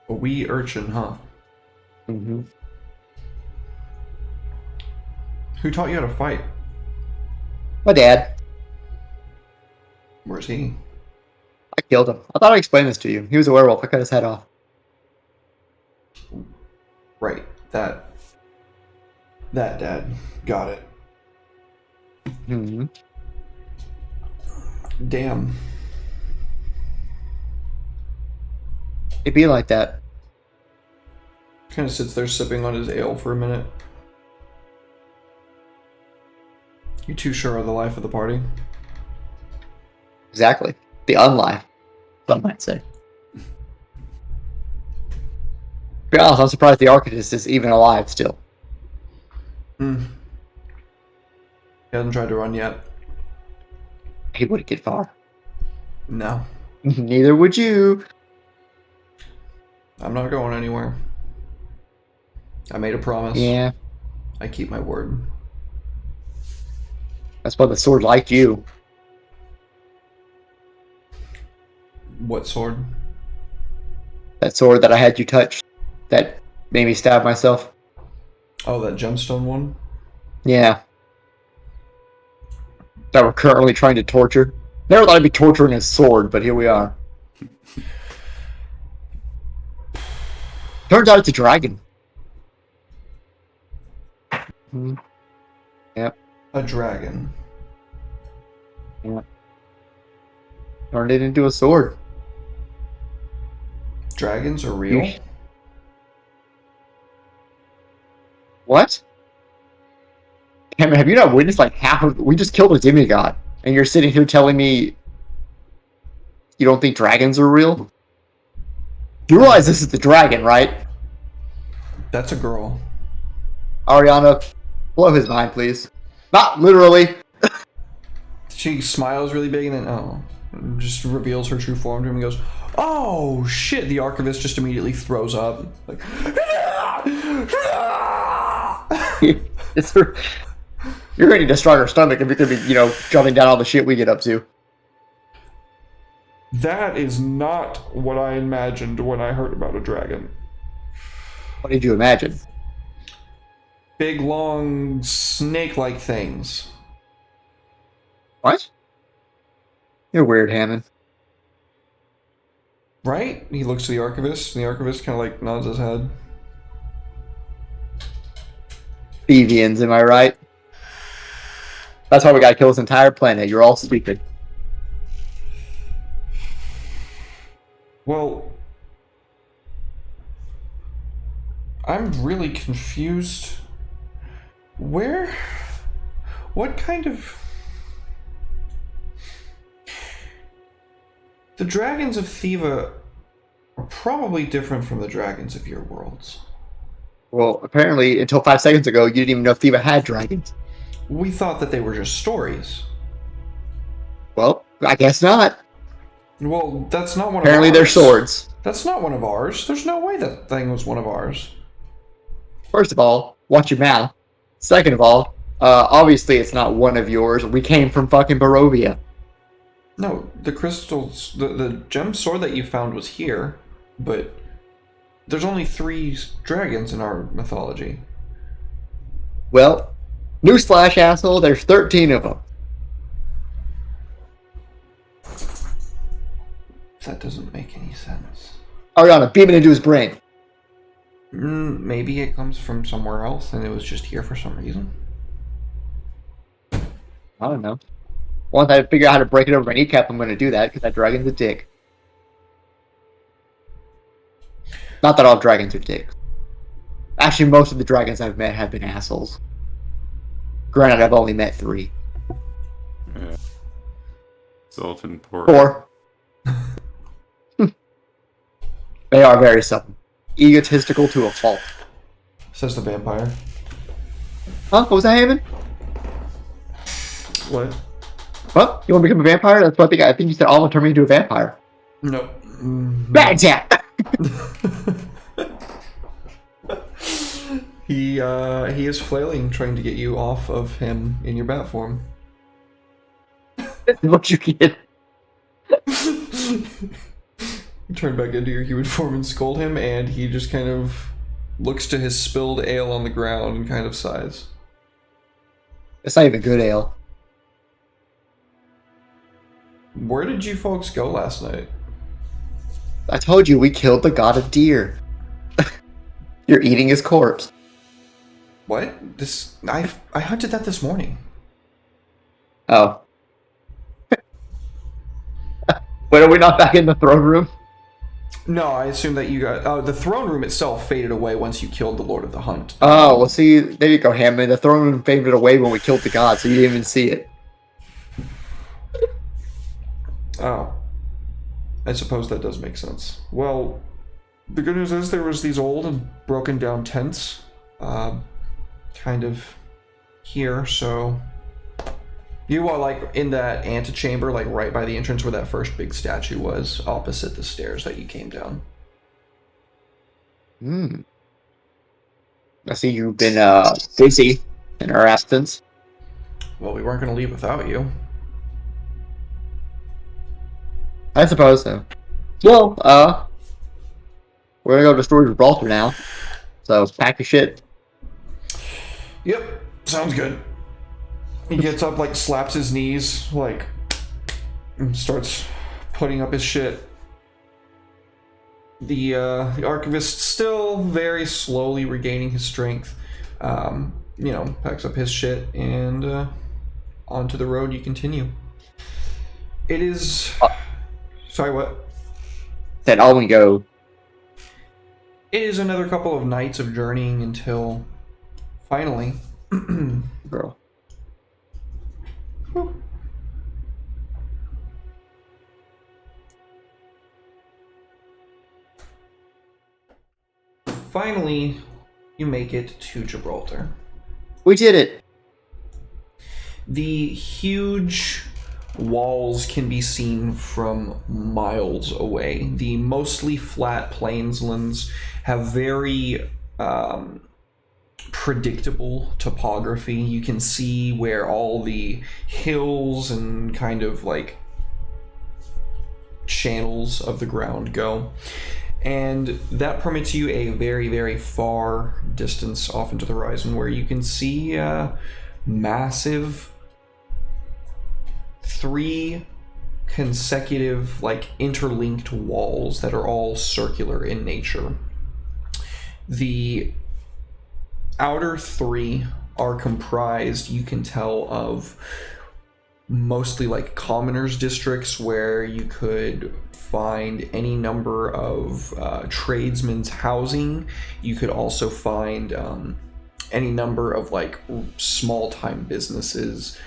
A wee urchin, huh? Mm-hmm. Who taught you how to fight? My dad. Where's he? I killed him. I thought I explained this to you. He was a werewolf. I cut his head off. Right. That dad. Got it. Mm-hmm. Damn. It'd be like that. Kind of sits there sipping on his ale for a minute. You two sure are the life of the party. Exactly. The unlife, some might say. To be honest, I'm surprised the Architect is even alive still. He hasn't tried to run yet. He wouldn't get far. No. Neither would you. I'm not going anywhere. I made a promise. Yeah. I keep my word. That's why the sword liked you. What sword? That sword that I had you touch. That made me stab myself. Oh, that gemstone one? Yeah. That we're currently trying to torture. Never thought I'd be torturing a sword, but here we are. Turns out it's a dragon. Yep. A dragon. Yeah. Turned it into a sword. Dragons are real? What? Cameron, have you not witnessed like half of... We just killed a demigod, and you're sitting here telling me you don't think dragons are real? You realize this is the dragon, right? That's a girl. Ariana, blow his mind, please. Not literally. She smiles really big and then, just reveals her true form to him and goes, oh, shit. The Archivist just immediately throws up. Like, You're going to destroy her stomach if you're going to be, jumping down all the shit we get up to. that is not what I imagined when I heard about a dragon. What did you imagine? Big, long, snake-like things. What? You're weird, Hammond. Right? He looks to the Archivist, and the Archivist kind of, nods his head. Deviants, am I right? That's why we gotta kill this entire planet. You're all stupid. Well, I'm really confused. What kind of... The dragons of Thiva are probably different from the dragons of your worlds. Well, apparently, until 5 seconds ago, you didn't even know Thiva had dragons. We thought that they were just stories. Well, I guess not. Well, that's not one Apparently, of ours. they're swords. That's not one of ours. There's no way that thing was one of ours. First of all, watch your mouth. Second of all, obviously it's not one of yours. We came from fucking Barovia. No, the crystals, the gem sword that you found was here, but there's only 3 dragons in our mythology. Well, newsflash, asshole, there's 13 of them. That doesn't make any sense. Ariana, beam it into his brain. Maybe it comes from somewhere else and it was just here for some reason. I don't know. Once I figure out how to break it over my kneecap, I'm going to do that, because that dragon's a dick. Not that all dragons are dicks. Actually, most of the dragons I've met have been assholes. Granted, I've only met 3. Yeah. Self-important. 4. They are very stubborn. Egotistical to a fault. Says the vampire. Huh? What was that, Hammond? What? What? You want to become a vampire? That's what I think you said Alma turned me into a vampire. No. Bad tap! He is flailing, trying to get you off of him in your bat form. This is what you get. You turn back into your human form and scold him, and he just kind of looks to his spilled ale on the ground and kind of sighs. It's not even good ale. Where did you folks go last night? I told you we killed the god of deer. You're eating his corpse. What? I hunted that this morning. Oh. Wait, are we not back in the throne room? No, I assume that you got... the throne room itself faded away once you killed the Lord of the Hunt. Oh, well, see, there you go, Hammond. The throne room faded away when we killed the god, so you didn't even see it. Oh. I suppose that does make sense. Well, the good news is there was these old and broken down tents, kind of here, so... You are, like, in that antechamber, like, right by the entrance where that first big statue was, opposite the stairs that you came down. I see you've been, busy in our absence. Well, we weren't going to leave without you. I suppose so. Well, we're gonna go destroy Gibraltar now. So, pack your shit. Yep, sounds good. He gets up, like, slaps his knees, like, and starts putting up his shit. The archivist still very slowly regaining his strength, packs up his shit, and onto the road you continue. It is... Sorry, what? Then Alwyn go. It is another couple of nights of journeying until, finally... Girl. Finally, you make it to Gibraltar. We did it! The huge walls can be seen from miles away. The mostly flat plainslands have very predictable topography. You can see where all the hills and kind of like channels of the ground go. And that permits you a very, very far distance off into the horizon where you can see massive 3 consecutive, like, interlinked walls that are all circular in nature. The outer 3 are comprised, you can tell, of mostly like commoners districts where you could find any number of tradesmen's housing. You could also find any number of like small time businesses,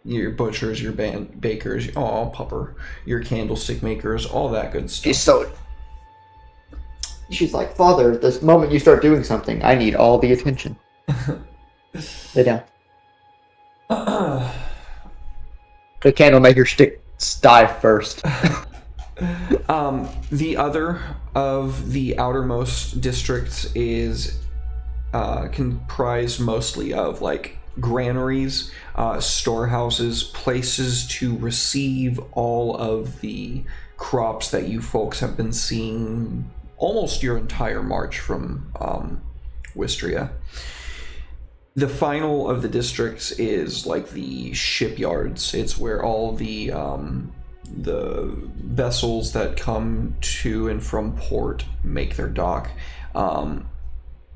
your butchers, your bakers, pupper, your candlestick makers, all that good stuff. She's like, Father, this moment you start doing something, I need all the attention. Lay down. The candle maker sticks die first. The other of the outermost districts is comprised mostly of like granaries, storehouses, places to receive all of the crops that you folks have been seeing almost your entire march from Wistria. The final of the districts is like the shipyards. It's where all the vessels that come to and from port make their dock.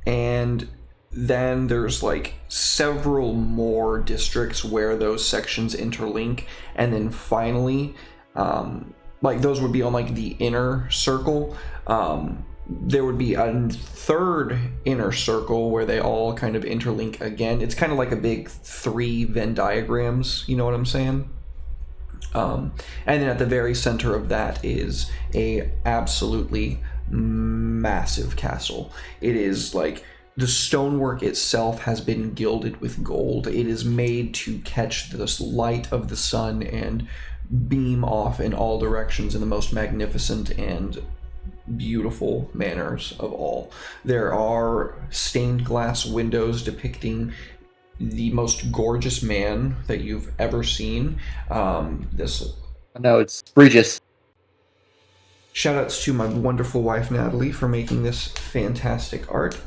And then there's like several more districts where those sections interlink. And then finally, like those would be on like the inner circle. There would be a third inner circle where they all kind of interlink again. It's kind of like a big 3 Venn diagrams, you know what I'm saying? And then at the very center of that is a absolutely massive castle. It is like the stonework itself has been gilded with gold. It is made to catch the light of the sun and beam off in all directions in the most magnificent and beautiful manners of all. There are stained glass windows depicting the most gorgeous man that you've ever seen. No, it's Regis. Shoutouts to my wonderful wife Natalie for making this fantastic art.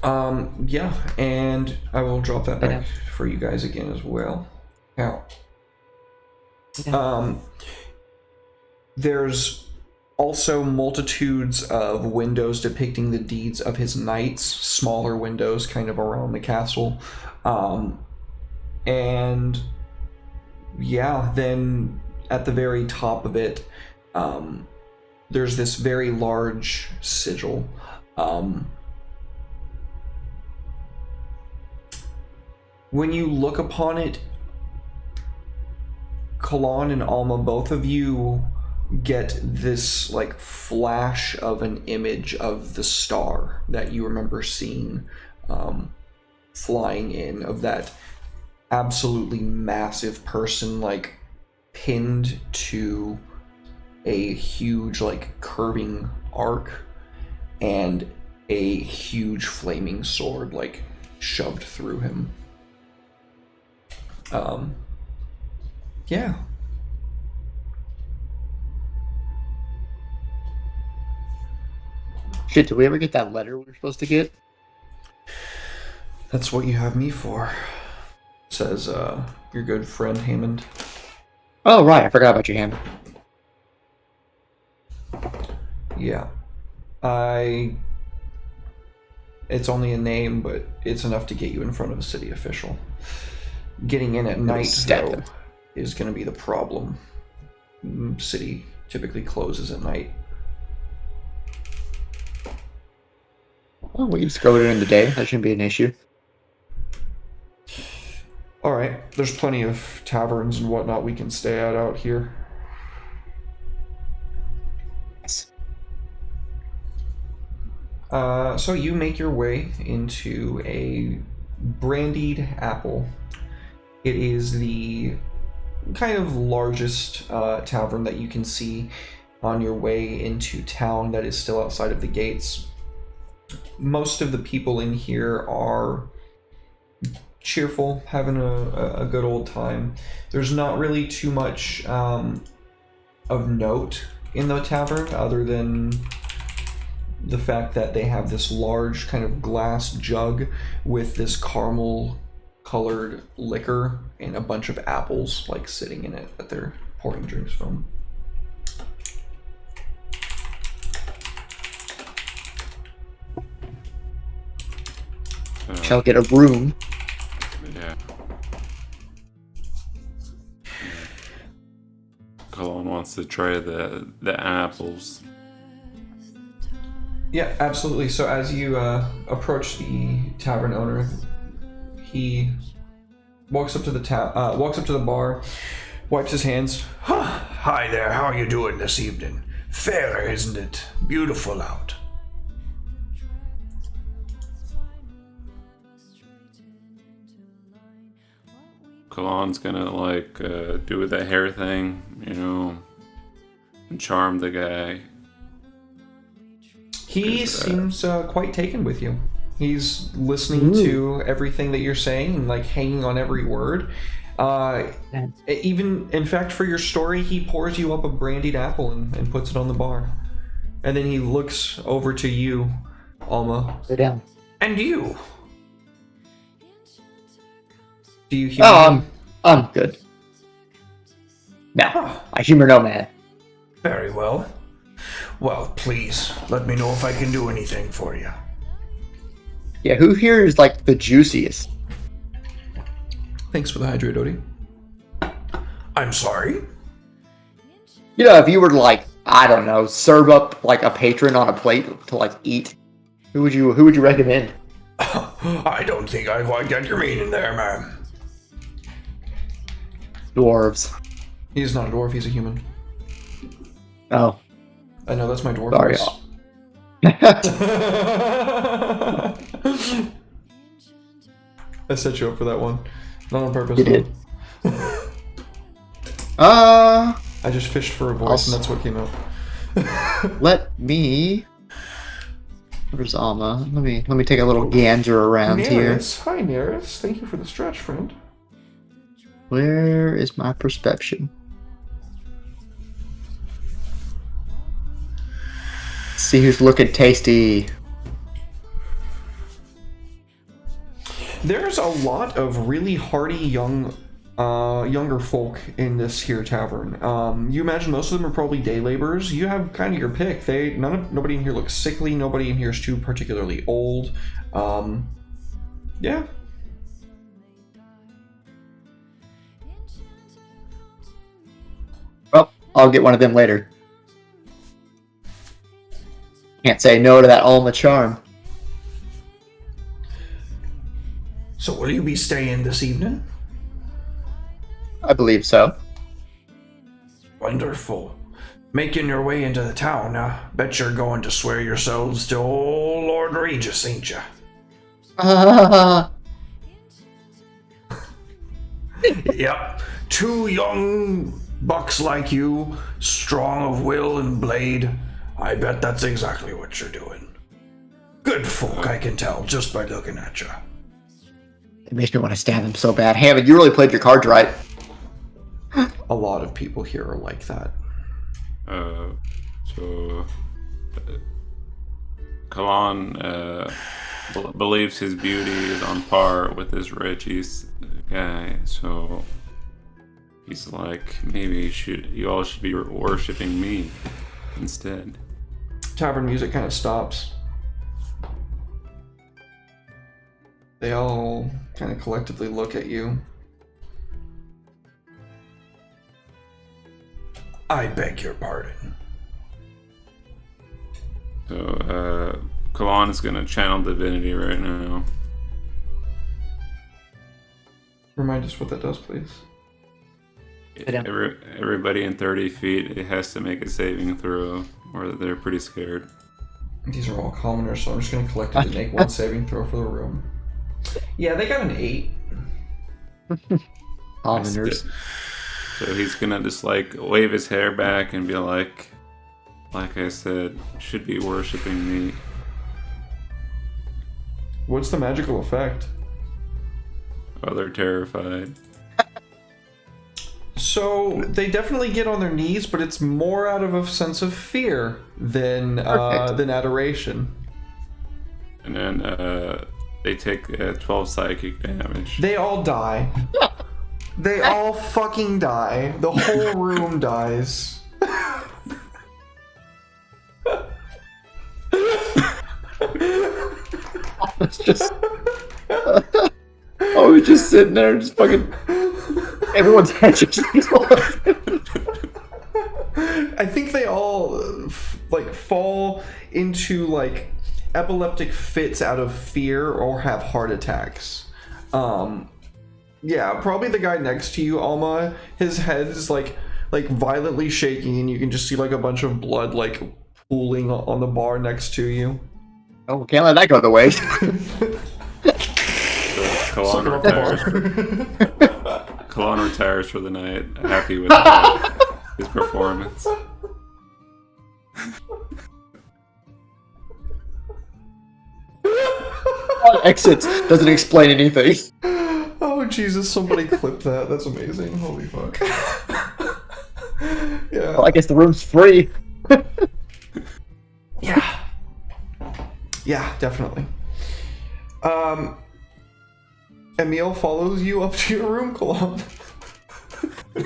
Yeah, and I will drop that back for you guys again as well. Now, there's also multitudes of windows depicting the deeds of his knights, smaller windows kind of around the castle. And yeah, then at the very top of it, there's this very large sigil. When you look upon it, Kalan and Alma, both of you get this like flash of an image of the star that you remember seeing flying in, of that absolutely massive person like pinned to a huge like curving arc and a huge flaming sword like shoved through him. Yeah. Shit, did we ever get that letter we were supposed to get? That's what you have me for, says your good friend Hammond. Oh, right, I forgot about you, Hammond. Yeah. It's only a name, but it's enough to get you in front of a city official. Getting in at night, though, is going to be the problem. City typically closes at night. Well, we can just go during the day. That shouldn't be an issue. Alright, there's plenty of taverns and whatnot we can stay at out here. Yes. So you make your way into a Brandied Apple. It is the kind of largest tavern that you can see on your way into town that is still outside of the gates. Most of the people in here are cheerful, having a good old time. There's not really too much of note in the tavern other than the fact that they have this large kind of glass jug with this caramel colored liquor and a bunch of apples like sitting in it that they're pouring drinks from. Shall get a room. Yeah. wants to try the apples. Yeah, absolutely. So as you approach the tavern owner, he walks up to the bar, wipes his hands. Hi there, how are you doing this evening? Fair, isn't it? Beautiful out. Kalon's gonna like do the hair thing, and charm the guy. He seems quite taken with you. He's listening to everything that you're saying and like hanging on every word. Even, in fact, for your story, he pours you up a brandied apple and puts it on the bar. And then he looks over to you, Alma. Sit down. And you? Do you hear him? I'm good. No, I humor no man. Very well. Well, please, let me know if I can do anything for you. Yeah, who here is like the juiciest? Thanks for the hydrate, Odie. I'm sorry? You know, if you were to like, I don't know, serve up like a patron on a plate to like eat, who would you recommend? I don't think I quite get your meaning there, man. Dwarves. He's not a dwarf, he's a human. Oh. I know, that's my dwarf Sorry. voice. I set you up for that one. Not on purpose. You did. I just fished for a voice and that's what came out. Let me... Where's Alma? Let me take a little gander around here. Hi, Neris. Thank you for the stretch, friend. Where is my perception? Let's see who's looking tasty. There's a lot of really hardy younger folk in this here tavern. You imagine most of them are probably day laborers. You have kind of your pick. Nobody in here looks sickly. Nobody in here is too particularly old. Yeah. Well, I'll get one of them later. Can't say no to that Alma charm. So will you be staying this evening? I believe so. Wonderful. Making your way into the town, bet you're going to swear yourselves to old Lord Regis, ain't ya? Yep. Two young bucks like you, strong of will and blade. I bet that's exactly what you're doing. Good folk, I can tell, just by looking at you. It makes me want to stab him so bad. Hammond, you really played your cards right. A lot of people here are like that. Kalon believes his beauty is on par with his rich guy, so he's like, maybe you all should be worshipping me instead. Tavern music kind of stops. They all kind of collectively look at you. I beg your pardon. So, Kalon is gonna channel divinity right now. Remind us what that does, please. Everybody in 30 feet, it has to make a saving throw, or they're pretty scared. These are all commoners, so I'm just going to collectively make one saving throw for the room. Yeah, they got an 8. Commoners. So he's gonna just like wave his hair back and be like I said, should be worshipping me. What's the magical effect? Oh, they're terrified. So they definitely get on their knees, but it's more out of a sense of fear than adoration. And then they take 12 psychic damage. They all die. They all fucking die. The whole room dies. It's just... Oh, we're just sitting there, just fucking... Everyone's head just... I think they all like fall into like epileptic fits out of fear or have heart attacks. Yeah, probably the guy next to you, Alma. His head is like violently shaking, and you can just see like a bunch of blood like pooling on the bar next to you. Oh, can't let that go the way. Kalon retires for the night, happy with his performance. Exits doesn't explain anything. Oh Jesus! Somebody clip that. That's amazing. Holy fuck. Yeah. Well, I guess the room's free. Yeah. Yeah, definitely. Emil follows you up to your room, Kalon.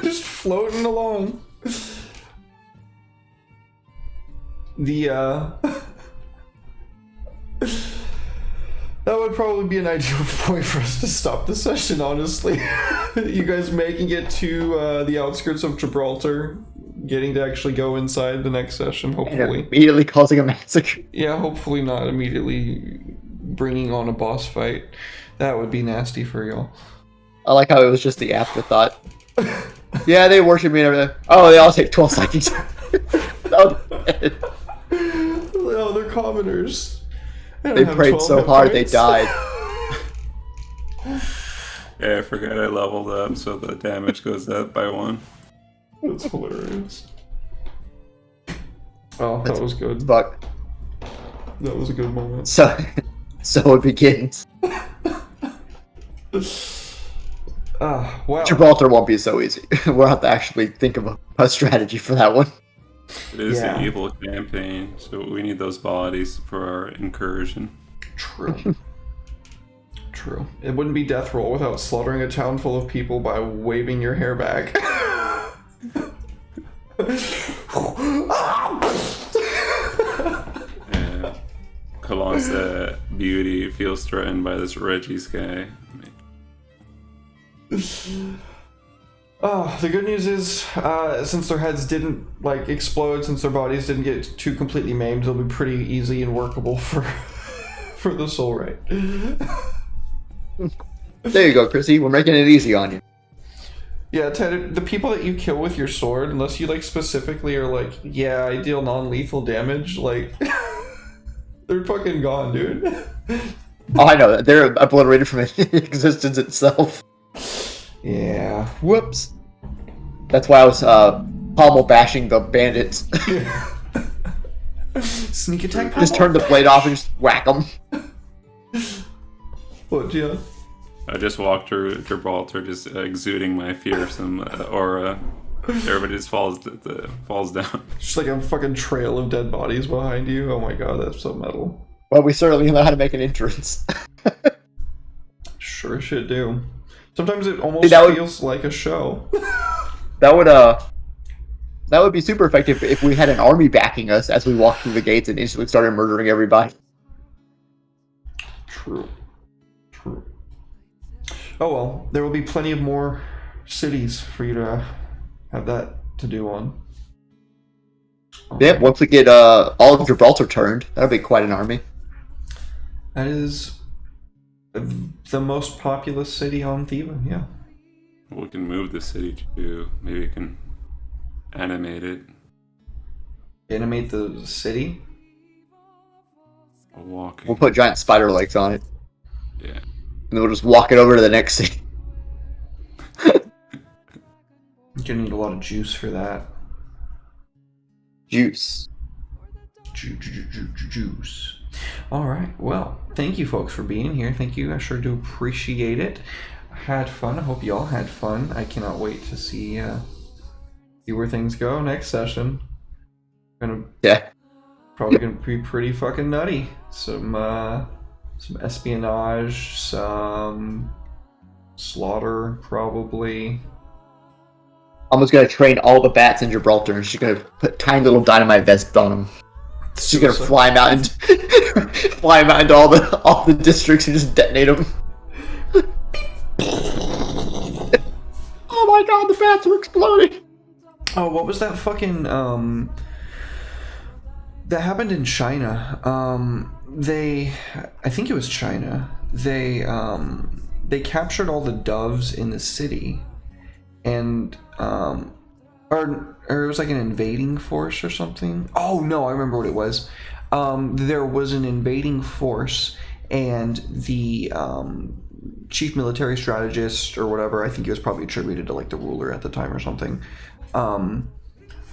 Just floating along. That would probably be an ideal point for us to stop the session, honestly. You guys making it to the outskirts of Gibraltar, getting to actually go inside the next session, hopefully. And immediately causing a massacre. Yeah, hopefully not immediately bringing on a boss fight. That would be nasty for y'all. I like how it was just the afterthought. Yeah, they worship me and everything. Oh, they all take 12 seconds. Oh, they're commoners. They prayed so hard they died. Yeah, I forgot I leveled up, so the damage goes up by 1. That's hilarious. Oh, that was good. Fuck. That was a good moment. So it begins. Wow. Gibraltar won't be so easy. We'll have to actually think of a strategy for that one. It is Yeah. an evil campaign, so we need those bodies for our incursion. True. True. It wouldn't be death roll without slaughtering a town full of people by waving your hair back. Yeah. Kalon's beauty feels threatened by this Reggie's guy. The good news is, since their heads didn't like explode, since their bodies didn't get too completely maimed, they'll be pretty easy and workable for the soul right. There you go, Chrissy. We're making it easy on you. Yeah, Ted, the people that you kill with your sword, unless you like specifically are like, yeah, I deal non-lethal damage, like they're fucking gone, dude. Oh, I know. They're obliterated from existence itself. Yeah. Whoops. That's why I was pommel bashing the bandits. Sneak attack. Just turn the blade off and just whack them. What, yeah? I just walked through Gibraltar, just exuding my fearsome aura. Everybody just falls down. Just like a fucking trail of dead bodies behind you. Oh my god, that's so metal. Well, we certainly know how to make an entrance. Sure should do. Sometimes it almost feels like a show. That would be super effective if we had an army backing us as we walked through the gates and instantly started murdering everybody. True. Oh well, there will be plenty of more cities for you to have that to do on. Yeah, once we get all of Gibraltar turned, that'll be quite an army. That is the most populous city on Theba, yeah. We can move the city too. Maybe we can animate it. Animate the city? Walking. We'll put giant spider legs on it. Yeah. And then we'll just walk it over to the next city. You're gonna need a lot of juice for that. Juice. Juice. Alright, well, thank you folks for being here. Thank you, I sure do appreciate it. I had fun, I hope y'all had fun. I cannot wait to see where things go next session. Probably gonna be pretty fucking nutty. Some espionage, some slaughter, probably. I'm just gonna train all the bats in Gibraltar and she's gonna put tiny little dynamite vests on them. She's gonna fly them out into all the districts and just detonate them. Oh my god, the bats are exploding! Oh, what was that fucking that happened in China? I think it was China. They captured all the doves in the city, and or it was like an invading force or something. Oh no, I remember what it was. There was an invading force, and the chief military strategist or whatever, I think it was probably attributed to like the ruler at the time or something,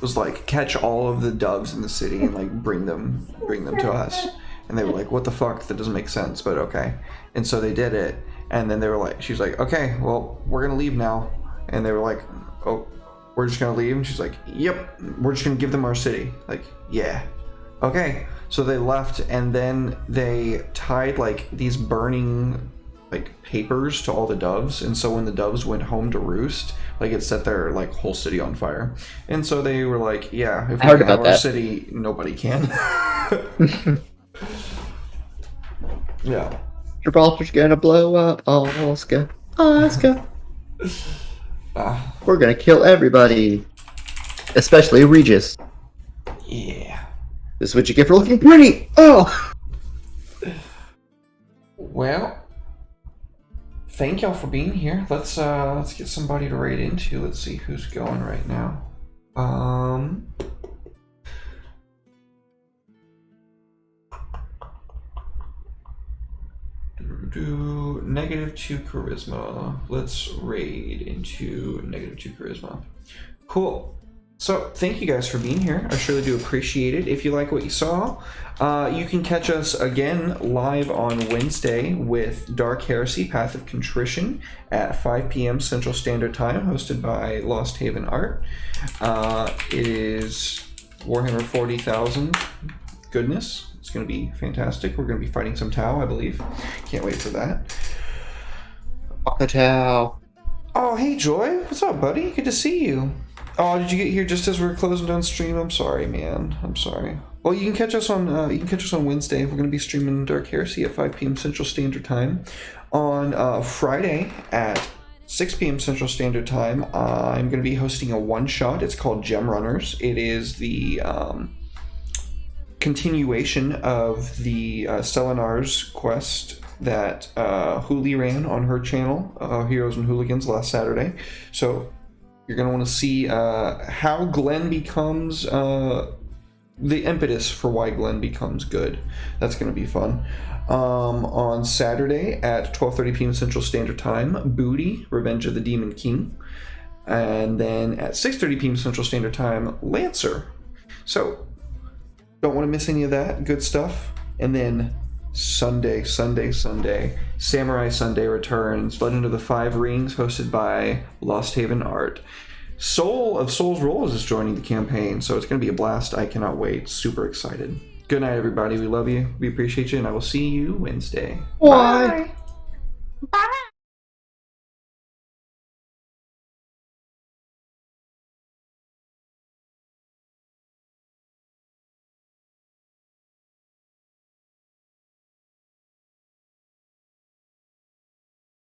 was like, catch all of the doves in the city and like bring them to us. And they were like, what the fuck, that doesn't make sense, but okay. And so they did it, and then they were like, she's like, okay, well, we're gonna leave now. And they were like, oh, we're just gonna leave? And she's like, yep, we're just gonna give them our city. Like, yeah, okay. So they left, and then they tied like these burning like papers to all the doves, and so when the doves went home to roost, like it set their like whole city on fire. And so they were like, yeah, if we heard can have about our that. city, nobody can. Yeah. Gibraltar's gonna blow up Alaska. Alaska. We're gonna kill everybody. Especially Regis. Yeah. This is what you get for looking pretty! Oh! Well, thank y'all for being here. Let's get somebody to raid into. Let's see who's going right now. -2 charisma. Let's raid into -2 charisma. Cool. So thank you guys for being here. I surely do appreciate it. If you like what you saw, you can catch us again live on Wednesday with Dark Heresy, Path of Contrition at 5 p.m. Central Standard Time, hosted by Lost Haven Art. It is Warhammer 40,000 goodness. It's going to be fantastic. We're going to be fighting some Tau, I believe. Can't wait for that. Tau. Oh, hey Joy. What's up, buddy? Good to see you. Oh, did you get here just as we were closing down stream? I'm sorry, man. I'm sorry. Well, you can catch us on Wednesday. We're going to be streaming Dark Heresy at 5 p.m. Central Standard Time. On Friday at 6 p.m. Central Standard Time, I'm going to be hosting a one-shot. It's called Gem Runners. It is the continuation of the Selenar's quest that Huli ran on her channel, Heroes and Hooligans, last Saturday. So you're going to want to see how Glenn becomes the impetus for why Glenn becomes good. That's going to be fun. On Saturday at 12:30 p.m. Central Standard Time, Booty, Revenge of the Demon King. And then at 6:30 p.m. Central Standard Time, Lancer. So don't want to miss any of that. Good stuff. And then Sunday, Samurai Sunday returns. Legend of the Five Rings, hosted by Lost Haven Art. Soul of Soul's Rolls is joining the campaign, so it's going to be a blast. I cannot wait. Super excited. Good night, everybody. We love you. We appreciate you, and I will see you Wednesday. Bye. Bye.